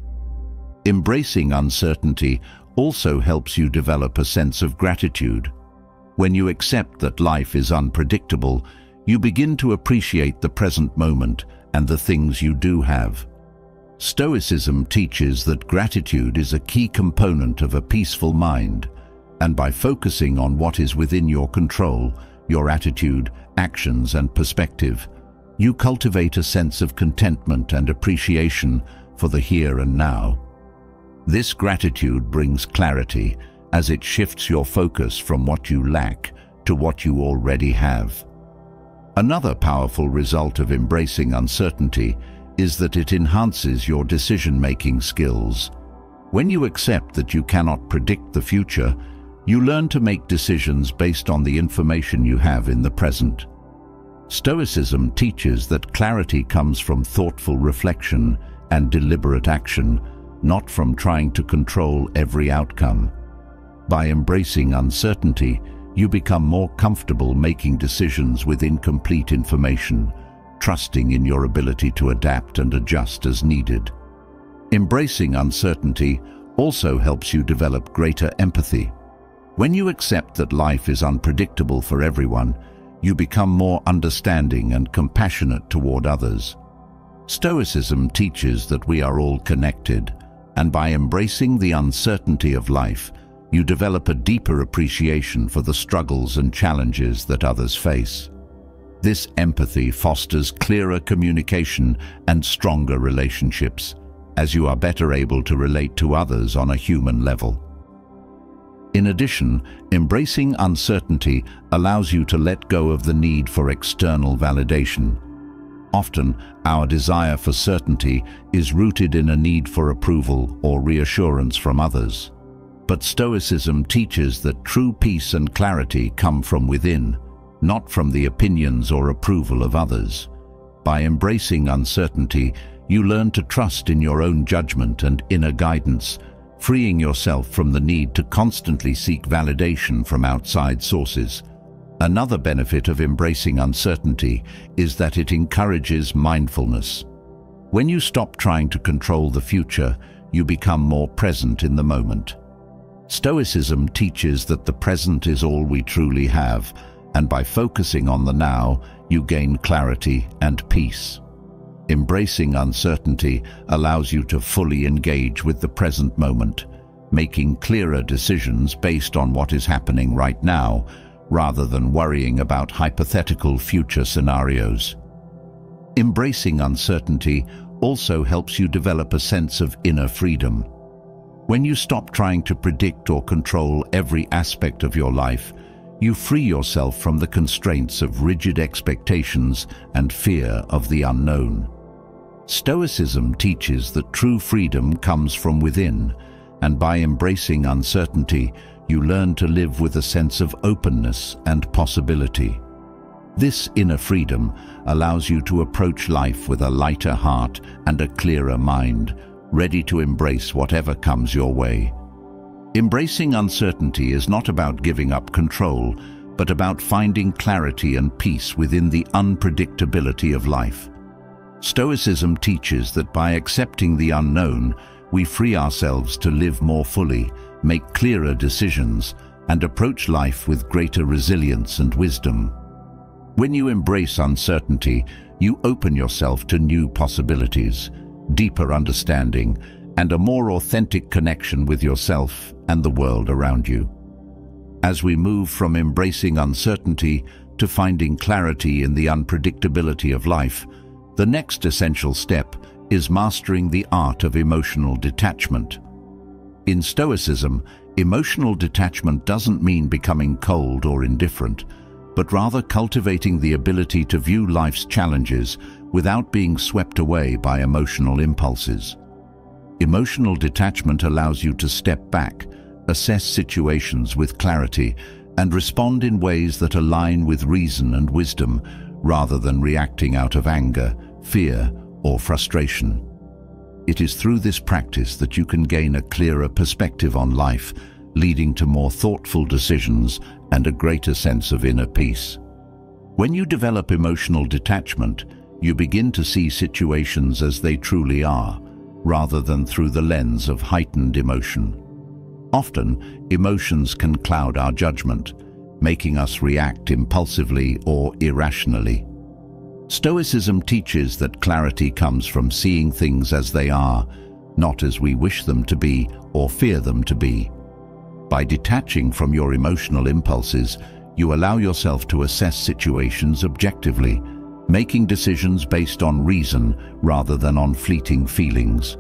Speaker 1: Embracing uncertainty also helps you develop a sense of gratitude. When you accept that life is unpredictable, you begin to appreciate the present moment and the things you do have. Stoicism teaches that gratitude is a key component of a peaceful mind, and by focusing on what is within your control, your attitude, actions, and perspective, you cultivate a sense of contentment and appreciation for the here and now. This gratitude brings clarity as it shifts your focus from what you lack to what you already have. Another powerful result of embracing uncertainty is that it enhances your decision-making skills. When you accept that you cannot predict the future, you learn to make decisions based on the information you have in the present. Stoicism teaches that clarity comes from thoughtful reflection and deliberate action, not from trying to control every outcome. By embracing uncertainty, you become more comfortable making decisions with incomplete information, trusting in your ability to adapt and adjust as needed. Embracing uncertainty also helps you develop greater empathy. When you accept that life is unpredictable for everyone, you become more understanding and compassionate toward others. Stoicism teaches that we are all connected, and by embracing the uncertainty of life, you develop a deeper appreciation for the struggles and challenges that others face. This empathy fosters clearer communication and stronger relationships, as you are better able to relate to others on a human level. In addition, embracing uncertainty allows you to let go of the need for external validation. Often, our desire for certainty is rooted in a need for approval or reassurance from others. But Stoicism teaches that true peace and clarity come from within, not from the opinions or approval of others. By embracing uncertainty, you learn to trust in your own judgment and inner guidance, freeing yourself from the need to constantly seek validation from outside sources. Another benefit of embracing uncertainty is that it encourages mindfulness. When you stop trying to control the future, you become more present in the moment. Stoicism teaches that the present is all we truly have, and by focusing on the now, you gain clarity and peace. Embracing uncertainty allows you to fully engage with the present moment, making clearer decisions based on what is happening right now, rather than worrying about hypothetical future scenarios. Embracing uncertainty also helps you develop a sense of inner freedom. When you stop trying to predict or control every aspect of your life, you free yourself from the constraints of rigid expectations and fear of the unknown. Stoicism teaches that true freedom comes from within, and by embracing uncertainty, you learn to live with a sense of openness and possibility. This inner freedom allows you to approach life with a lighter heart and a clearer mind, ready to embrace whatever comes your way. Embracing uncertainty is not about giving up control, but about finding clarity and peace within the unpredictability of life. Stoicism teaches that by accepting the unknown, we free ourselves to live more fully, make clearer decisions, and approach life with greater resilience and wisdom. When you embrace uncertainty, you open yourself to new possibilities, deeper understanding, and a more authentic connection with yourself and the world around you. As we move from embracing uncertainty to finding clarity in the unpredictability of life, the next essential step is mastering the art of emotional detachment. In Stoicism, emotional detachment doesn't mean becoming cold or indifferent, but rather cultivating the ability to view life's challenges without being swept away by emotional impulses. Emotional detachment allows you to step back, assess situations with clarity, and respond in ways that align with reason and wisdom, rather than reacting out of anger, fear, or frustration. It is through this practice that you can gain a clearer perspective on life, leading to more thoughtful decisions and a greater sense of inner peace. When you develop emotional detachment, you begin to see situations as they truly are, rather than through the lens of heightened emotion. Often, emotions can cloud our judgment, making us react impulsively or irrationally. Stoicism teaches that clarity comes from seeing things as they are, not as we wish them to be or fear them to be. By detaching from your emotional impulses, you allow yourself to assess situations objectively, making decisions based on reason rather than on fleeting feelings.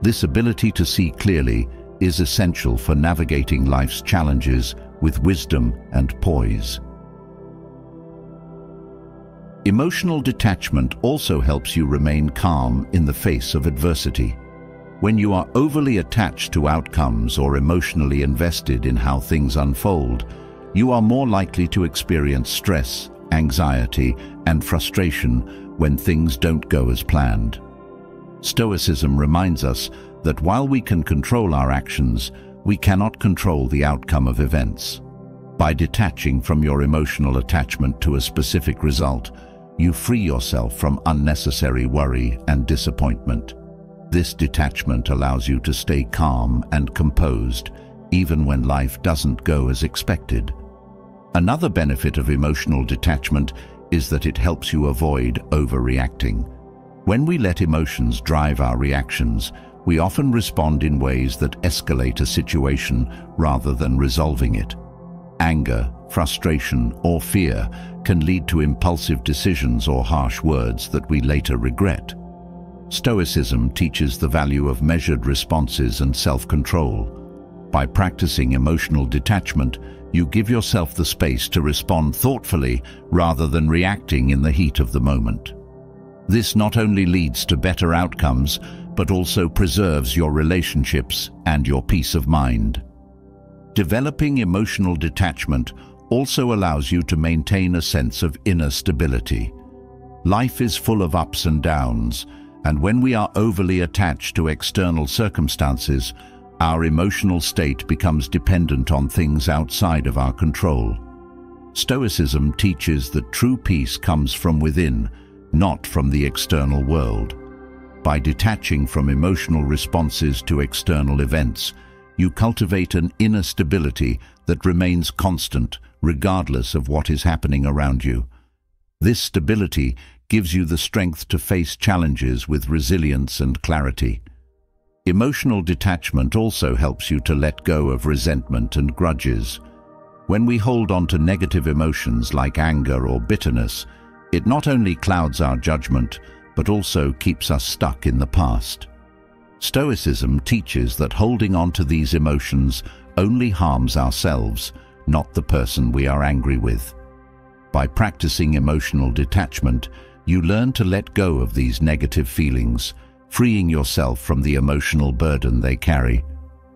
Speaker 1: This ability to see clearly is essential for navigating life's challenges with wisdom and poise. Emotional detachment also helps you remain calm in the face of adversity. When you are overly attached to outcomes or emotionally invested in how things unfold, you are more likely to experience stress, anxiety, and frustration when things don't go as planned. Stoicism reminds us that while we can control our actions, we cannot control the outcome of events. By detaching from your emotional attachment to a specific result, you free yourself from unnecessary worry and disappointment. This detachment allows you to stay calm and composed, even when life doesn't go as expected. Another benefit of emotional detachment is that it helps you avoid overreacting. When we let emotions drive our reactions, we often respond in ways that escalate a situation rather than resolving it. Anger, frustration, or fear can lead to impulsive decisions or harsh words that we later regret. Stoicism teaches the value of measured responses and self-control. By practicing emotional detachment, you give yourself the space to respond thoughtfully rather than reacting in the heat of the moment. This not only leads to better outcomes, but also preserves your relationships and your peace of mind. Developing emotional detachment also allows you to maintain a sense of inner stability. Life is full of ups and downs, and when we are overly attached to external circumstances, our emotional state becomes dependent on things outside of our control. Stoicism teaches that true peace comes from within, not from the external world. By detaching from emotional responses to external events, you cultivate an inner stability that remains constant regardless of what is happening around you. This stability gives you the strength to face challenges with resilience and clarity. Emotional detachment also helps you to let go of resentment and grudges. When we hold on to negative emotions like anger or bitterness, it not only clouds our judgment, but also keeps us stuck in the past. Stoicism teaches that holding on to these emotions only harms ourselves, not the person we are angry with. By practicing emotional detachment, you learn to let go of these negative feelings, freeing yourself from the emotional burden they carry.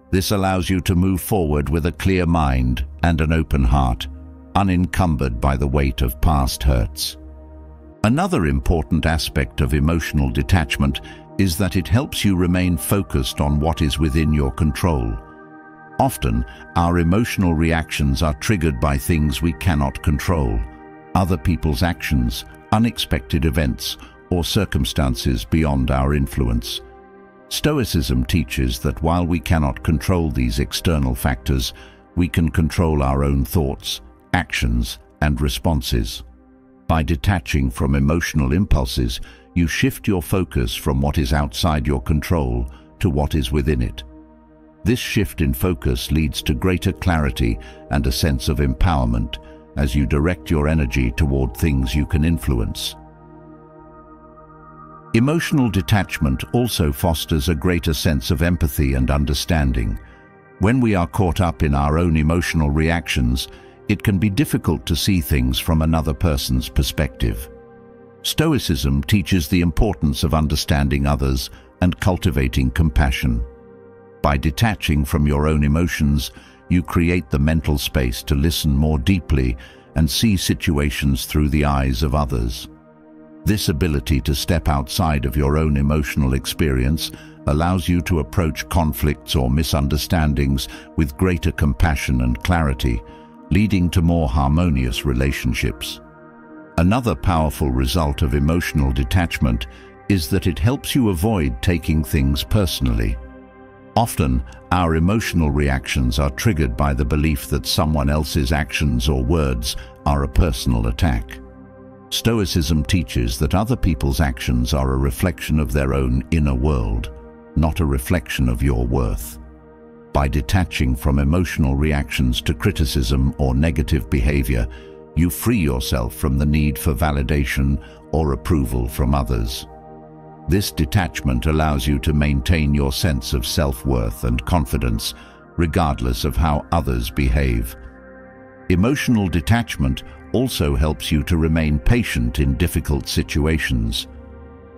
Speaker 1: This allows you to move forward with a clear mind and an open heart, unencumbered by the weight of past hurts. Another important aspect of emotional detachment is that it helps you remain focused on what is within your control. Often, our emotional reactions are triggered by things we cannot control: other people's actions, unexpected events, or circumstances beyond our influence. Stoicism teaches that while we cannot control these external factors, we can control our own thoughts, actions, and responses. By detaching from emotional impulses, you shift your focus from what is outside your control to what is within it. This shift in focus leads to greater clarity and a sense of empowerment as you direct your energy toward things you can influence. Emotional detachment also fosters a greater sense of empathy and understanding. When we are caught up in our own emotional reactions, it can be difficult to see things from another person's perspective. Stoicism teaches the importance of understanding others and cultivating compassion. By detaching from your own emotions, you create the mental space to listen more deeply and see situations through the eyes of others. This ability to step outside of your own emotional experience allows you to approach conflicts or misunderstandings with greater compassion and clarity, leading to more harmonious relationships. Another powerful result of emotional detachment is that it helps you avoid taking things personally. Often, our emotional reactions are triggered by the belief that someone else's actions or words are a personal attack. Stoicism teaches that other people's actions are a reflection of their own inner world, not a reflection of your worth. By detaching from emotional reactions to criticism or negative behavior, you free yourself from the need for validation or approval from others. This detachment allows you to maintain your sense of self-worth and confidence, regardless of how others behave. Emotional detachment also helps you to remain patient in difficult situations.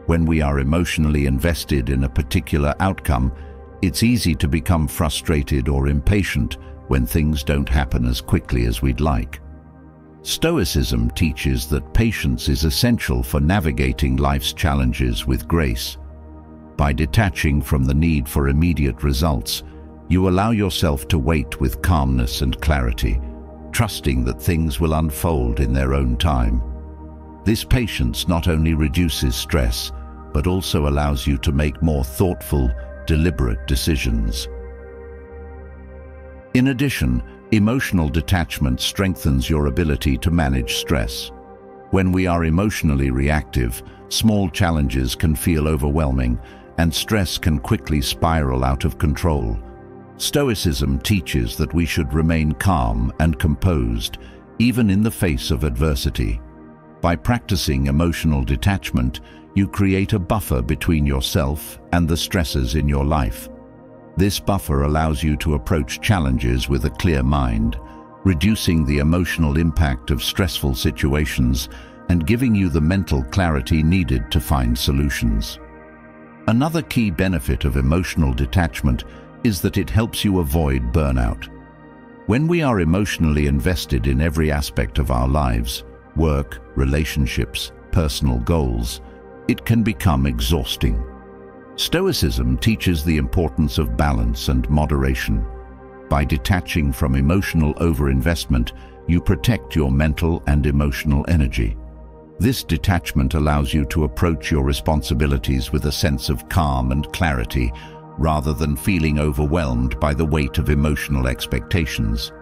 Speaker 1: When we are emotionally invested in a particular outcome, it's easy to become frustrated or impatient when things don't happen as quickly as we'd like. Stoicism teaches that patience is essential for navigating life's challenges with grace. By detaching from the need for immediate results, you allow yourself to wait with calmness and clarity, trusting that things will unfold in their own time. This patience not only reduces stress, but also allows you to make more thoughtful, deliberate decisions. In addition, emotional detachment strengthens your ability to manage stress. When we are emotionally reactive, small challenges can feel overwhelming, and stress can quickly spiral out of control. Stoicism teaches that we should remain calm and composed, even in the face of adversity. By practicing emotional detachment, you create a buffer between yourself and the stresses in your life. This buffer allows you to approach challenges with a clear mind, reducing the emotional impact of stressful situations and giving you the mental clarity needed to find solutions. Another key benefit of emotional detachment is that it helps you avoid burnout. When we are emotionally invested in every aspect of our lives, work, relationships, personal goals, it can become exhausting. Stoicism teaches the importance of balance and moderation. By detaching from emotional overinvestment, you protect your mental and emotional energy. This detachment allows you to approach your responsibilities with a sense of calm and clarity, rather than feeling overwhelmed by the weight of emotional expectations.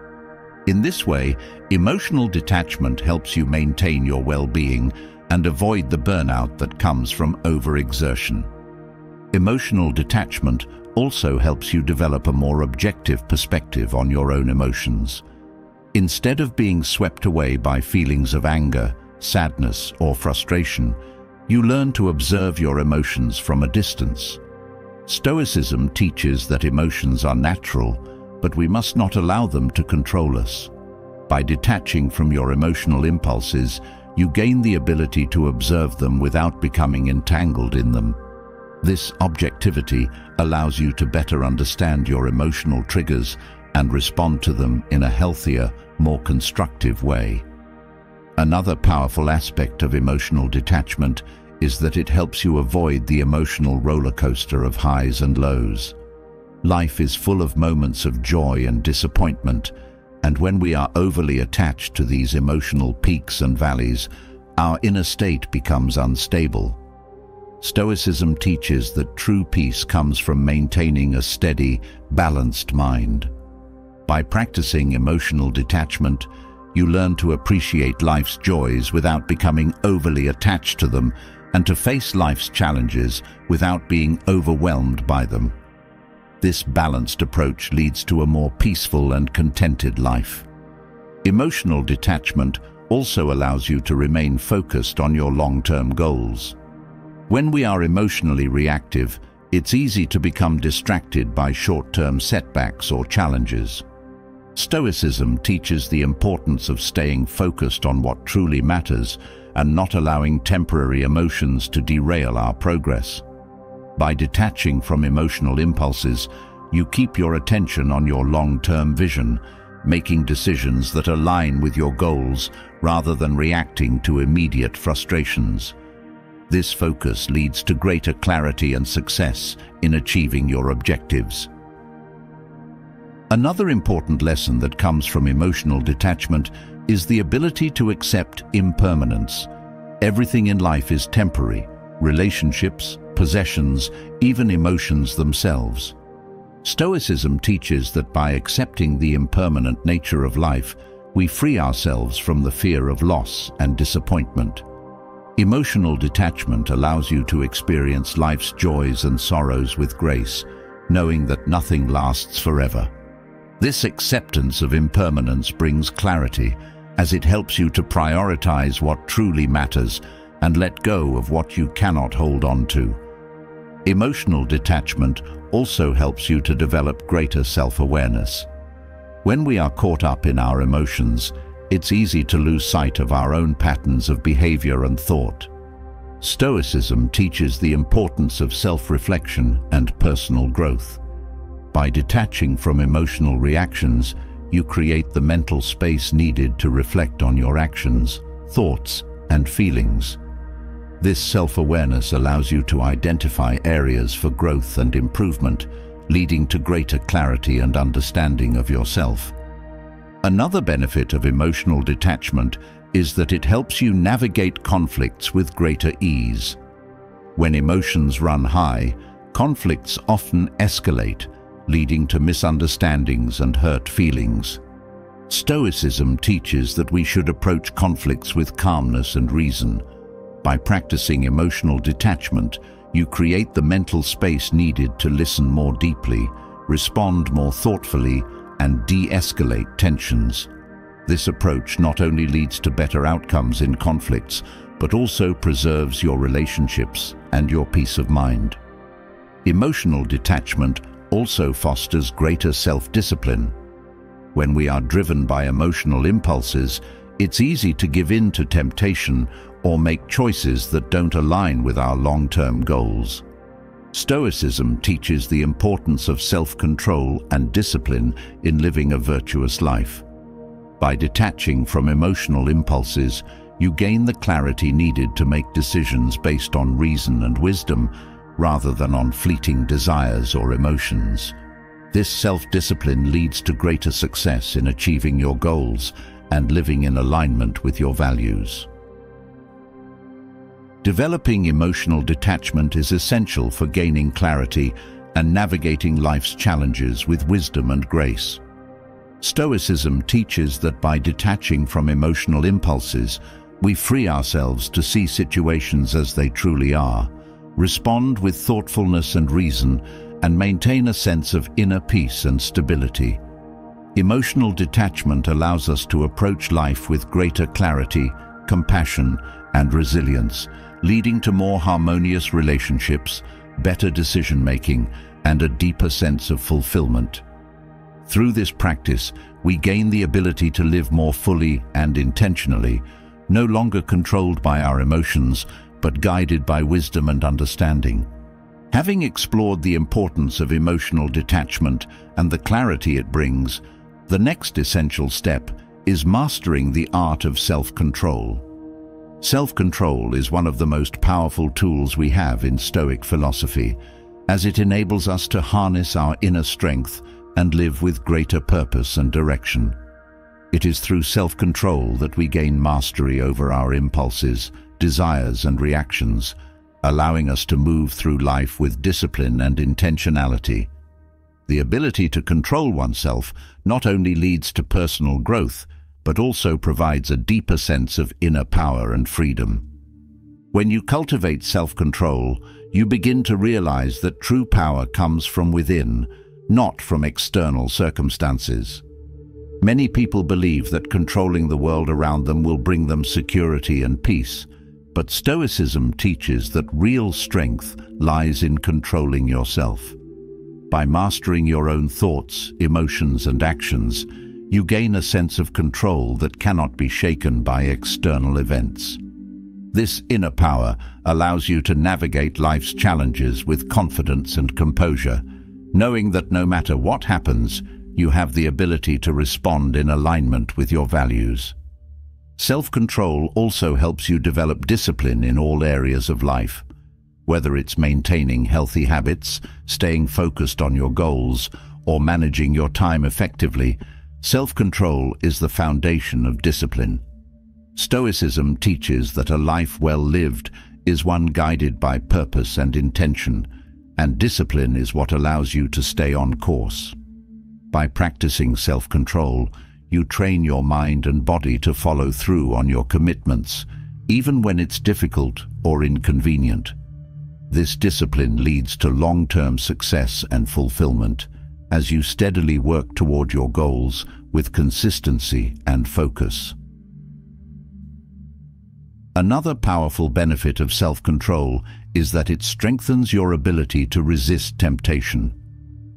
Speaker 1: In this way, emotional detachment helps you maintain your well-being and avoid the burnout that comes from overexertion. Emotional detachment also helps you develop a more objective perspective on your own emotions. Instead of being swept away by feelings of anger, sadness, or frustration, you learn to observe your emotions from a distance. Stoicism teaches that emotions are natural, but we must not allow them to control us. By detaching from your emotional impulses, you gain the ability to observe them without becoming entangled in them. This objectivity allows you to better understand your emotional triggers and respond to them in a healthier, more constructive way. Another powerful aspect of emotional detachment is that it helps you avoid the emotional roller coaster of highs and lows. Life is full of moments of joy and disappointment, and when we are overly attached to these emotional peaks and valleys, our inner state becomes unstable. Stoicism teaches that true peace comes from maintaining a steady, balanced mind. By practicing emotional detachment, you learn to appreciate life's joys without becoming overly attached to them, and to face life's challenges without being overwhelmed by them. This balanced approach leads to a more peaceful and contented life. Emotional detachment also allows you to remain focused on your long-term goals. When we are emotionally reactive, it's easy to become distracted by short-term setbacks or challenges. Stoicism teaches the importance of staying focused on what truly matters and not allowing temporary emotions to derail our progress. By detaching from emotional impulses, you keep your attention on your long-term vision, making decisions that align with your goals rather than reacting to immediate frustrations. This focus leads to greater clarity and success in achieving your objectives. Another important lesson that comes from emotional detachment is the ability to accept impermanence. Everything in life is temporary: relationships, possessions, even emotions themselves. Stoicism teaches that by accepting the impermanent nature of life, we free ourselves from the fear of loss and disappointment. Emotional detachment allows you to experience life's joys and sorrows with grace, knowing that nothing lasts forever. This acceptance of impermanence brings clarity, as it helps you to prioritize what truly matters and let go of what you cannot hold on to. Emotional detachment also helps you to develop greater self-awareness. When we are caught up in our emotions, it's easy to lose sight of our own patterns of behavior and thought. Stoicism teaches the importance of self-reflection and personal growth. By detaching from emotional reactions, you create the mental space needed to reflect on your actions, thoughts, and feelings. This self-awareness allows you to identify areas for growth and improvement, leading to greater clarity and understanding of yourself. Another benefit of emotional detachment is that it helps you navigate conflicts with greater ease. When emotions run high, conflicts often escalate, leading to misunderstandings and hurt feelings. Stoicism teaches that we should approach conflicts with calmness and reason. By practicing emotional detachment, you create the mental space needed to listen more deeply, respond more thoughtfully, and de-escalate tensions. This approach not only leads to better outcomes in conflicts, but also preserves your relationships and your peace of mind. Emotional detachment also fosters greater self-discipline. When we are driven by emotional impulses, it's easy to give in to temptation or make choices that don't align with our long-term goals. Stoicism teaches the importance of self-control and discipline in living a virtuous life. By detaching from emotional impulses, you gain the clarity needed to make decisions based on reason and wisdom, rather than on fleeting desires or emotions. This self-discipline leads to greater success in achieving your goals and living in alignment with your values. Developing emotional detachment is essential for gaining clarity and navigating life's challenges with wisdom and grace. Stoicism teaches that by detaching from emotional impulses, we free ourselves to see situations as they truly are, respond with thoughtfulness and reason, and maintain a sense of inner peace and stability. Emotional detachment allows us to approach life with greater clarity, compassion, and resilience, leading to more harmonious relationships, better decision-making, and a deeper sense of fulfillment. Through this practice, we gain the ability to live more fully and intentionally, no longer controlled by our emotions, but guided by wisdom and understanding. Having explored the importance of emotional detachment and the clarity it brings, the next essential step is mastering the art of self-control. Self-control is one of the most powerful tools we have in Stoic philosophy, as it enables us to harness our inner strength and live with greater purpose and direction. It is through self-control that we gain mastery over our impulses, desires, and reactions, allowing us to move through life with discipline and intentionality. The ability to control oneself not only leads to personal growth, but also provides a deeper sense of inner power and freedom. When you cultivate self-control, you begin to realize that true power comes from within, not from external circumstances. Many people believe that controlling the world around them will bring them security and peace, but Stoicism teaches that real strength lies in controlling yourself. By mastering your own thoughts, emotions, and actions, you gain a sense of control that cannot be shaken by external events. This inner power allows you to navigate life's challenges with confidence and composure, knowing that no matter what happens, you have the ability to respond in alignment with your values. Self-control also helps you develop discipline in all areas of life. Whether it's maintaining healthy habits, staying focused on your goals, or managing your time effectively, self-control is the foundation of discipline. Stoicism teaches that a life well lived is one guided by purpose and intention, and discipline is what allows you to stay on course. By practicing self-control, you train your mind and body to follow through on your commitments, even when it's difficult or inconvenient. This discipline leads to long-term success and fulfillment as you steadily work toward your goals with consistency and focus. Another powerful benefit of self-control is that it strengthens your ability to resist temptation.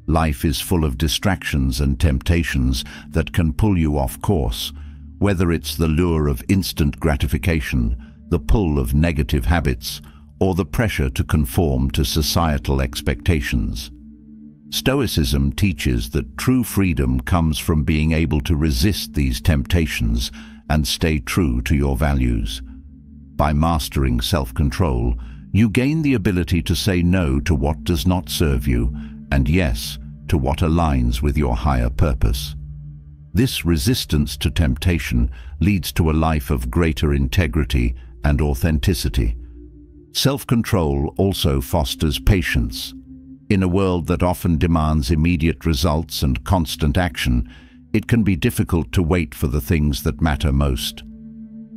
Speaker 1: Life is full of distractions and temptations that can pull you off course, whether it's the lure of instant gratification, the pull of negative habits, or the pressure to conform to societal expectations. Stoicism teaches that true freedom comes from being able to resist these temptations and stay true to your values. By mastering self-control, you gain the ability to say no to what does not serve you and yes to what aligns with your higher purpose. This resistance to temptation leads to a life of greater integrity and authenticity. Self-control also fosters patience. In a world that often demands immediate results and constant action, it can be difficult to wait for the things that matter most.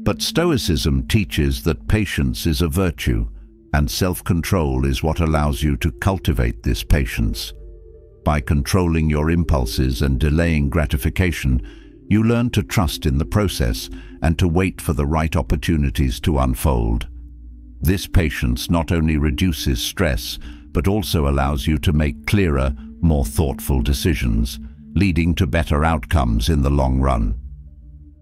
Speaker 1: But Stoicism teaches that patience is a virtue, and self-control is what allows you to cultivate this patience. By controlling your impulses and delaying gratification, you learn to trust in the process and to wait for the right opportunities to unfold. This patience not only reduces stress, but also allows you to make clearer, more thoughtful decisions, leading to better outcomes in the long run.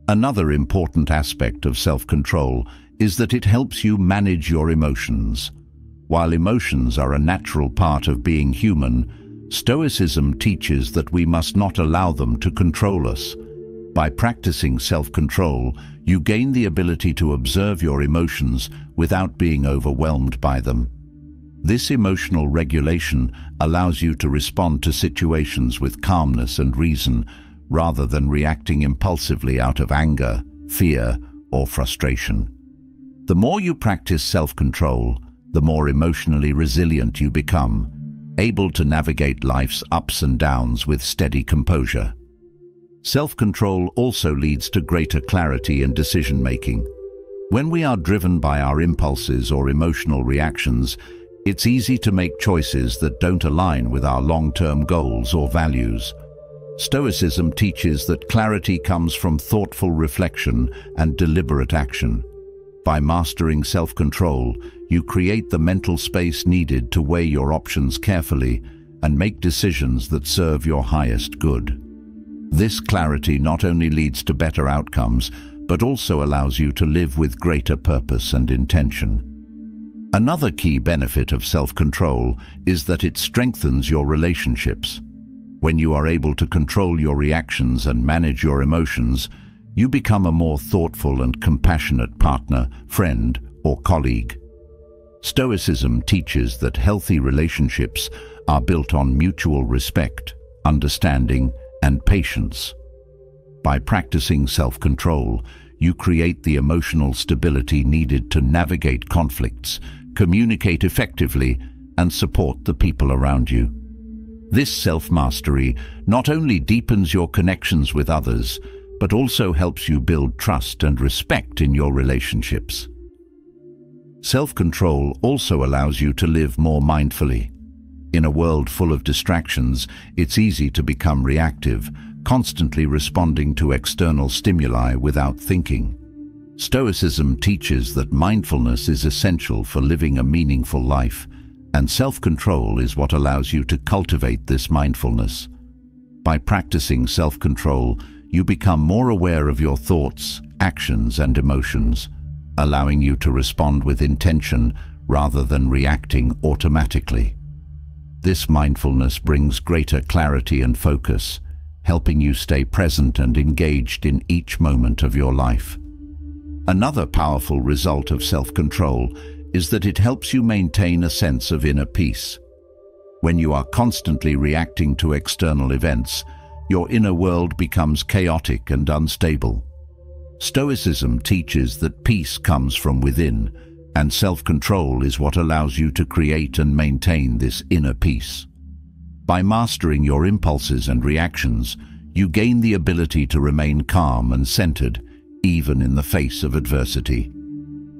Speaker 1: Another important aspect of self-control is that it helps you manage your emotions. While emotions are a natural part of being human, Stoicism teaches that we must not allow them to control us. By practicing self-control, you gain the ability to observe your emotions without being overwhelmed by them. This emotional regulation allows you to respond to situations with calmness and reason, rather than reacting impulsively out of anger, fear, or frustration. The more you practice self-control, the more emotionally resilient you become, able to navigate life's ups and downs with steady composure. Self-control also leads to greater clarity in decision-making. When we are driven by our impulses or emotional reactions, it's easy to make choices that don't align with our long-term goals or values. Stoicism teaches that clarity comes from thoughtful reflection and deliberate action. By mastering self-control, you create the mental space needed to weigh your options carefully and make decisions that serve your highest good. This clarity not only leads to better outcomes, but also allows you to live with greater purpose and intention. Another key benefit of self-control is that it strengthens your relationships. When you are able to control your reactions and manage your emotions, you become a more thoughtful and compassionate partner, friend, or colleague. Stoicism teaches that healthy relationships are built on mutual respect, understanding, and patience. By practicing self-control, you create the emotional stability needed to navigate conflicts, communicate effectively, and support the people around you. This self-mastery not only deepens your connections with others, but also helps you build trust and respect in your relationships. Self-control also allows you to live more mindfully. In a world full of distractions, it's easy to become reactive, constantly responding to external stimuli without thinking. Stoicism teaches that mindfulness is essential for living a meaningful life, and self-control is what allows you to cultivate this mindfulness. By practicing self-control, you become more aware of your thoughts, actions, and emotions, allowing you to respond with intention rather than reacting automatically. This mindfulness brings greater clarity and focus, helping you stay present and engaged in each moment of your life. Another powerful result of self-control is that it helps you maintain a sense of inner peace. When you are constantly reacting to external events, your inner world becomes chaotic and unstable. Stoicism teaches that peace comes from within, and self-control is what allows you to create and maintain this inner peace. By mastering your impulses and reactions, you gain the ability to remain calm and centered, even in the face of adversity.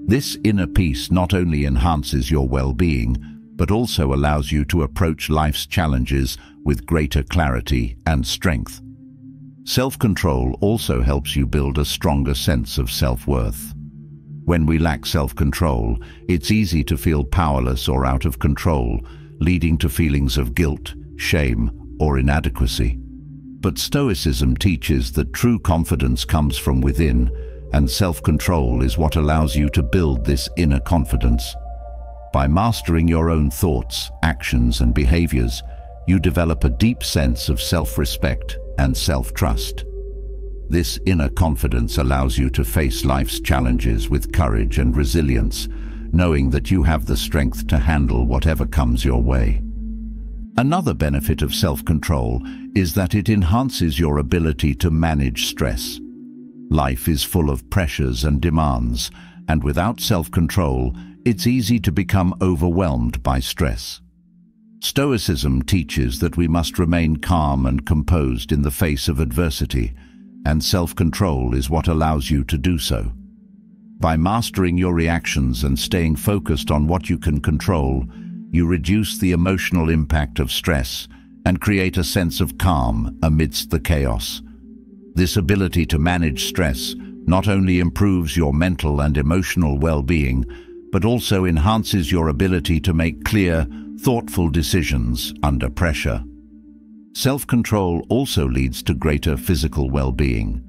Speaker 1: This inner peace not only enhances your well-being, but also allows you to approach life's challenges with greater clarity and strength. Self-control also helps you build a stronger sense of self-worth. When we lack self-control, it's easy to feel powerless or out of control, leading to feelings of guilt, shame, or inadequacy. But Stoicism teaches that true confidence comes from within, and self-control is what allows you to build this inner confidence. By mastering your own thoughts, actions, and behaviors, you develop a deep sense of self-respect and self-trust. This inner confidence allows you to face life's challenges with courage and resilience, knowing that you have the strength to handle whatever comes your way. Another benefit of self-control is that it enhances your ability to manage stress. Life is full of pressures and demands, and without self-control, it's easy to become overwhelmed by stress. Stoicism teaches that we must remain calm and composed in the face of adversity, and self-control is what allows you to do so. By mastering your reactions and staying focused on what you can control, you reduce the emotional impact of stress and create a sense of calm amidst the chaos. This ability to manage stress not only improves your mental and emotional well-being, but also enhances your ability to make clear, thoughtful decisions under pressure. Self-control also leads to greater physical well-being.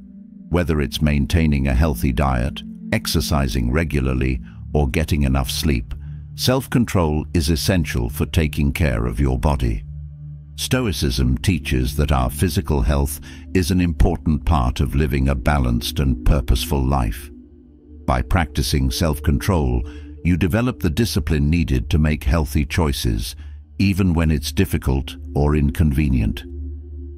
Speaker 1: Whether it's maintaining a healthy diet, exercising regularly, or getting enough sleep, self-control is essential for taking care of your body. Stoicism teaches that our physical health is an important part of living a balanced and purposeful life. By practicing self-control, you develop the discipline needed to make healthy choices, even when it's difficult or inconvenient.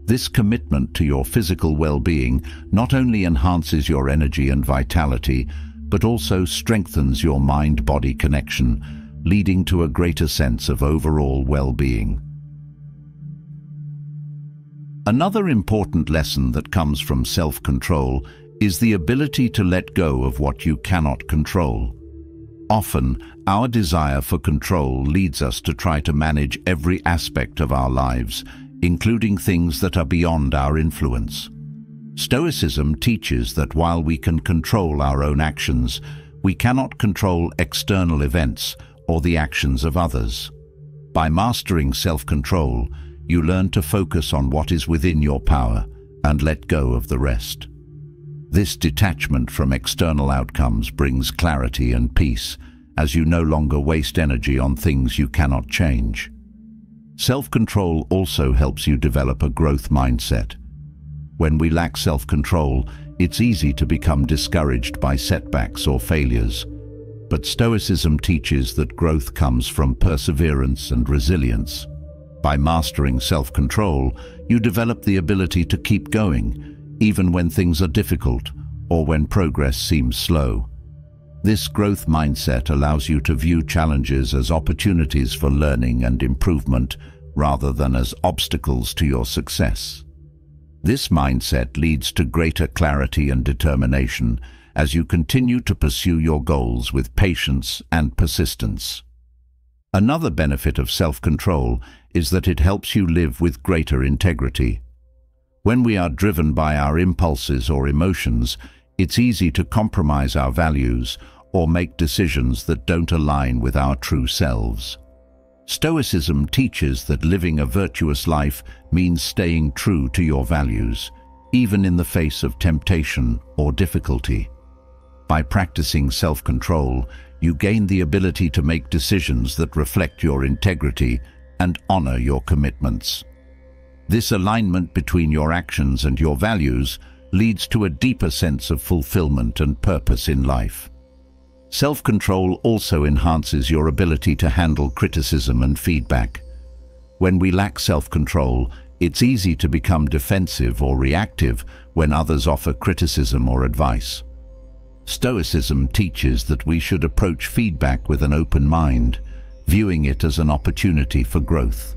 Speaker 1: This commitment to your physical well-being not only enhances your energy and vitality, but also strengthens your mind-body connection, leading to a greater sense of overall well-being. Another important lesson that comes from self-control is the ability to let go of what you cannot control. Often, our desire for control leads us to try to manage every aspect of our lives, including things that are beyond our influence. Stoicism teaches that while we can control our own actions, we cannot control external events or the actions of others. By mastering self-control, you learn to focus on what is within your power and let go of the rest. This detachment from external outcomes brings clarity and peace, as you no longer waste energy on things you cannot change. Self-control also helps you develop a growth mindset. When we lack self-control, it's easy to become discouraged by setbacks or failures. But Stoicism teaches that growth comes from perseverance and resilience. By mastering self-control, you develop the ability to keep going, even when things are difficult or when progress seems slow. This growth mindset allows you to view challenges as opportunities for learning and improvement rather than as obstacles to your success. This mindset leads to greater clarity and determination as you continue to pursue your goals with patience and persistence. Another benefit of self-control is that it helps you live with greater integrity. When we are driven by our impulses or emotions, it's easy to compromise our values or make decisions that don't align with our true selves. Stoicism teaches that living a virtuous life means staying true to your values, even in the face of temptation or difficulty. By practicing self-control, you gain the ability to make decisions that reflect your integrity and honor your commitments. This alignment between your actions and your values leads to a deeper sense of fulfillment and purpose in life. Self-control also enhances your ability to handle criticism and feedback. When we lack self-control, it's easy to become defensive or reactive when others offer criticism or advice. Stoicism teaches that we should approach feedback with an open mind, viewing it as an opportunity for growth.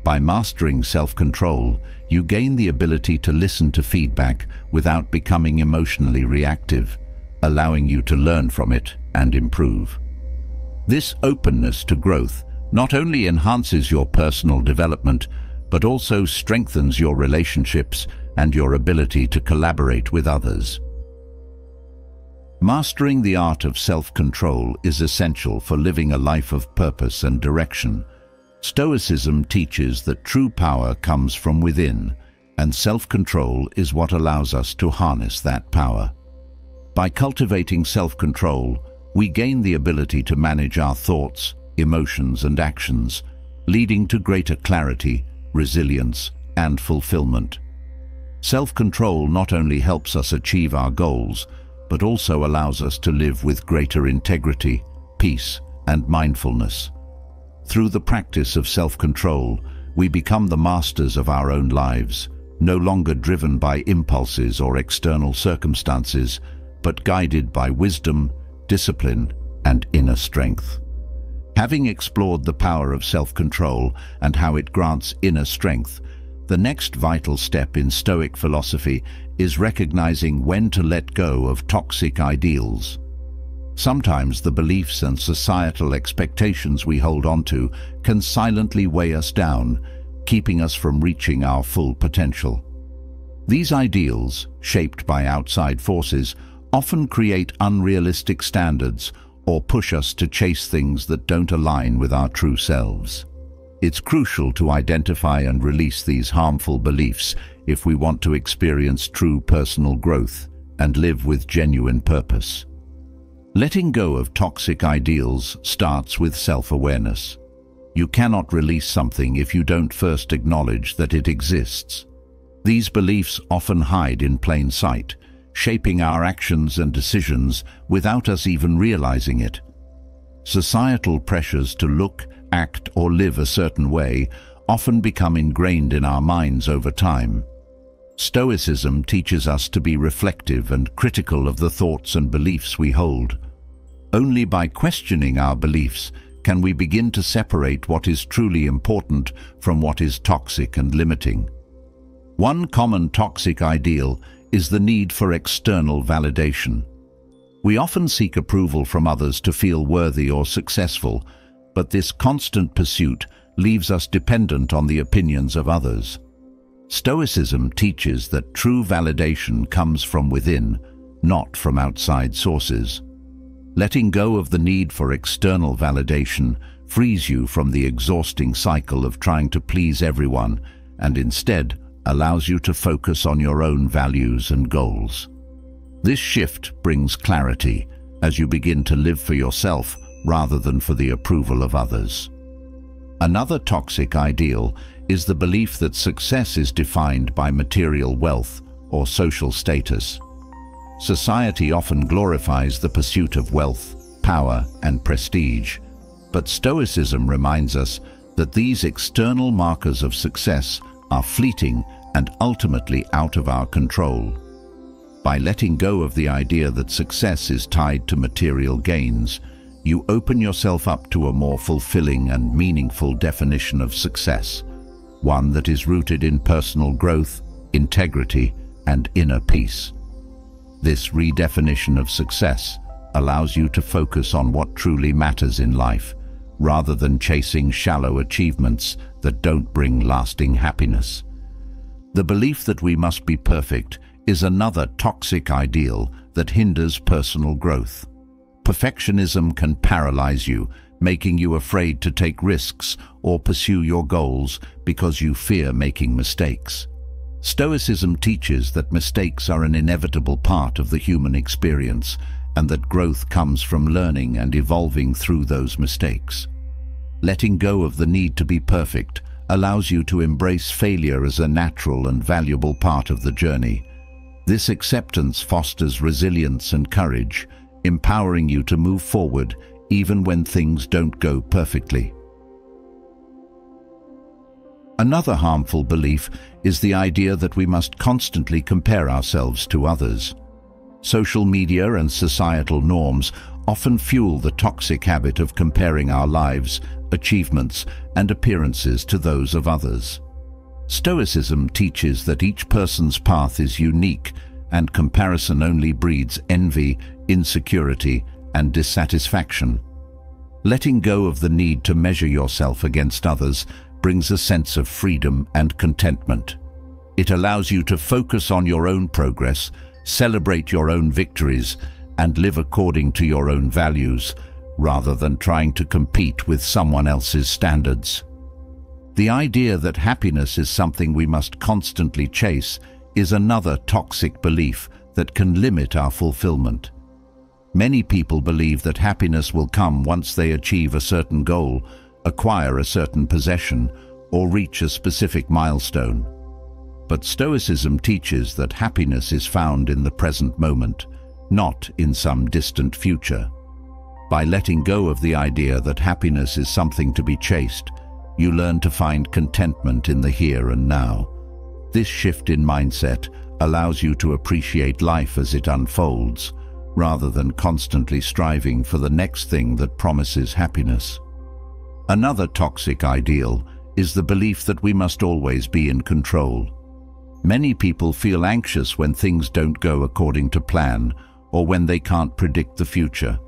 Speaker 1: By mastering self-control, you gain the ability to listen to feedback without becoming emotionally reactive, allowing you to learn from it and improve. This openness to growth not only enhances your personal development, but also strengthens your relationships and your ability to collaborate with others. Mastering the art of self-control is essential for living a life of purpose and direction. Stoicism teaches that true power comes from within, and self-control is what allows us to harness that power. By cultivating self-control, we gain the ability to manage our thoughts, emotions, and actions, leading to greater clarity, resilience, and fulfillment. Self-control not only helps us achieve our goals, but also allows us to live with greater integrity, peace, and mindfulness. Through the practice of self-control, we become the masters of our own lives, no longer driven by impulses or external circumstances, but guided by wisdom, discipline, and inner strength. Having explored the power of self-control and how it grants inner strength, the next vital step in Stoic philosophy is recognizing when to let go of toxic ideals. Sometimes the beliefs and societal expectations we hold onto can silently weigh us down, keeping us from reaching our full potential. These ideals, shaped by outside forces, often create unrealistic standards or push us to chase things that don't align with our true selves. It's crucial to identify and release these harmful beliefs if we want to experience true personal growth and live with genuine purpose. Letting go of toxic ideals starts with self-awareness. You cannot release something if you don't first acknowledge that it exists. These beliefs often hide in plain sight, shaping our actions and decisions without us even realizing it. Societal pressures to look, act, or live a certain way often become ingrained in our minds over time. Stoicism teaches us to be reflective and critical of the thoughts and beliefs we hold. Only by questioning our beliefs can we begin to separate what is truly important from what is toxic and limiting. One common toxic ideal is the need for external validation. We often seek approval from others to feel worthy or successful, but this constant pursuit leaves us dependent on the opinions of others. Stoicism teaches that true validation comes from within, not from outside sources. Letting go of the need for external validation frees you from the exhausting cycle of trying to please everyone and instead allows you to focus on your own values and goals. This shift brings clarity as you begin to live for yourself rather than for the approval of others. Another toxic ideal is the belief that success is defined by material wealth or social status. Society often glorifies the pursuit of wealth, power, and prestige, but Stoicism reminds us that these external markers of success are fleeting and ultimately out of our control. By letting go of the idea that success is tied to material gains, you open yourself up to a more fulfilling and meaningful definition of success, one that is rooted in personal growth, integrity, and inner peace. This redefinition of success allows you to focus on what truly matters in life, rather than chasing shallow achievements that don't bring lasting happiness. The belief that we must be perfect is another toxic ideal that hinders personal growth. Perfectionism can paralyze you, making you afraid to take risks or pursue your goals because you fear making mistakes. Stoicism teaches that mistakes are an inevitable part of the human experience and that growth comes from learning and evolving through those mistakes. Letting go of the need to be perfect allows you to embrace failure as a natural and valuable part of the journey. This acceptance fosters resilience and courage, empowering you to move forward even when things don't go perfectly. Another harmful belief is the idea that we must constantly compare ourselves to others. Social media and societal norms often fuel the toxic habit of comparing our lives, achievements, and appearances to those of others. Stoicism teaches that each person's path is unique, and comparison only breeds envy, insecurity, and dissatisfaction. Letting go of the need to measure yourself against others brings a sense of freedom and contentment. It allows you to focus on your own progress, celebrate your own victories, and live according to your own values, rather than trying to compete with someone else's standards. The idea that happiness is something we must constantly chase is another toxic belief that can limit our fulfillment. Many people believe that happiness will come once they achieve a certain goal, acquire a certain possession, or reach a specific milestone. But Stoicism teaches that happiness is found in the present moment, not in some distant future. By letting go of the idea that happiness is something to be chased, you learn to find contentment in the here and now. This shift in mindset allows you to appreciate life as it unfolds, rather than constantly striving for the next thing that promises happiness. Another toxic ideal is the belief that we must always be in control. Many people feel anxious when things don't go according to plan, or when they can't predict the future.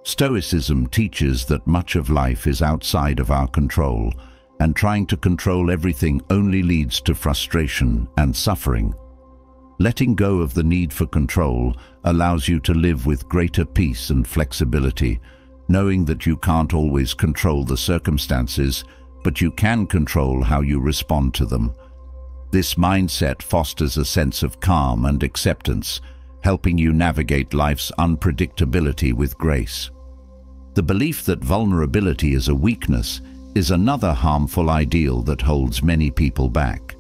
Speaker 1: Stoicism teaches that much of life is outside of our control, and trying to control everything only leads to frustration and suffering. Letting go of the need for control allows you to live with greater peace and flexibility, knowing that you can't always control the circumstances, but you can control how you respond to them. This mindset fosters a sense of calm and acceptance, helping you navigate life's unpredictability with grace. The belief that vulnerability is a weakness is another harmful ideal that holds many people back.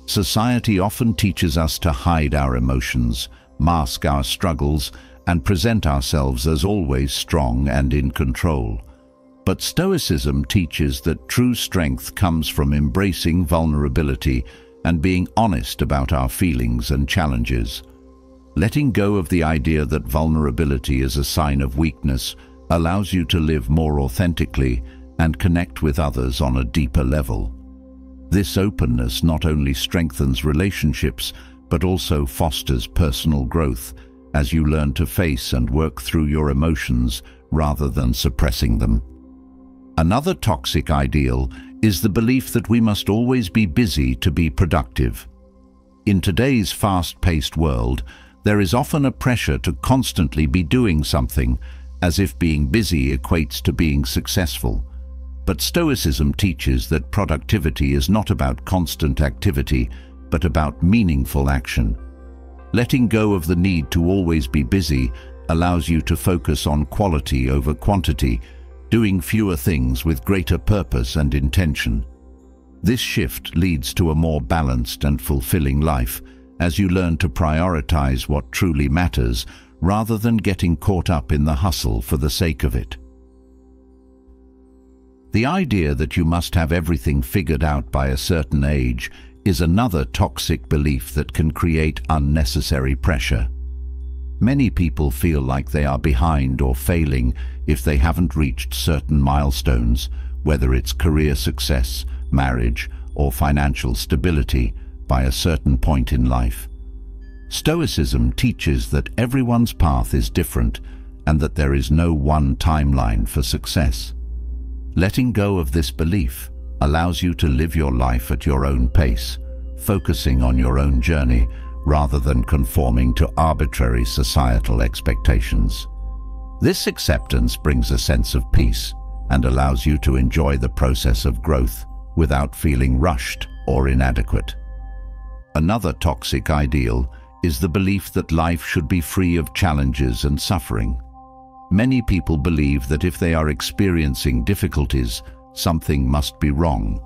Speaker 1: Society often teaches us to hide our emotions, mask our struggles, and present ourselves as always strong and in control. But Stoicism teaches that true strength comes from embracing vulnerability and being honest about our feelings and challenges. Letting go of the idea that vulnerability is a sign of weakness allows you to live more authentically and connect with others on a deeper level. This openness not only strengthens relationships, but also fosters personal growth as you learn to face and work through your emotions rather than suppressing them. Another toxic ideal is the belief that we must always be busy to be productive. In today's fast-paced world, there is often a pressure to constantly be doing something, as if being busy equates to being successful. But Stoicism teaches that productivity is not about constant activity, but about meaningful action. Letting go of the need to always be busy allows you to focus on quality over quantity, doing fewer things with greater purpose and intention. This shift leads to a more balanced and fulfilling life, as you learn to prioritize what truly matters, rather than getting caught up in the hustle for the sake of it. The idea that you must have everything figured out by a certain age is another toxic belief that can create unnecessary pressure. Many people feel like they are behind or failing if they haven't reached certain milestones, whether it's career success, marriage, or financial stability, by a certain point in life. Stoicism teaches that everyone's path is different and that there is no one timeline for success. Letting go of this belief allows you to live your life at your own pace, focusing on your own journey rather than conforming to arbitrary societal expectations. This acceptance brings a sense of peace and allows you to enjoy the process of growth without feeling rushed or inadequate. Another toxic ideal is the belief that life should be free of challenges and suffering. Many people believe that if they are experiencing difficulties, something must be wrong.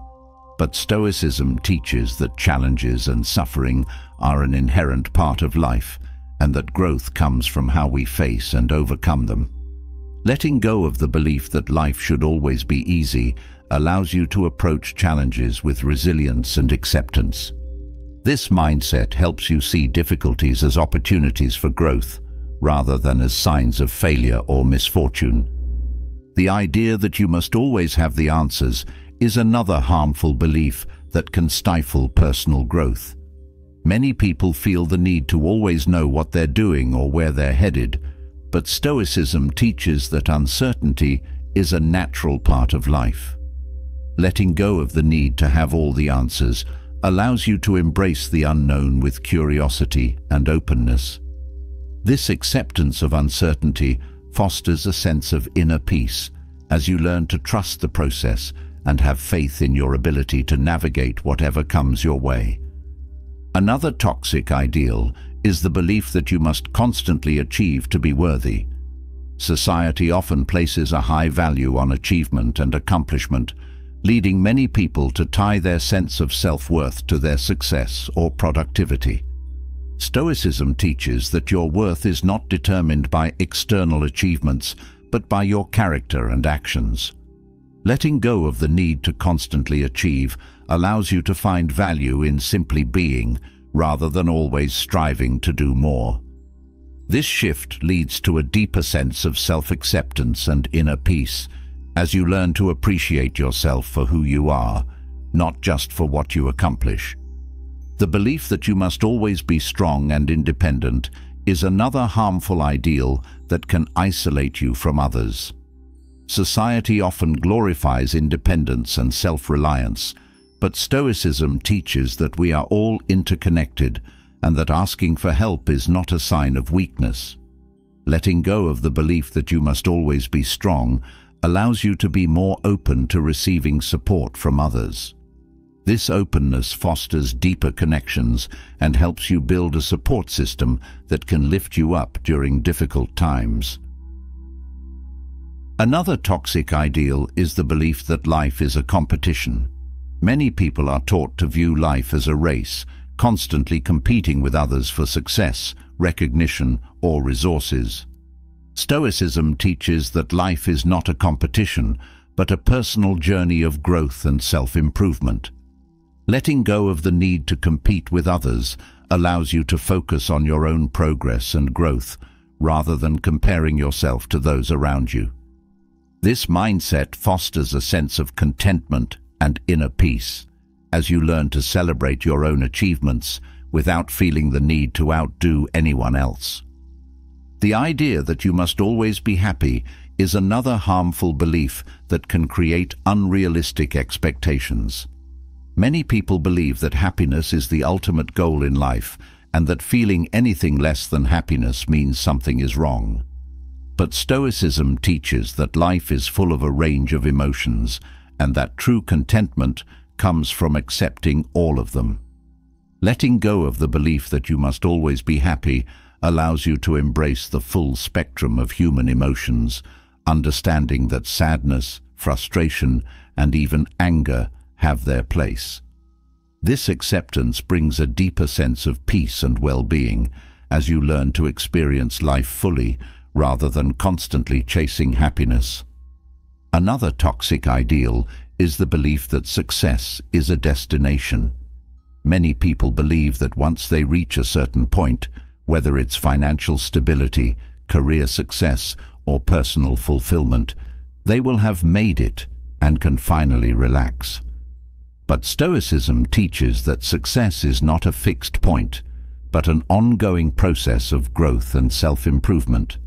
Speaker 1: But Stoicism teaches that challenges and suffering are an inherent part of life, and that growth comes from how we face and overcome them. Letting go of the belief that life should always be easy allows you to approach challenges with resilience and acceptance. This mindset helps you see difficulties as opportunities for growth, rather than as signs of failure or misfortune. The idea that you must always have the answers is another harmful belief that can stifle personal growth. Many people feel the need to always know what they're doing or where they're headed, but Stoicism teaches that uncertainty is a natural part of life. Letting go of the need to have all the answers allows you to embrace the unknown with curiosity and openness. This acceptance of uncertainty fosters a sense of inner peace as you learn to trust the process and have faith in your ability to navigate whatever comes your way. Another toxic ideal is the belief that you must constantly achieve to be worthy. Society often places a high value on achievement and accomplishment, leading many people to tie their sense of self-worth to their success or productivity. Stoicism teaches that your worth is not determined by external achievements, but by your character and actions. Letting go of the need to constantly achieve allows you to find value in simply being, rather than always striving to do more. This shift leads to a deeper sense of self-acceptance and inner peace, as you learn to appreciate yourself for who you are, not just for what you accomplish. The belief that you must always be strong and independent is another harmful ideal that can isolate you from others. Society often glorifies independence and self-reliance, but Stoicism teaches that we are all interconnected and that asking for help is not a sign of weakness. Letting go of the belief that you must always be strong allows you to be more open to receiving support from others. This openness fosters deeper connections and helps you build a support system that can lift you up during difficult times. Another toxic ideal is the belief that life is a competition. Many people are taught to view life as a race, constantly competing with others for success, recognition, or resources. Stoicism teaches that life is not a competition, but a personal journey of growth and self-improvement. Letting go of the need to compete with others allows you to focus on your own progress and growth, rather than comparing yourself to those around you. This mindset fosters a sense of contentment and inner peace, as you learn to celebrate your own achievements without feeling the need to outdo anyone else. The idea that you must always be happy is another harmful belief that can create unrealistic expectations. Many people believe that happiness is the ultimate goal in life, and that feeling anything less than happiness means something is wrong. But Stoicism teaches that life is full of a range of emotions, and that true contentment comes from accepting all of them. Letting go of the belief that you must always be happy allows you to embrace the full spectrum of human emotions, understanding that sadness, frustration, and even anger have their place. This acceptance brings a deeper sense of peace and well-being as you learn to experience life fully rather than constantly chasing happiness. Another toxic ideal is the belief that success is a destination. Many people believe that once they reach a certain point, whether it's financial stability, career success, or personal fulfillment, they will have made it and can finally relax. But Stoicism teaches that success is not a fixed point, but an ongoing process of growth and self-improvement.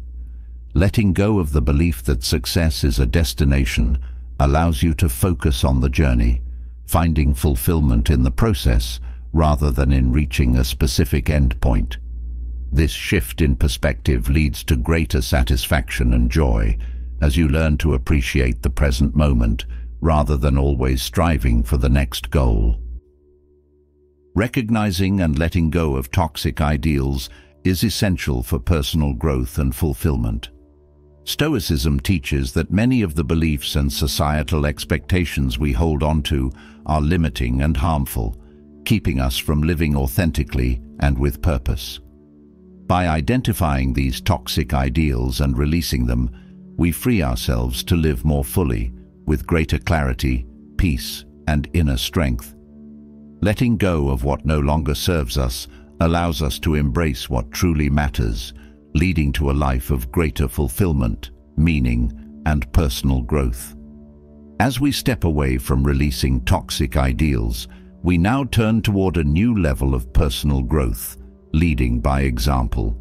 Speaker 1: Letting go of the belief that success is a destination allows you to focus on the journey, finding fulfillment in the process rather than in reaching a specific endpoint. This shift in perspective leads to greater satisfaction and joy as you learn to appreciate the present moment rather than always striving for the next goal. Recognizing and letting go of toxic ideals is essential for personal growth and fulfillment. Stoicism teaches that many of the beliefs and societal expectations we hold on to are limiting and harmful, keeping us from living authentically and with purpose. By identifying these toxic ideals and releasing them, we free ourselves to live more fully, with greater clarity, peace, and inner strength. Letting go of what no longer serves us allows us to embrace what truly matters, leading to a life of greater fulfillment, meaning, and personal growth. As we step away from releasing toxic ideals, we now turn toward a new level of personal growth, leading by example.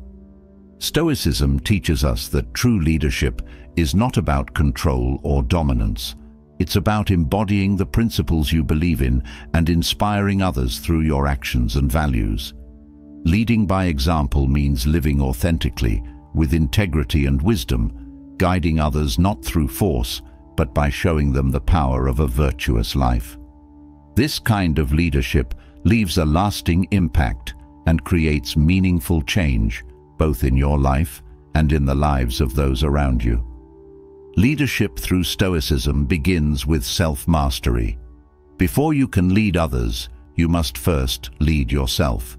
Speaker 1: Stoicism teaches us that true leadership is not about control or dominance. It's about embodying the principles you believe in and inspiring others through your actions and values. Leading by example means living authentically, with integrity and wisdom, guiding others not through force, but by showing them the power of a virtuous life. This kind of leadership leaves a lasting impact and creates meaningful change, both in your life and in the lives of those around you. Leadership through Stoicism begins with self-mastery. Before you can lead others, you must first lead yourself.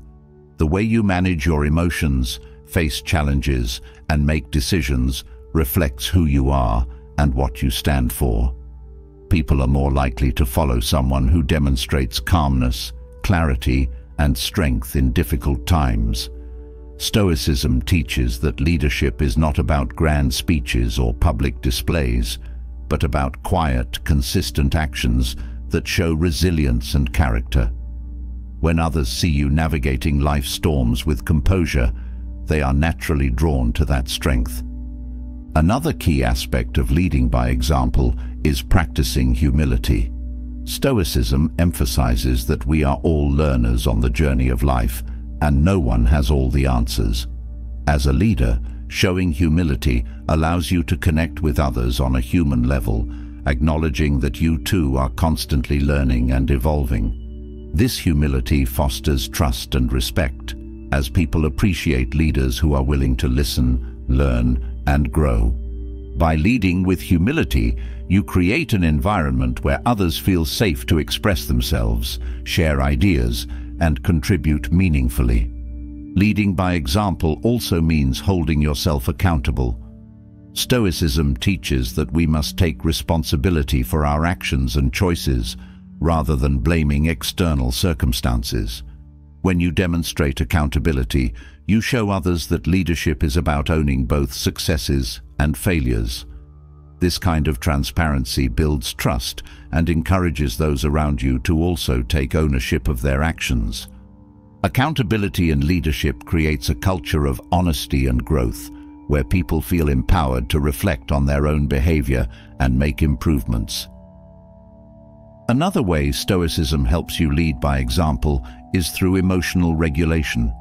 Speaker 1: The way you manage your emotions, face challenges, and make decisions reflects who you are and what you stand for. People are more likely to follow someone who demonstrates calmness, clarity, and strength in difficult times. Stoicism teaches that leadership is not about grand speeches or public displays, but about quiet, consistent actions that show resilience and character. When others see you navigating life's storms with composure, they are naturally drawn to that strength. Another key aspect of leading by example is practicing humility. Stoicism emphasizes that we are all learners on the journey of life, and no one has all the answers. As a leader, showing humility allows you to connect with others on a human level, acknowledging that you too are constantly learning and evolving. This humility fosters trust and respect, as people appreciate leaders who are willing to listen, learn, and grow. By leading with humility, you create an environment where others feel safe to express themselves, share ideas, and contribute meaningfully. Leading by example also means holding yourself accountable. Stoicism teaches that we must take responsibility for our actions and choices, rather than blaming external circumstances. When you demonstrate accountability, you show others that leadership is about owning both successes and failures. This kind of transparency builds trust and encourages those around you to also take ownership of their actions. Accountability in leadership creates a culture of honesty and growth, where people feel empowered to reflect on their own behavior and make improvements. Another way Stoicism helps you lead by example is through emotional regulation.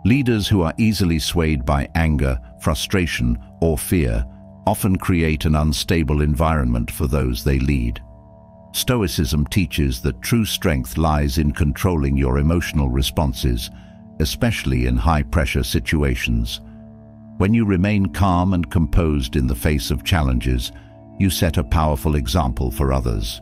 Speaker 1: Leaders who are easily swayed by anger, frustration, or fear often create an unstable environment for those they lead. Stoicism teaches that true strength lies in controlling your emotional responses, especially in high-pressure situations. When you remain calm and composed in the face of challenges, you set a powerful example for others.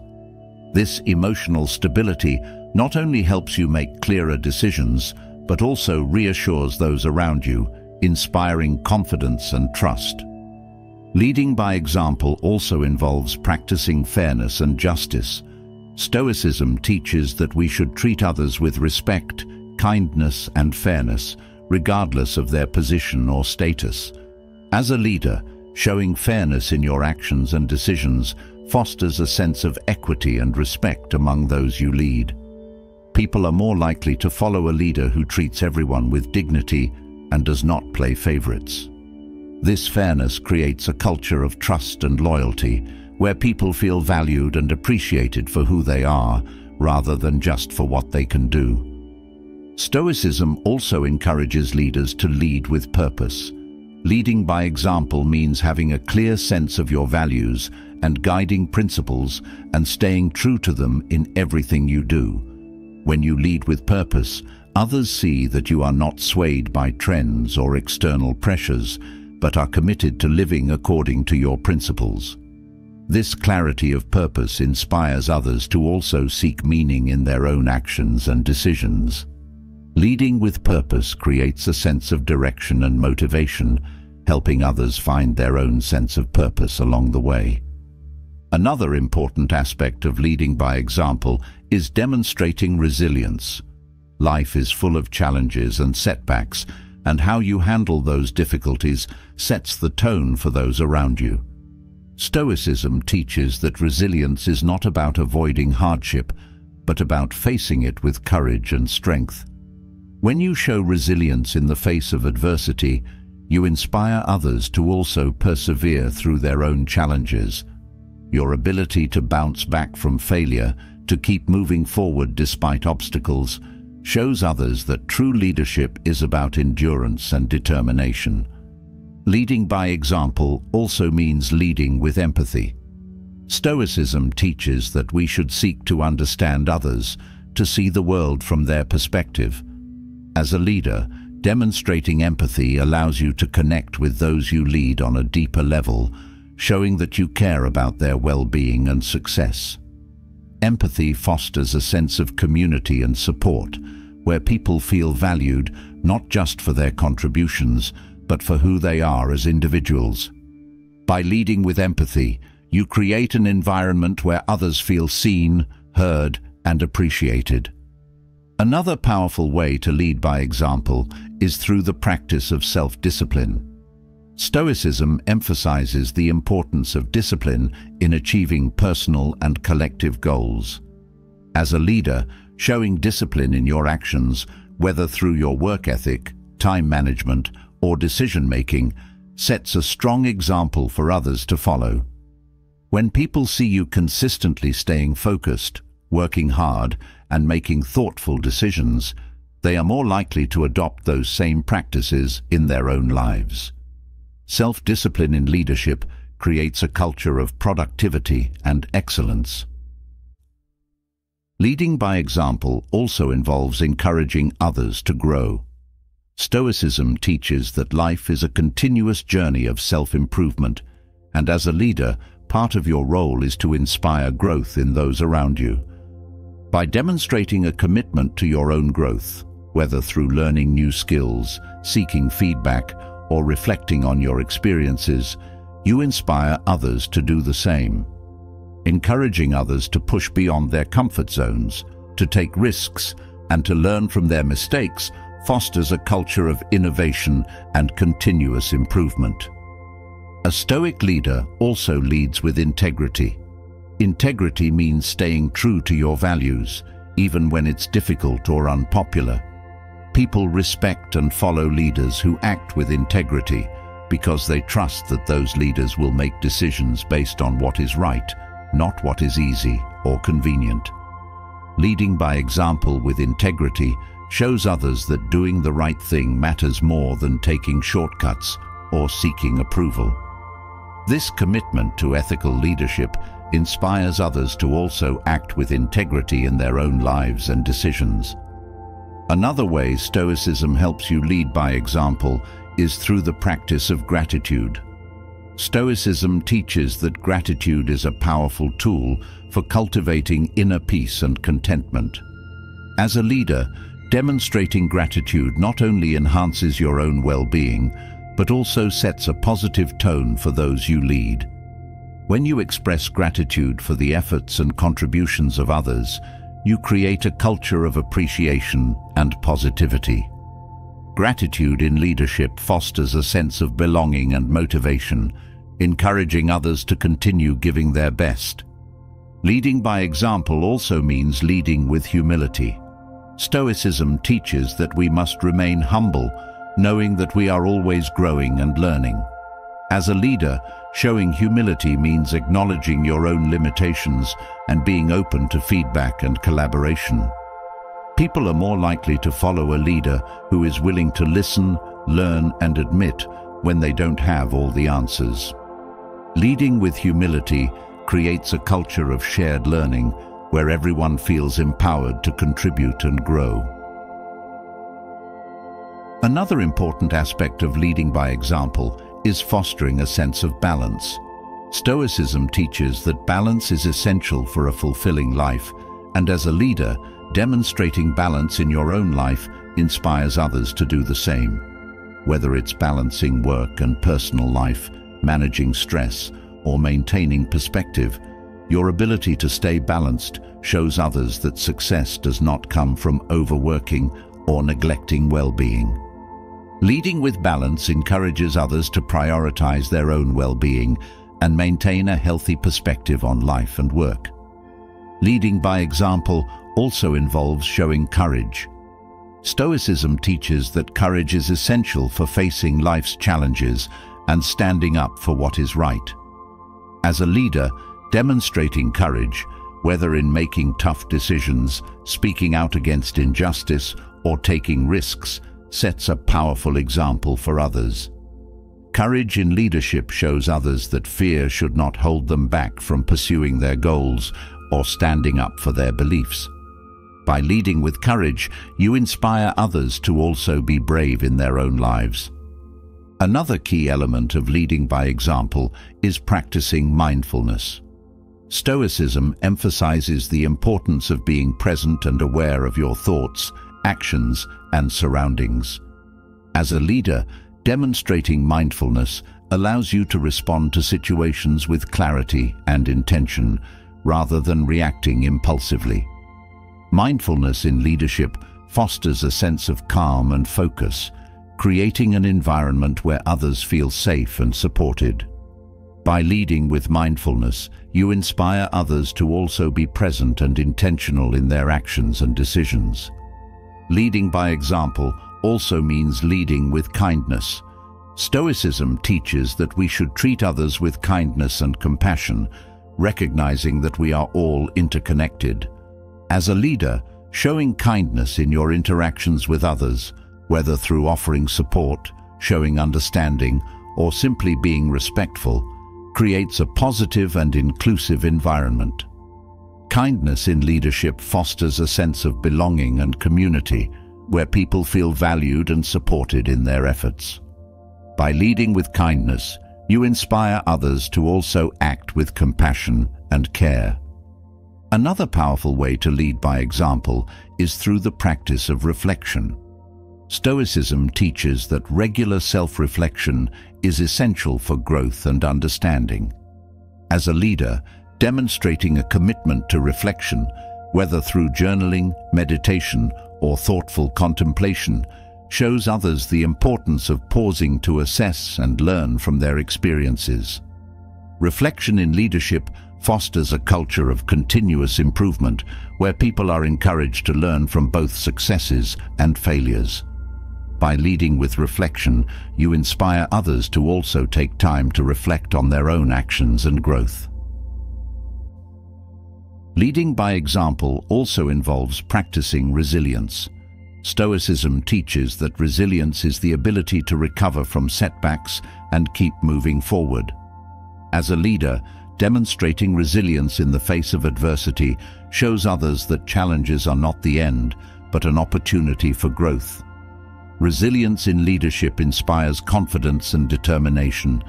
Speaker 1: This emotional stability not only helps you make clearer decisions, but also reassures those around you, inspiring confidence and trust. Leading by example also involves practicing fairness and justice. Stoicism teaches that we should treat others with respect, kindness, and fairness, regardless of their position or status. As a leader, showing fairness in your actions and decisions fosters a sense of equity and respect among those you lead. People are more likely to follow a leader who treats everyone with dignity and does not play favorites. This fairness creates a culture of trust and loyalty, where people feel valued and appreciated for who they are, rather than just for what they can do. Stoicism also encourages leaders to lead with purpose. Leading by example means having a clear sense of your values and guiding principles and staying true to them in everything you do. When you lead with purpose, others see that you are not swayed by trends or external pressures, but are committed to living according to your principles. This clarity of purpose inspires others to also seek meaning in their own actions and decisions. Leading with purpose creates a sense of direction and motivation, helping others find their own sense of purpose along the way. Another important aspect of leading by example is demonstrating resilience. Life is full of challenges and setbacks, and how you handle those difficulties sets the tone for those around you. Stoicism teaches that resilience is not about avoiding hardship, but about facing it with courage and strength. When you show resilience in the face of adversity, you inspire others to also persevere through their own challenges. Your ability to bounce back from failure, to keep moving forward despite obstacles, shows others that true leadership is about endurance and determination. Leading by example also means leading with empathy. Stoicism teaches that we should seek to understand others, to see the world from their perspective. As a leader, demonstrating empathy allows you to connect with those you lead on a deeper level, showing that you care about their well-being and success. Empathy fosters a sense of community and support, where people feel valued not just for their contributions, but for who they are as individuals. By leading with empathy, you create an environment where others feel seen, heard, and appreciated. Another powerful way to lead by example is through the practice of self-discipline. Stoicism emphasizes the importance of discipline in achieving personal and collective goals. As a leader, showing discipline in your actions, whether through your work ethic, time management, or decision-making, sets a strong example for others to follow. When people see you consistently staying focused, working hard, and making thoughtful decisions, they are more likely to adopt those same practices in their own lives. Self-discipline in leadership creates a culture of productivity and excellence. Leading by example also involves encouraging others to grow. Stoicism teaches that life is a continuous journey of self-improvement, and as a leader, part of your role is to inspire growth in those around you. By demonstrating a commitment to your own growth, whether through learning new skills, seeking feedback, or reflecting on your experiences, you inspire others to do the same. Encouraging others to push beyond their comfort zones, to take risks, and to learn from their mistakes fosters a culture of innovation and continuous improvement. A Stoic leader also leads with integrity. Integrity means staying true to your values, even when it's difficult or unpopular. People respect and follow leaders who act with integrity because they trust that those leaders will make decisions based on what is right, not what is easy or convenient. Leading by example with integrity shows others that doing the right thing matters more than taking shortcuts or seeking approval. This commitment to ethical leadership inspires others to also act with integrity in their own lives and decisions. Another way Stoicism helps you lead by example is through the practice of gratitude. Stoicism teaches that gratitude is a powerful tool for cultivating inner peace and contentment. As a leader, demonstrating gratitude not only enhances your own well-being, but also sets a positive tone for those you lead. When you express gratitude for the efforts and contributions of others, you create a culture of appreciation and positivity. Gratitude in leadership fosters a sense of belonging and motivation, encouraging others to continue giving their best. Leading by example also means leading with humility. Stoicism teaches that we must remain humble, knowing that we are always growing and learning. As a leader, showing humility means acknowledging your own limitations and being open to feedback and collaboration. People are more likely to follow a leader who is willing to listen, learn, and admit when they don't have all the answers. Leading with humility creates a culture of shared learning where everyone feels empowered to contribute and grow. Another important aspect of leading by example is fostering a sense of balance. Stoicism teaches that balance is essential for a fulfilling life, and as a leader, demonstrating balance in your own life inspires others to do the same. Whether it's balancing work and personal life, managing stress, or maintaining perspective, your ability to stay balanced shows others that success does not come from overworking or neglecting well-being. Leading with balance encourages others to prioritize their own well-being and maintain a healthy perspective on life and work. Leading by example also involves showing courage. Stoicism teaches that courage is essential for facing life's challenges and standing up for what is right. As a leader, demonstrating courage, whether in making tough decisions, speaking out against injustice, or taking risks, sets a powerful example for others. Courage in leadership shows others that fear should not hold them back from pursuing their goals or standing up for their beliefs. By leading with courage, you inspire others to also be brave in their own lives. Another key element of leading by example is practicing mindfulness. Stoicism emphasizes the importance of being present and aware of your thoughts, actions, and surroundings. As a leader, demonstrating mindfulness allows you to respond to situations with clarity and intention, rather than reacting impulsively. Mindfulness in leadership fosters a sense of calm and focus, creating an environment where others feel safe and supported. By leading with mindfulness, you inspire others to also be present and intentional in their actions and decisions. Leading by example also means leading with kindness. Stoicism teaches that we should treat others with kindness and compassion, recognizing that we are all interconnected. As a leader, showing kindness in your interactions with others, whether through offering support, showing understanding, or simply being respectful, creates a positive and inclusive environment. Kindness in leadership fosters a sense of belonging and community, where people feel valued and supported in their efforts. By leading with kindness, you inspire others to also act with compassion and care. Another powerful way to lead by example is through the practice of reflection. Stoicism teaches that regular self-reflection is essential for growth and understanding. As a leader, demonstrating a commitment to reflection, whether through journaling, meditation, or thoughtful contemplation, shows others the importance of pausing to assess and learn from their experiences. Reflection in leadership fosters a culture of continuous improvement, where people are encouraged to learn from both successes and failures. By leading with reflection, you inspire others to also take time to reflect on their own actions and growth. Leading by example also involves practicing resilience. Stoicism teaches that resilience is the ability to recover from setbacks and keep moving forward. As a leader, demonstrating resilience in the face of adversity shows others that challenges are not the end, but an opportunity for growth. Resilience in leadership inspires confidence and determination,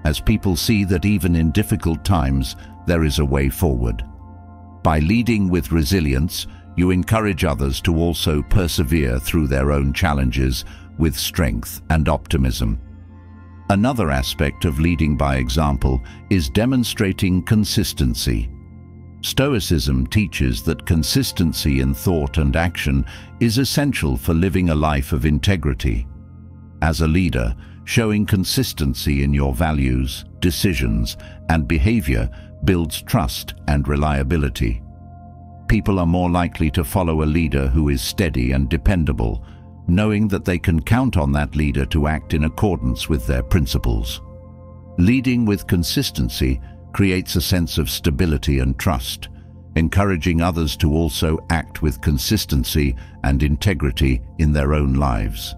Speaker 1: as people see that even in difficult times, there is a way forward. By leading with resilience, you encourage others to also persevere through their own challenges with strength and optimism. Another aspect of leading by example is demonstrating consistency. Stoicism teaches that consistency in thought and action is essential for living a life of integrity. As a leader, showing consistency in your values, decisions, and behavior builds trust and reliability. People are more likely to follow a leader who is steady and dependable, knowing that they can count on that leader to act in accordance with their principles. Leading with consistency creates a sense of stability and trust, encouraging others to also act with consistency and integrity in their own lives.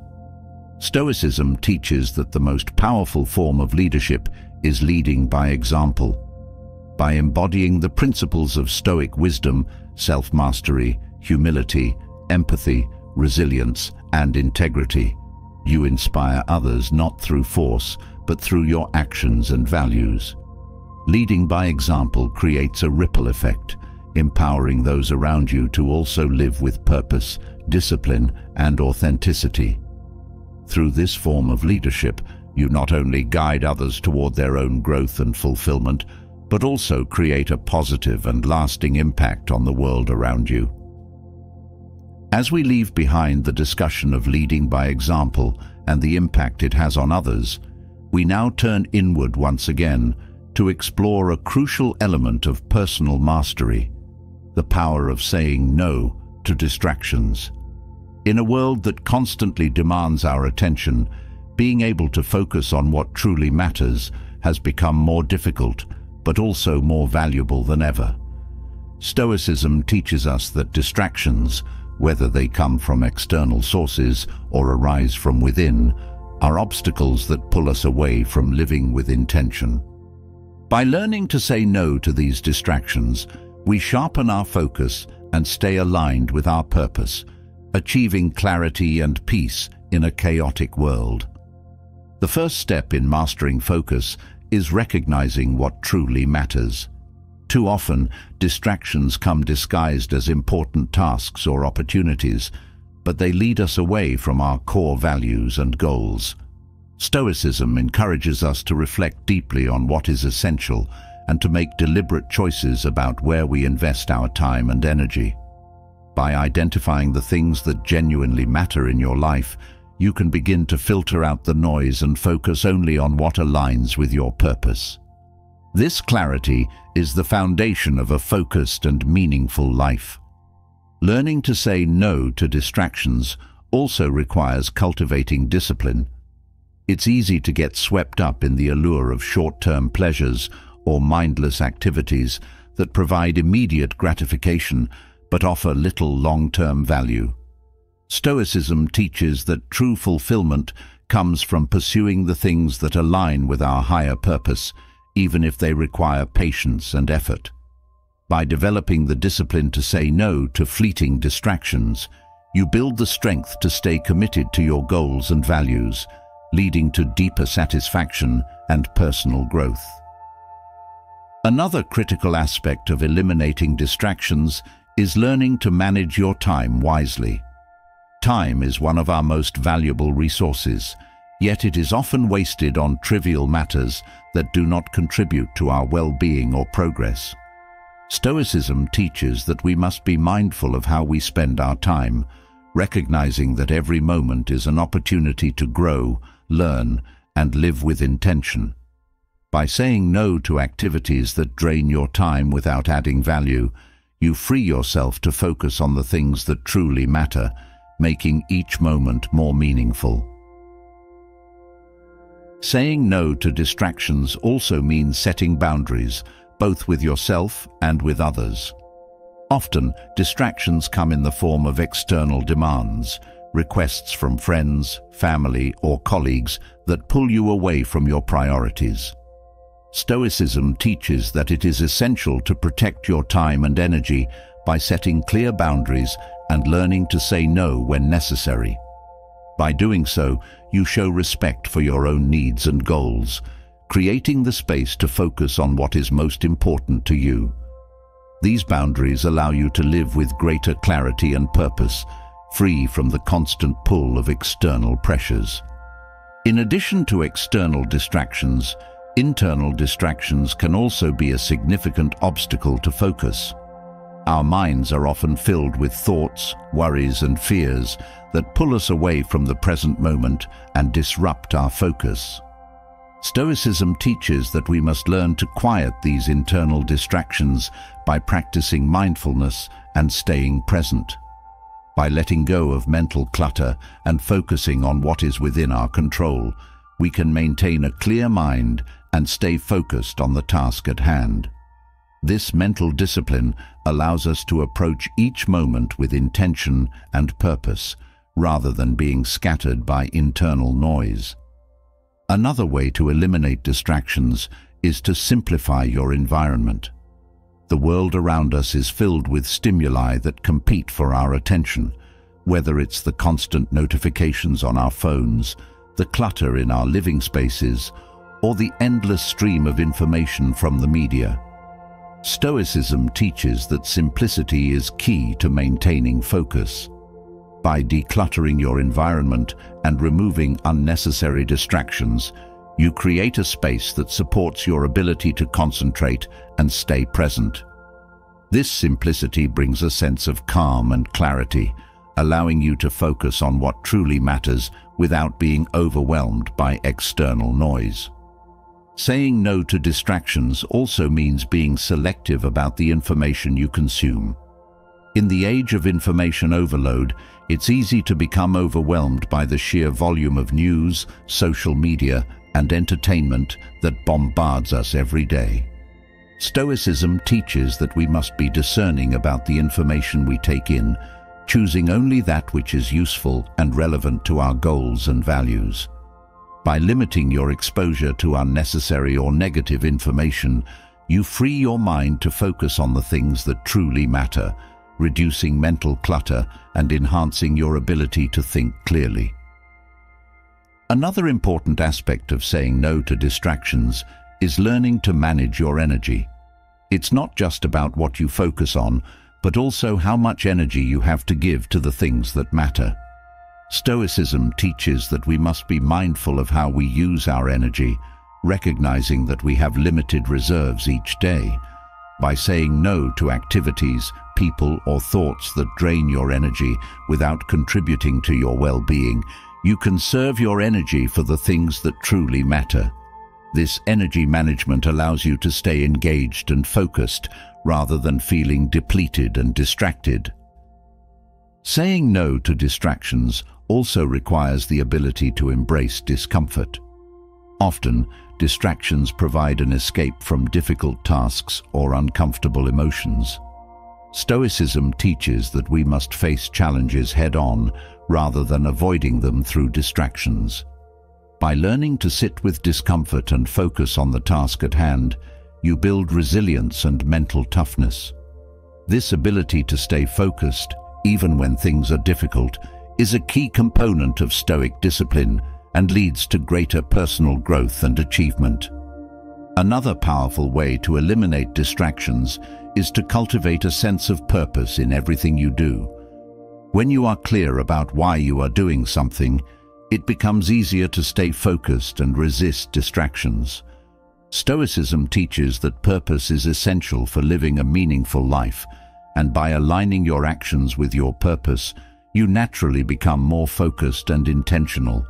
Speaker 1: Stoicism teaches that the most powerful form of leadership is leading by example. By embodying the principles of Stoic wisdom, self-mastery, humility, empathy, resilience, and integrity, you inspire others not through force, but through your actions and values. Leading by example creates a ripple effect, empowering those around you to also live with purpose, discipline, and authenticity. Through this form of leadership, you not only guide others toward their own growth and fulfillment, but also create a positive and lasting impact on the world around you. As we leave behind the discussion of leading by example and the impact it has on others, we now turn inward once again to explore a crucial element of personal mastery: the power of saying no to distractions. In a world that constantly demands our attention, being able to focus on what truly matters has become more difficult, but also more valuable than ever. Stoicism teaches us that distractions, whether they come from external sources or arise from within, are obstacles that pull us away from living with intention. By learning to say no to these distractions, we sharpen our focus and stay aligned with our purpose, achieving clarity and peace in a chaotic world. The first step in mastering focus is recognizing what truly matters. Too often, distractions come disguised as important tasks or opportunities, but they lead us away from our core values and goals. Stoicism encourages us to reflect deeply on what is essential and to make deliberate choices about where we invest our time and energy. By identifying the things that genuinely matter in your life, you can begin to filter out the noise and focus only on what aligns with your purpose. This clarity is the foundation of a focused and meaningful life. Learning to say no to distractions also requires cultivating discipline. It's easy to get swept up in the allure of short-term pleasures or mindless activities that provide immediate gratification but offer little long-term value. Stoicism teaches that true fulfillment comes from pursuing the things that align with our higher purpose, even if they require patience and effort. By developing the discipline to say no to fleeting distractions, you build the strength to stay committed to your goals and values, leading to deeper satisfaction and personal growth. Another critical aspect of eliminating distractions is learning to manage your time wisely. Time is one of our most valuable resources, yet it is often wasted on trivial matters that do not contribute to our well-being or progress. Stoicism teaches that we must be mindful of how we spend our time, recognizing that every moment is an opportunity to grow, learn, and live with intention. By saying no to activities that drain your time without adding value, you free yourself to focus on the things that truly matter, making each moment more meaningful. Saying no to distractions also means setting boundaries, both with yourself and with others. Often, distractions come in the form of external demands, requests from friends, family, or colleagues that pull you away from your priorities. Stoicism teaches that it is essential to protect your time and energy by setting clear boundaries and learning to say no when necessary. By doing so, you show respect for your own needs and goals, creating the space to focus on what is most important to you. These boundaries allow you to live with greater clarity and purpose, free from the constant pull of external pressures. In addition to external distractions, internal distractions can also be a significant obstacle to focus. Our minds are often filled with thoughts, worries, and fears that pull us away from the present moment and disrupt our focus. Stoicism teaches that we must learn to quiet these internal distractions by practicing mindfulness and staying present. By letting go of mental clutter and focusing on what is within our control, we can maintain a clear mind and stay focused on the task at hand. This mental discipline allows us to approach each moment with intention and purpose, rather than being scattered by internal noise. Another way to eliminate distractions is to simplify your environment. The world around us is filled with stimuli that compete for our attention, whether it's the constant notifications on our phones, the clutter in our living spaces, or the endless stream of information from the media. Stoicism teaches that simplicity is key to maintaining focus. By decluttering your environment and removing unnecessary distractions, you create a space that supports your ability to concentrate and stay present. This simplicity brings a sense of calm and clarity, allowing you to focus on what truly matters without being overwhelmed by external noise. Saying no to distractions also means being selective about the information you consume. In the age of information overload, it's easy to become overwhelmed by the sheer volume of news, social media, and entertainment that bombards us every day. Stoicism teaches that we must be discerning about the information we take in, choosing only that which is useful and relevant to our goals and values. By limiting your exposure to unnecessary or negative information, you free your mind to focus on the things that truly matter, reducing mental clutter and enhancing your ability to think clearly. Another important aspect of saying no to distractions is learning to manage your energy. It's not just about what you focus on, but also how much energy you have to give to the things that matter. Stoicism teaches that we must be mindful of how we use our energy, recognizing that we have limited reserves each day. By saying no to activities, people, or thoughts that drain your energy without contributing to your well-being, you conserve your energy for the things that truly matter. This energy management allows you to stay engaged and focused rather than feeling depleted and distracted. Saying no to distractions also requires the ability to embrace discomfort. Often, distractions provide an escape from difficult tasks or uncomfortable emotions. Stoicism teaches that we must face challenges head-on rather than avoiding them through distractions. By learning to sit with discomfort and focus on the task at hand, you build resilience and mental toughness. This ability to stay focused, even when things are difficult, is a key component of Stoic discipline and leads to greater personal growth and achievement. Another powerful way to eliminate distractions is to cultivate a sense of purpose in everything you do. When you are clear about why you are doing something, it becomes easier to stay focused and resist distractions. Stoicism teaches that purpose is essential for living a meaningful life, and by aligning your actions with your purpose, you naturally become more focused and intentional.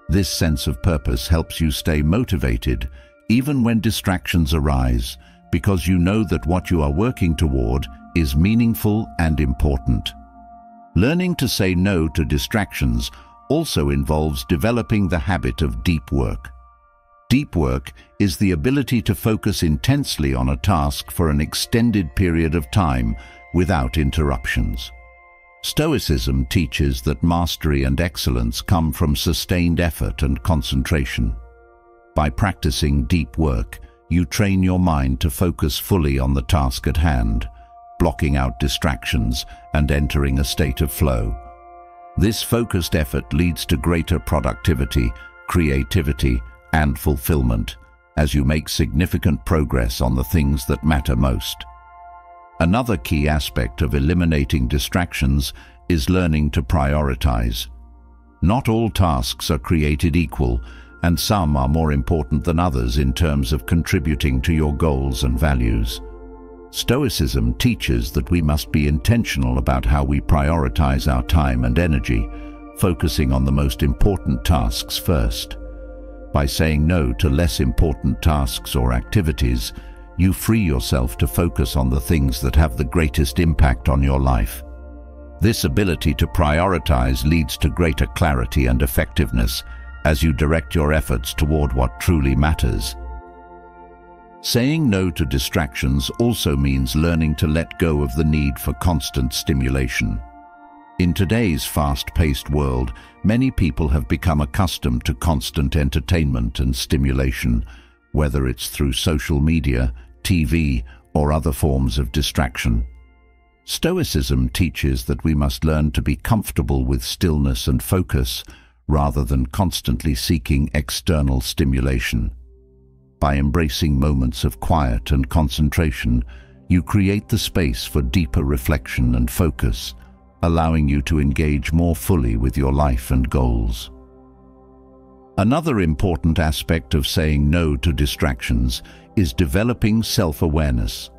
Speaker 1: This sense of purpose helps you stay motivated even when distractions arise, because you know that what you are working toward is meaningful and important. Learning to say no to distractions also involves developing the habit of deep work. Deep work is the ability to focus intensely on a task for an extended period of time without interruptions. Stoicism teaches that mastery and excellence come from sustained effort and concentration. By practicing deep work, you train your mind to focus fully on the task at hand, blocking out distractions and entering a state of flow. This focused effort leads to greater productivity, creativity, and fulfillment as you make significant progress on the things that matter most. Another key aspect of eliminating distractions is learning to prioritize. Not all tasks are created equal, and some are more important than others in terms of contributing to your goals and values. Stoicism teaches that we must be intentional about how we prioritize our time and energy, focusing on the most important tasks first. By saying no to less important tasks or activities, you free yourself to focus on the things that have the greatest impact on your life. This ability to prioritize leads to greater clarity and effectiveness as you direct your efforts toward what truly matters. Saying no to distractions also means learning to let go of the need for constant stimulation. In today's fast-paced world, many people have become accustomed to constant entertainment and stimulation, whether it's through social media, TV, or other forms of distraction. Stoicism teaches that we must learn to be comfortable with stillness and focus, rather than constantly seeking external stimulation. By embracing moments of quiet and concentration, you create the space for deeper reflection and focus, allowing you to engage more fully with your life and goals. Another important aspect of saying no to distractions is developing self-awareness.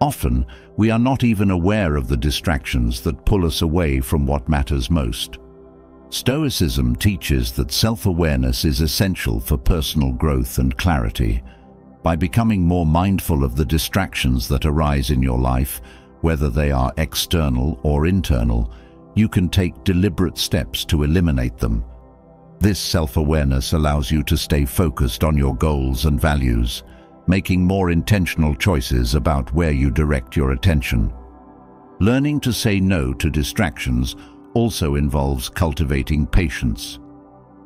Speaker 1: Often, we are not even aware of the distractions that pull us away from what matters most. Stoicism teaches that self-awareness is essential for personal growth and clarity. By becoming more mindful of the distractions that arise in your life, whether they are external or internal, you can take deliberate steps to eliminate them. This self-awareness allows you to stay focused on your goals and values, making more intentional choices about where you direct your attention. Learning to say no to distractions also involves cultivating patience.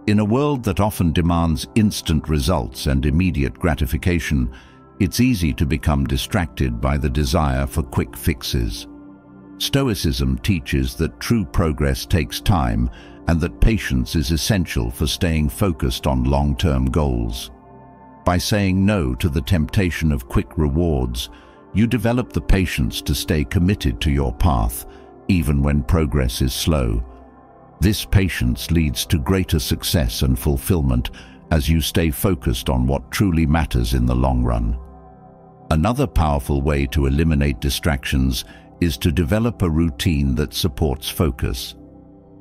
Speaker 1: In a world that often demands instant results and immediate gratification, it's easy to become distracted by the desire for quick fixes. Stoicism teaches that true progress takes time and that patience is essential for staying focused on long-term goals. By saying no to the temptation of quick rewards, you develop the patience to stay committed to your path, even when progress is slow. This patience leads to greater success and fulfillment as you stay focused on what truly matters in the long run. Another powerful way to eliminate distractions is to develop a routine that supports focus.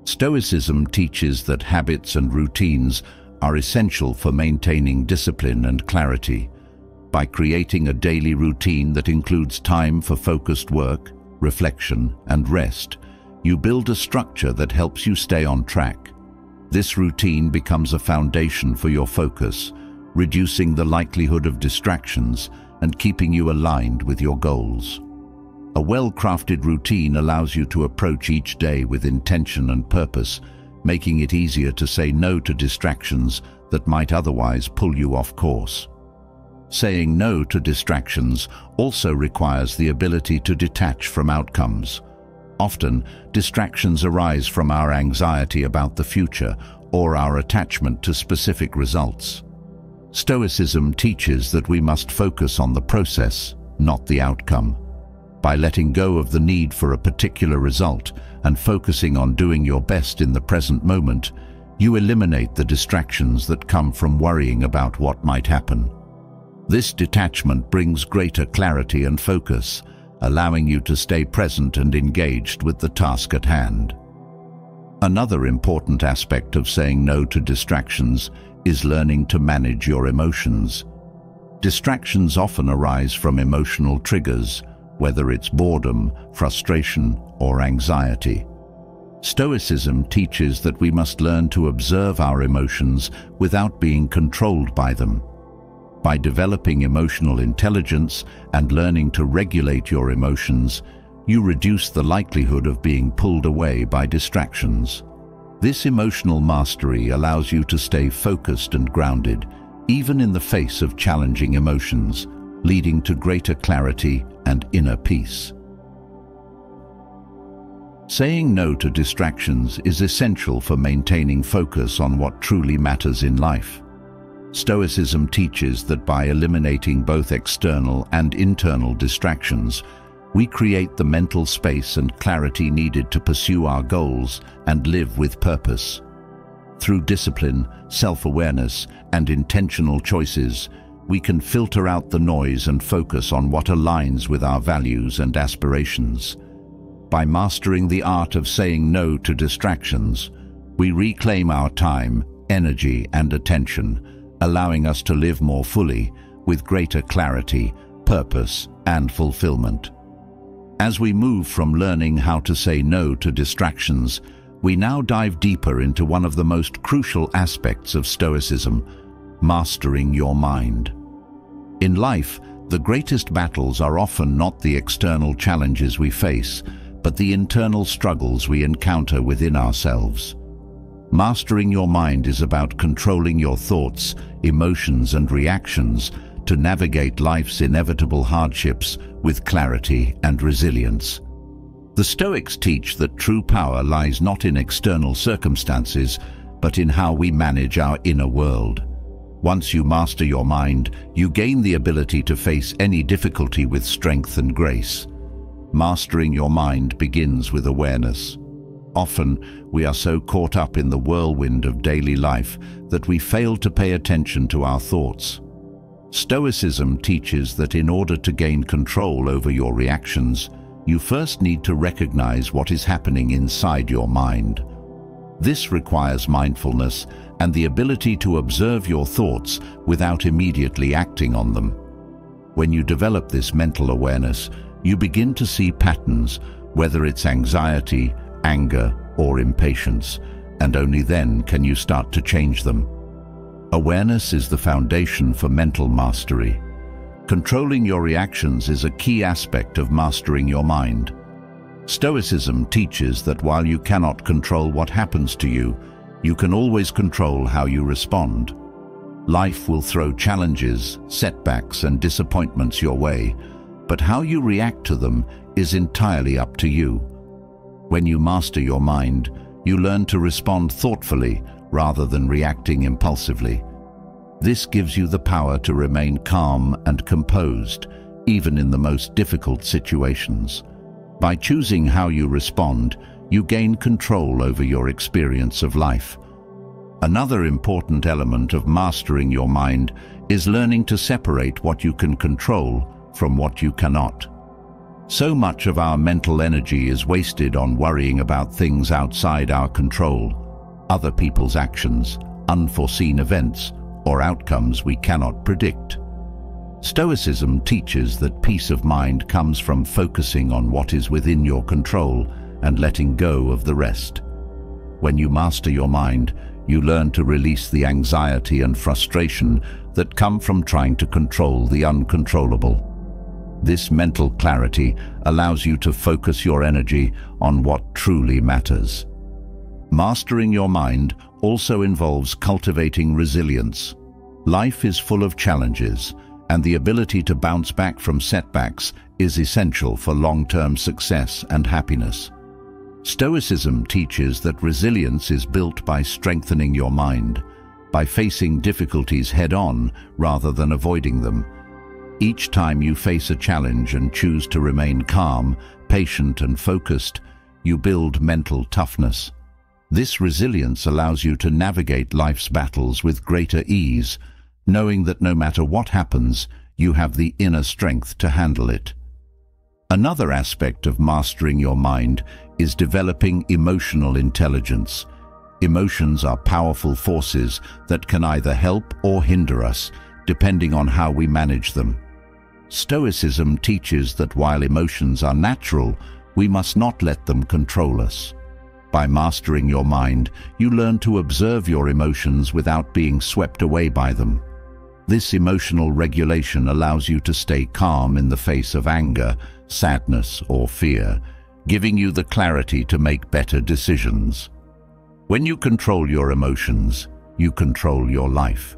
Speaker 1: Stoicism teaches that habits and routines are essential for maintaining discipline and clarity. By creating a daily routine that includes time for focused work, reflection, and rest, you build a structure that helps you stay on track. This routine becomes a foundation for your focus, reducing the likelihood of distractions and keeping you aligned with your goals. A well-crafted routine allows you to approach each day with intention and purpose, making it easier to say no to distractions that might otherwise pull you off course. Saying no to distractions also requires the ability to detach from outcomes. Often, distractions arise from our anxiety about the future or our attachment to specific results. Stoicism teaches that we must focus on the process, not the outcome. By letting go of the need for a particular result and focusing on doing your best in the present moment, you eliminate the distractions that come from worrying about what might happen. This detachment brings greater clarity and focus, allowing you to stay present and engaged with the task at hand. Another important aspect of saying no to distractions is learning to manage your emotions. Distractions often arise from emotional triggers, whether it's boredom, frustration, or anxiety. Stoicism teaches that we must learn to observe our emotions without being controlled by them. By developing emotional intelligence and learning to regulate your emotions, you reduce the likelihood of being pulled away by distractions. This emotional mastery allows you to stay focused and grounded, even in the face of challenging emotions, leading to greater clarity and inner peace. Saying no to distractions is essential for maintaining focus on what truly matters in life. Stoicism teaches that by eliminating both external and internal distractions, we create the mental space and clarity needed to pursue our goals and live with purpose. Through discipline, self-awareness, and intentional choices, we can filter out the noise and focus on what aligns with our values and aspirations. By mastering the art of saying no to distractions, we reclaim our time, energy, and attention, allowing us to live more fully, with greater clarity, purpose, and fulfillment. As we move from learning how to say no to distractions, we now dive deeper into one of the most crucial aspects of Stoicism: mastering your mind. In life, the greatest battles are often not the external challenges we face, but the internal struggles we encounter within ourselves. Mastering your mind is about controlling your thoughts, emotions, and reactions to navigate life's inevitable hardships with clarity and resilience. The Stoics teach that true power lies not in external circumstances, but in how we manage our inner world. Once you master your mind, you gain the ability to face any difficulty with strength and grace. Mastering your mind begins with awareness. Often, we are so caught up in the whirlwind of daily life that we fail to pay attention to our thoughts. Stoicism teaches that in order to gain control over your reactions, you first need to recognize what is happening inside your mind. This requires mindfulness and the ability to observe your thoughts without immediately acting on them. When you develop this mental awareness, you begin to see patterns, whether it's anxiety, anger, or impatience, and only then can you start to change them. Awareness is the foundation for mental mastery. Controlling your reactions is a key aspect of mastering your mind. Stoicism teaches that while you cannot control what happens to you, you can always control how you respond. Life will throw challenges, setbacks, and disappointments your way, but how you react to them is entirely up to you. When you master your mind, you learn to respond thoughtfully rather than reacting impulsively. This gives you the power to remain calm and composed, even in the most difficult situations. By choosing how you respond, you gain control over your experience of life. Another important element of mastering your mind is learning to separate what you can control from what you cannot. So much of our mental energy is wasted on worrying about things outside our control, other people's actions, unforeseen events, or outcomes we cannot predict. Stoicism teaches that peace of mind comes from focusing on what is within your control and letting go of the rest. When you master your mind, you learn to release the anxiety and frustration that come from trying to control the uncontrollable. This mental clarity allows you to focus your energy on what truly matters. Mastering your mind also involves cultivating resilience. Life is full of challenges, and the ability to bounce back from setbacks is essential for long-term success and happiness. Stoicism teaches that resilience is built by strengthening your mind, by facing difficulties head-on rather than avoiding them. Each time you face a challenge and choose to remain calm, patient, and focused, you build mental toughness. This resilience allows you to navigate life's battles with greater ease, knowing that no matter what happens, you have the inner strength to handle it. Another aspect of mastering your mind is developing emotional intelligence. Emotions are powerful forces that can either help or hinder us, depending on how we manage them. Stoicism teaches that while emotions are natural, we must not let them control us. By mastering your mind, you learn to observe your emotions without being swept away by them. This emotional regulation allows you to stay calm in the face of anger, sadness, or fear, giving you the clarity to make better decisions. When you control your emotions, you control your life.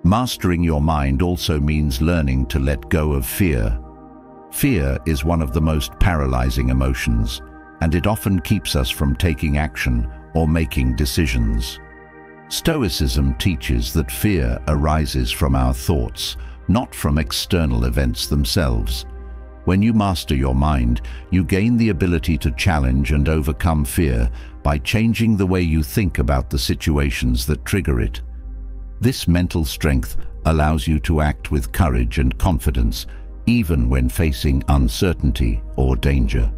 Speaker 1: Mastering your mind also means learning to let go of fear. Fear is one of the most paralyzing emotions, and it often keeps us from taking action or making decisions. Stoicism teaches that fear arises from our thoughts, not from external events themselves. When you master your mind, you gain the ability to challenge and overcome fear by changing the way you think about the situations that trigger it. This mental strength allows you to act with courage and confidence, even when facing uncertainty or danger.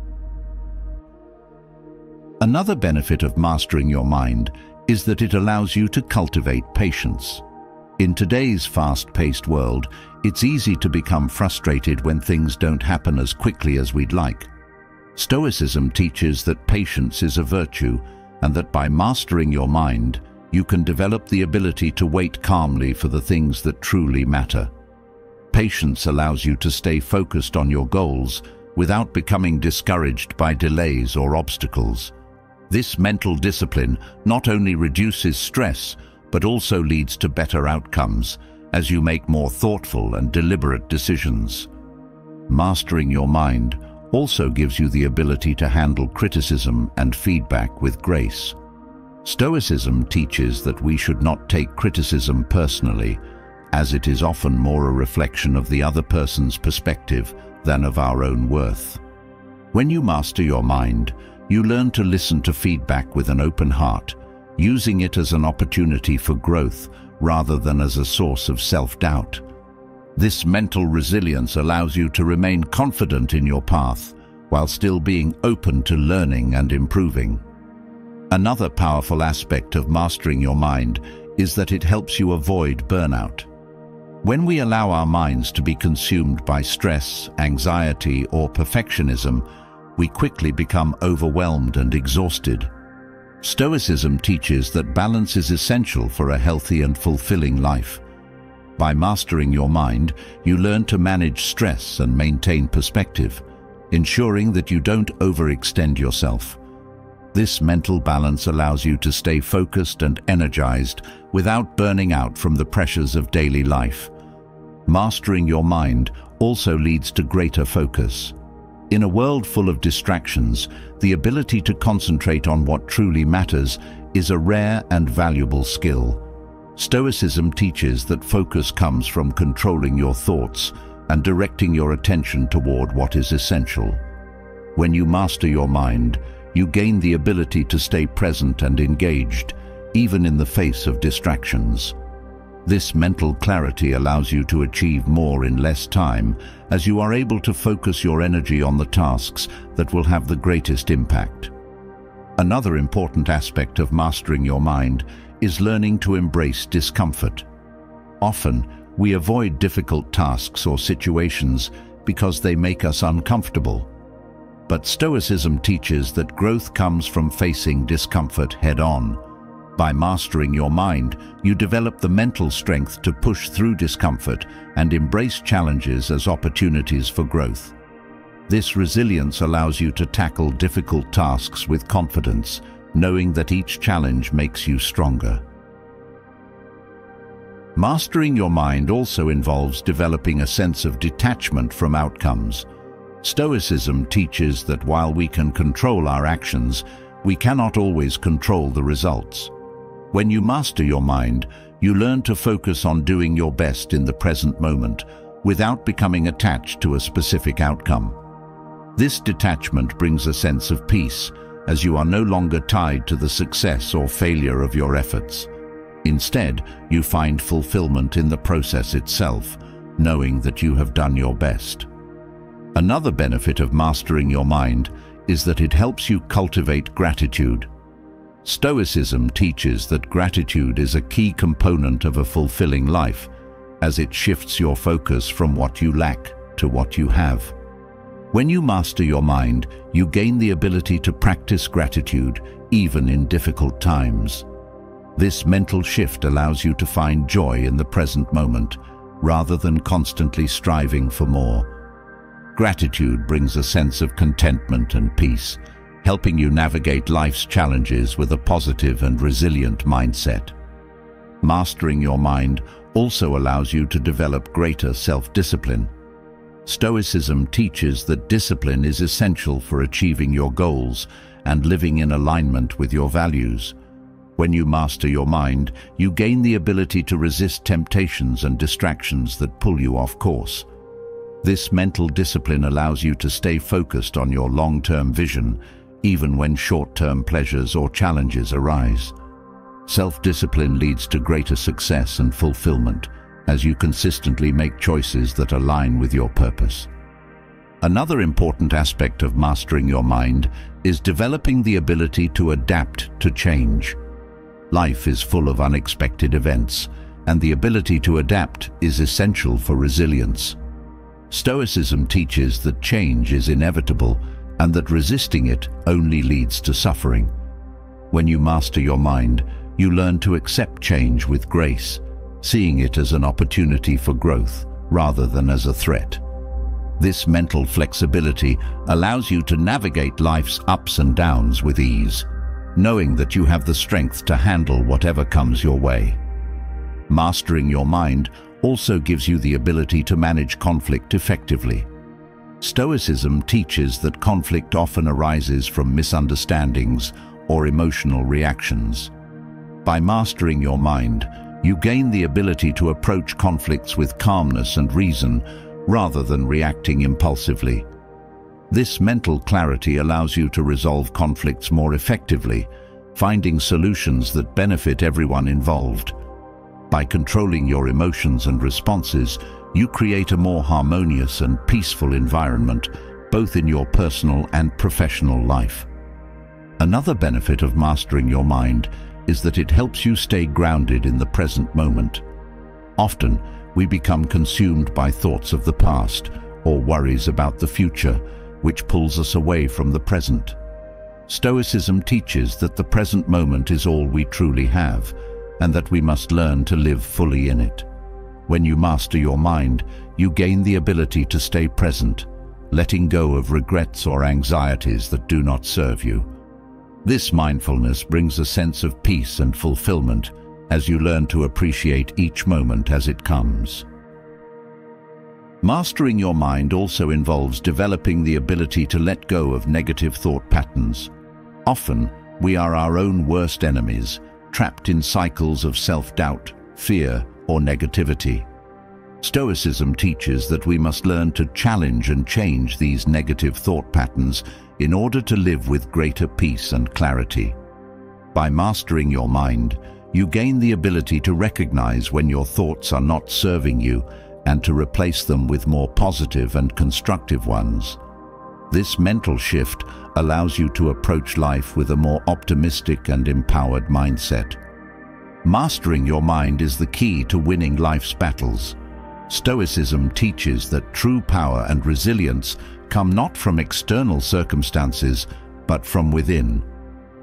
Speaker 1: Another benefit of mastering your mind is that it allows you to cultivate patience. In today's fast-paced world, it's easy to become frustrated when things don't happen as quickly as we'd like. Stoicism teaches that patience is a virtue, and that by mastering your mind, you can develop the ability to wait calmly for the things that truly matter. Patience allows you to stay focused on your goals without becoming discouraged by delays or obstacles. This mental discipline not only reduces stress, but also leads to better outcomes as you make more thoughtful and deliberate decisions. Mastering your mind also gives you the ability to handle criticism and feedback with grace. Stoicism teaches that we should not take criticism personally, as it is often more a reflection of the other person's perspective than of our own worth. When you master your mind, you learn to listen to feedback with an open heart, using it as an opportunity for growth rather than as a source of self-doubt. This mental resilience allows you to remain confident in your path while still being open to learning and improving. Another powerful aspect of mastering your mind is that it helps you avoid burnout. When we allow our minds to be consumed by stress, anxiety, or perfectionism, we quickly become overwhelmed and exhausted. Stoicism teaches that balance is essential for a healthy and fulfilling life. By mastering your mind, you learn to manage stress and maintain perspective, ensuring that you don't overextend yourself. This mental balance allows you to stay focused and energized without burning out from the pressures of daily life. Mastering your mind also leads to greater focus. In a world full of distractions, the ability to concentrate on what truly matters is a rare and valuable skill. Stoicism teaches that focus comes from controlling your thoughts and directing your attention toward what is essential. When you master your mind, you gain the ability to stay present and engaged, even in the face of distractions. This mental clarity allows you to achieve more in less time, as you are able to focus your energy on the tasks that will have the greatest impact. Another important aspect of mastering your mind is learning to embrace discomfort. Often, we avoid difficult tasks or situations because they make us uncomfortable. But Stoicism teaches that growth comes from facing discomfort head-on. By mastering your mind, you develop the mental strength to push through discomfort and embrace challenges as opportunities for growth. This resilience allows you to tackle difficult tasks with confidence, knowing that each challenge makes you stronger. Mastering your mind also involves developing a sense of detachment from outcomes. Stoicism teaches that while we can control our actions, we cannot always control the results. When you master your mind, you learn to focus on doing your best in the present moment without becoming attached to a specific outcome. This detachment brings a sense of peace, as you are no longer tied to the success or failure of your efforts. Instead, you find fulfillment in the process itself, knowing that you have done your best. Another benefit of mastering your mind is that it helps you cultivate gratitude. Stoicism teaches that gratitude is a key component of a fulfilling life, as it shifts your focus from what you lack to what you have. When you master your mind, you gain the ability to practice gratitude even in difficult times. This mental shift allows you to find joy in the present moment, rather than constantly striving for more. Gratitude brings a sense of contentment and peace, helping you navigate life's challenges with a positive and resilient mindset. Mastering your mind also allows you to develop greater self-discipline. Stoicism teaches that discipline is essential for achieving your goals and living in alignment with your values. When you master your mind, you gain the ability to resist temptations and distractions that pull you off course. This mental discipline allows you to stay focused on your long-term vision, even when short-term pleasures or challenges arise. Self-discipline leads to greater success and fulfillment, as you consistently make choices that align with your purpose. Another important aspect of mastering your mind is developing the ability to adapt to change. Life is full of unexpected events, and the ability to adapt is essential for resilience. Stoicism teaches that change is inevitable and that resisting it only leads to suffering. When you master your mind, you learn to accept change with grace, seeing it as an opportunity for growth rather than as a threat. This mental flexibility allows you to navigate life's ups and downs with ease, knowing that you have the strength to handle whatever comes your way. Mastering your mind also gives you the ability to manage conflict effectively. Stoicism teaches that conflict often arises from misunderstandings or emotional reactions. By mastering your mind, you gain the ability to approach conflicts with calmness and reason, rather than reacting impulsively. This mental clarity allows you to resolve conflicts more effectively, finding solutions that benefit everyone involved. By controlling your emotions and responses, you create a more harmonious and peaceful environment, both in your personal and professional life. Another benefit of mastering your mind is that it helps you stay grounded in the present moment. Often, we become consumed by thoughts of the past or worries about the future, which pulls us away from the present. Stoicism teaches that the present moment is all we truly have, and that we must learn to live fully in it. When you master your mind, you gain the ability to stay present, letting go of regrets or anxieties that do not serve you. This mindfulness brings a sense of peace and fulfillment as you learn to appreciate each moment as it comes. Mastering your mind also involves developing the ability to let go of negative thought patterns. Often, we are our own worst enemies, trapped in cycles of self-doubt, fear, or negativity. Stoicism teaches that we must learn to challenge and change these negative thought patterns in order to live with greater peace and clarity. By mastering your mind, you gain the ability to recognize when your thoughts are not serving you and to replace them with more positive and constructive ones. This mental shift allows you to approach life with a more optimistic and empowered mindset. Mastering your mind is the key to winning life's battles. Stoicism teaches that true power and resilience come not from external circumstances, but from within.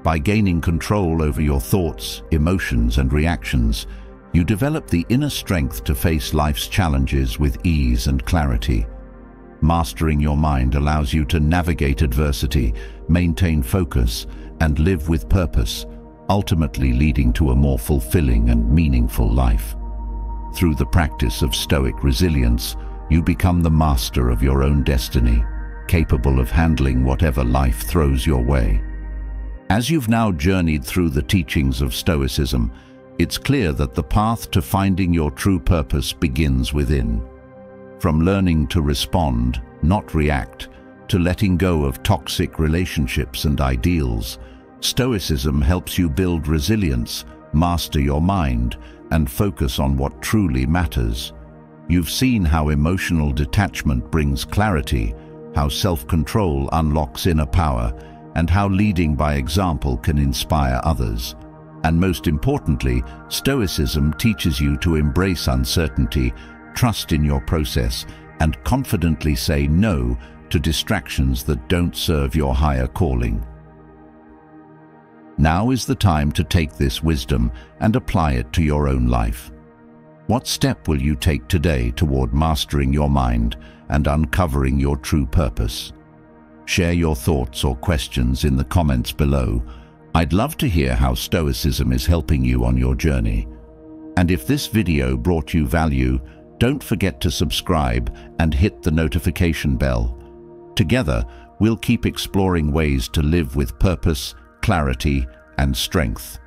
Speaker 1: By gaining control over your thoughts, emotions, and reactions, you develop the inner strength to face life's challenges with ease and clarity. Mastering your mind allows you to navigate adversity, maintain focus, and live with purpose, ultimately leading to a more fulfilling and meaningful life. Through the practice of Stoic resilience, you become the master of your own destiny, capable of handling whatever life throws your way. As you've now journeyed through the teachings of Stoicism, it's clear that the path to finding your true purpose begins within. From learning to respond, not react, to letting go of toxic relationships and ideals, Stoicism helps you build resilience, master your mind, and focus on what truly matters. You've seen how emotional detachment brings clarity, how self-control unlocks inner power, and how leading by example can inspire others. And most importantly, Stoicism teaches you to embrace uncertainty, trust in your process, and confidently say no to distractions that don't serve your higher calling. Now is the time to take this wisdom and apply it to your own life. What step will you take today toward mastering your mind and uncovering your true purpose? Share your thoughts or questions in the comments below. I'd love to hear how Stoicism is helping you on your journey. And if this video brought you value, don't forget to subscribe and hit the notification bell. Together, we'll keep exploring ways to live with purpose, clarity, and strength.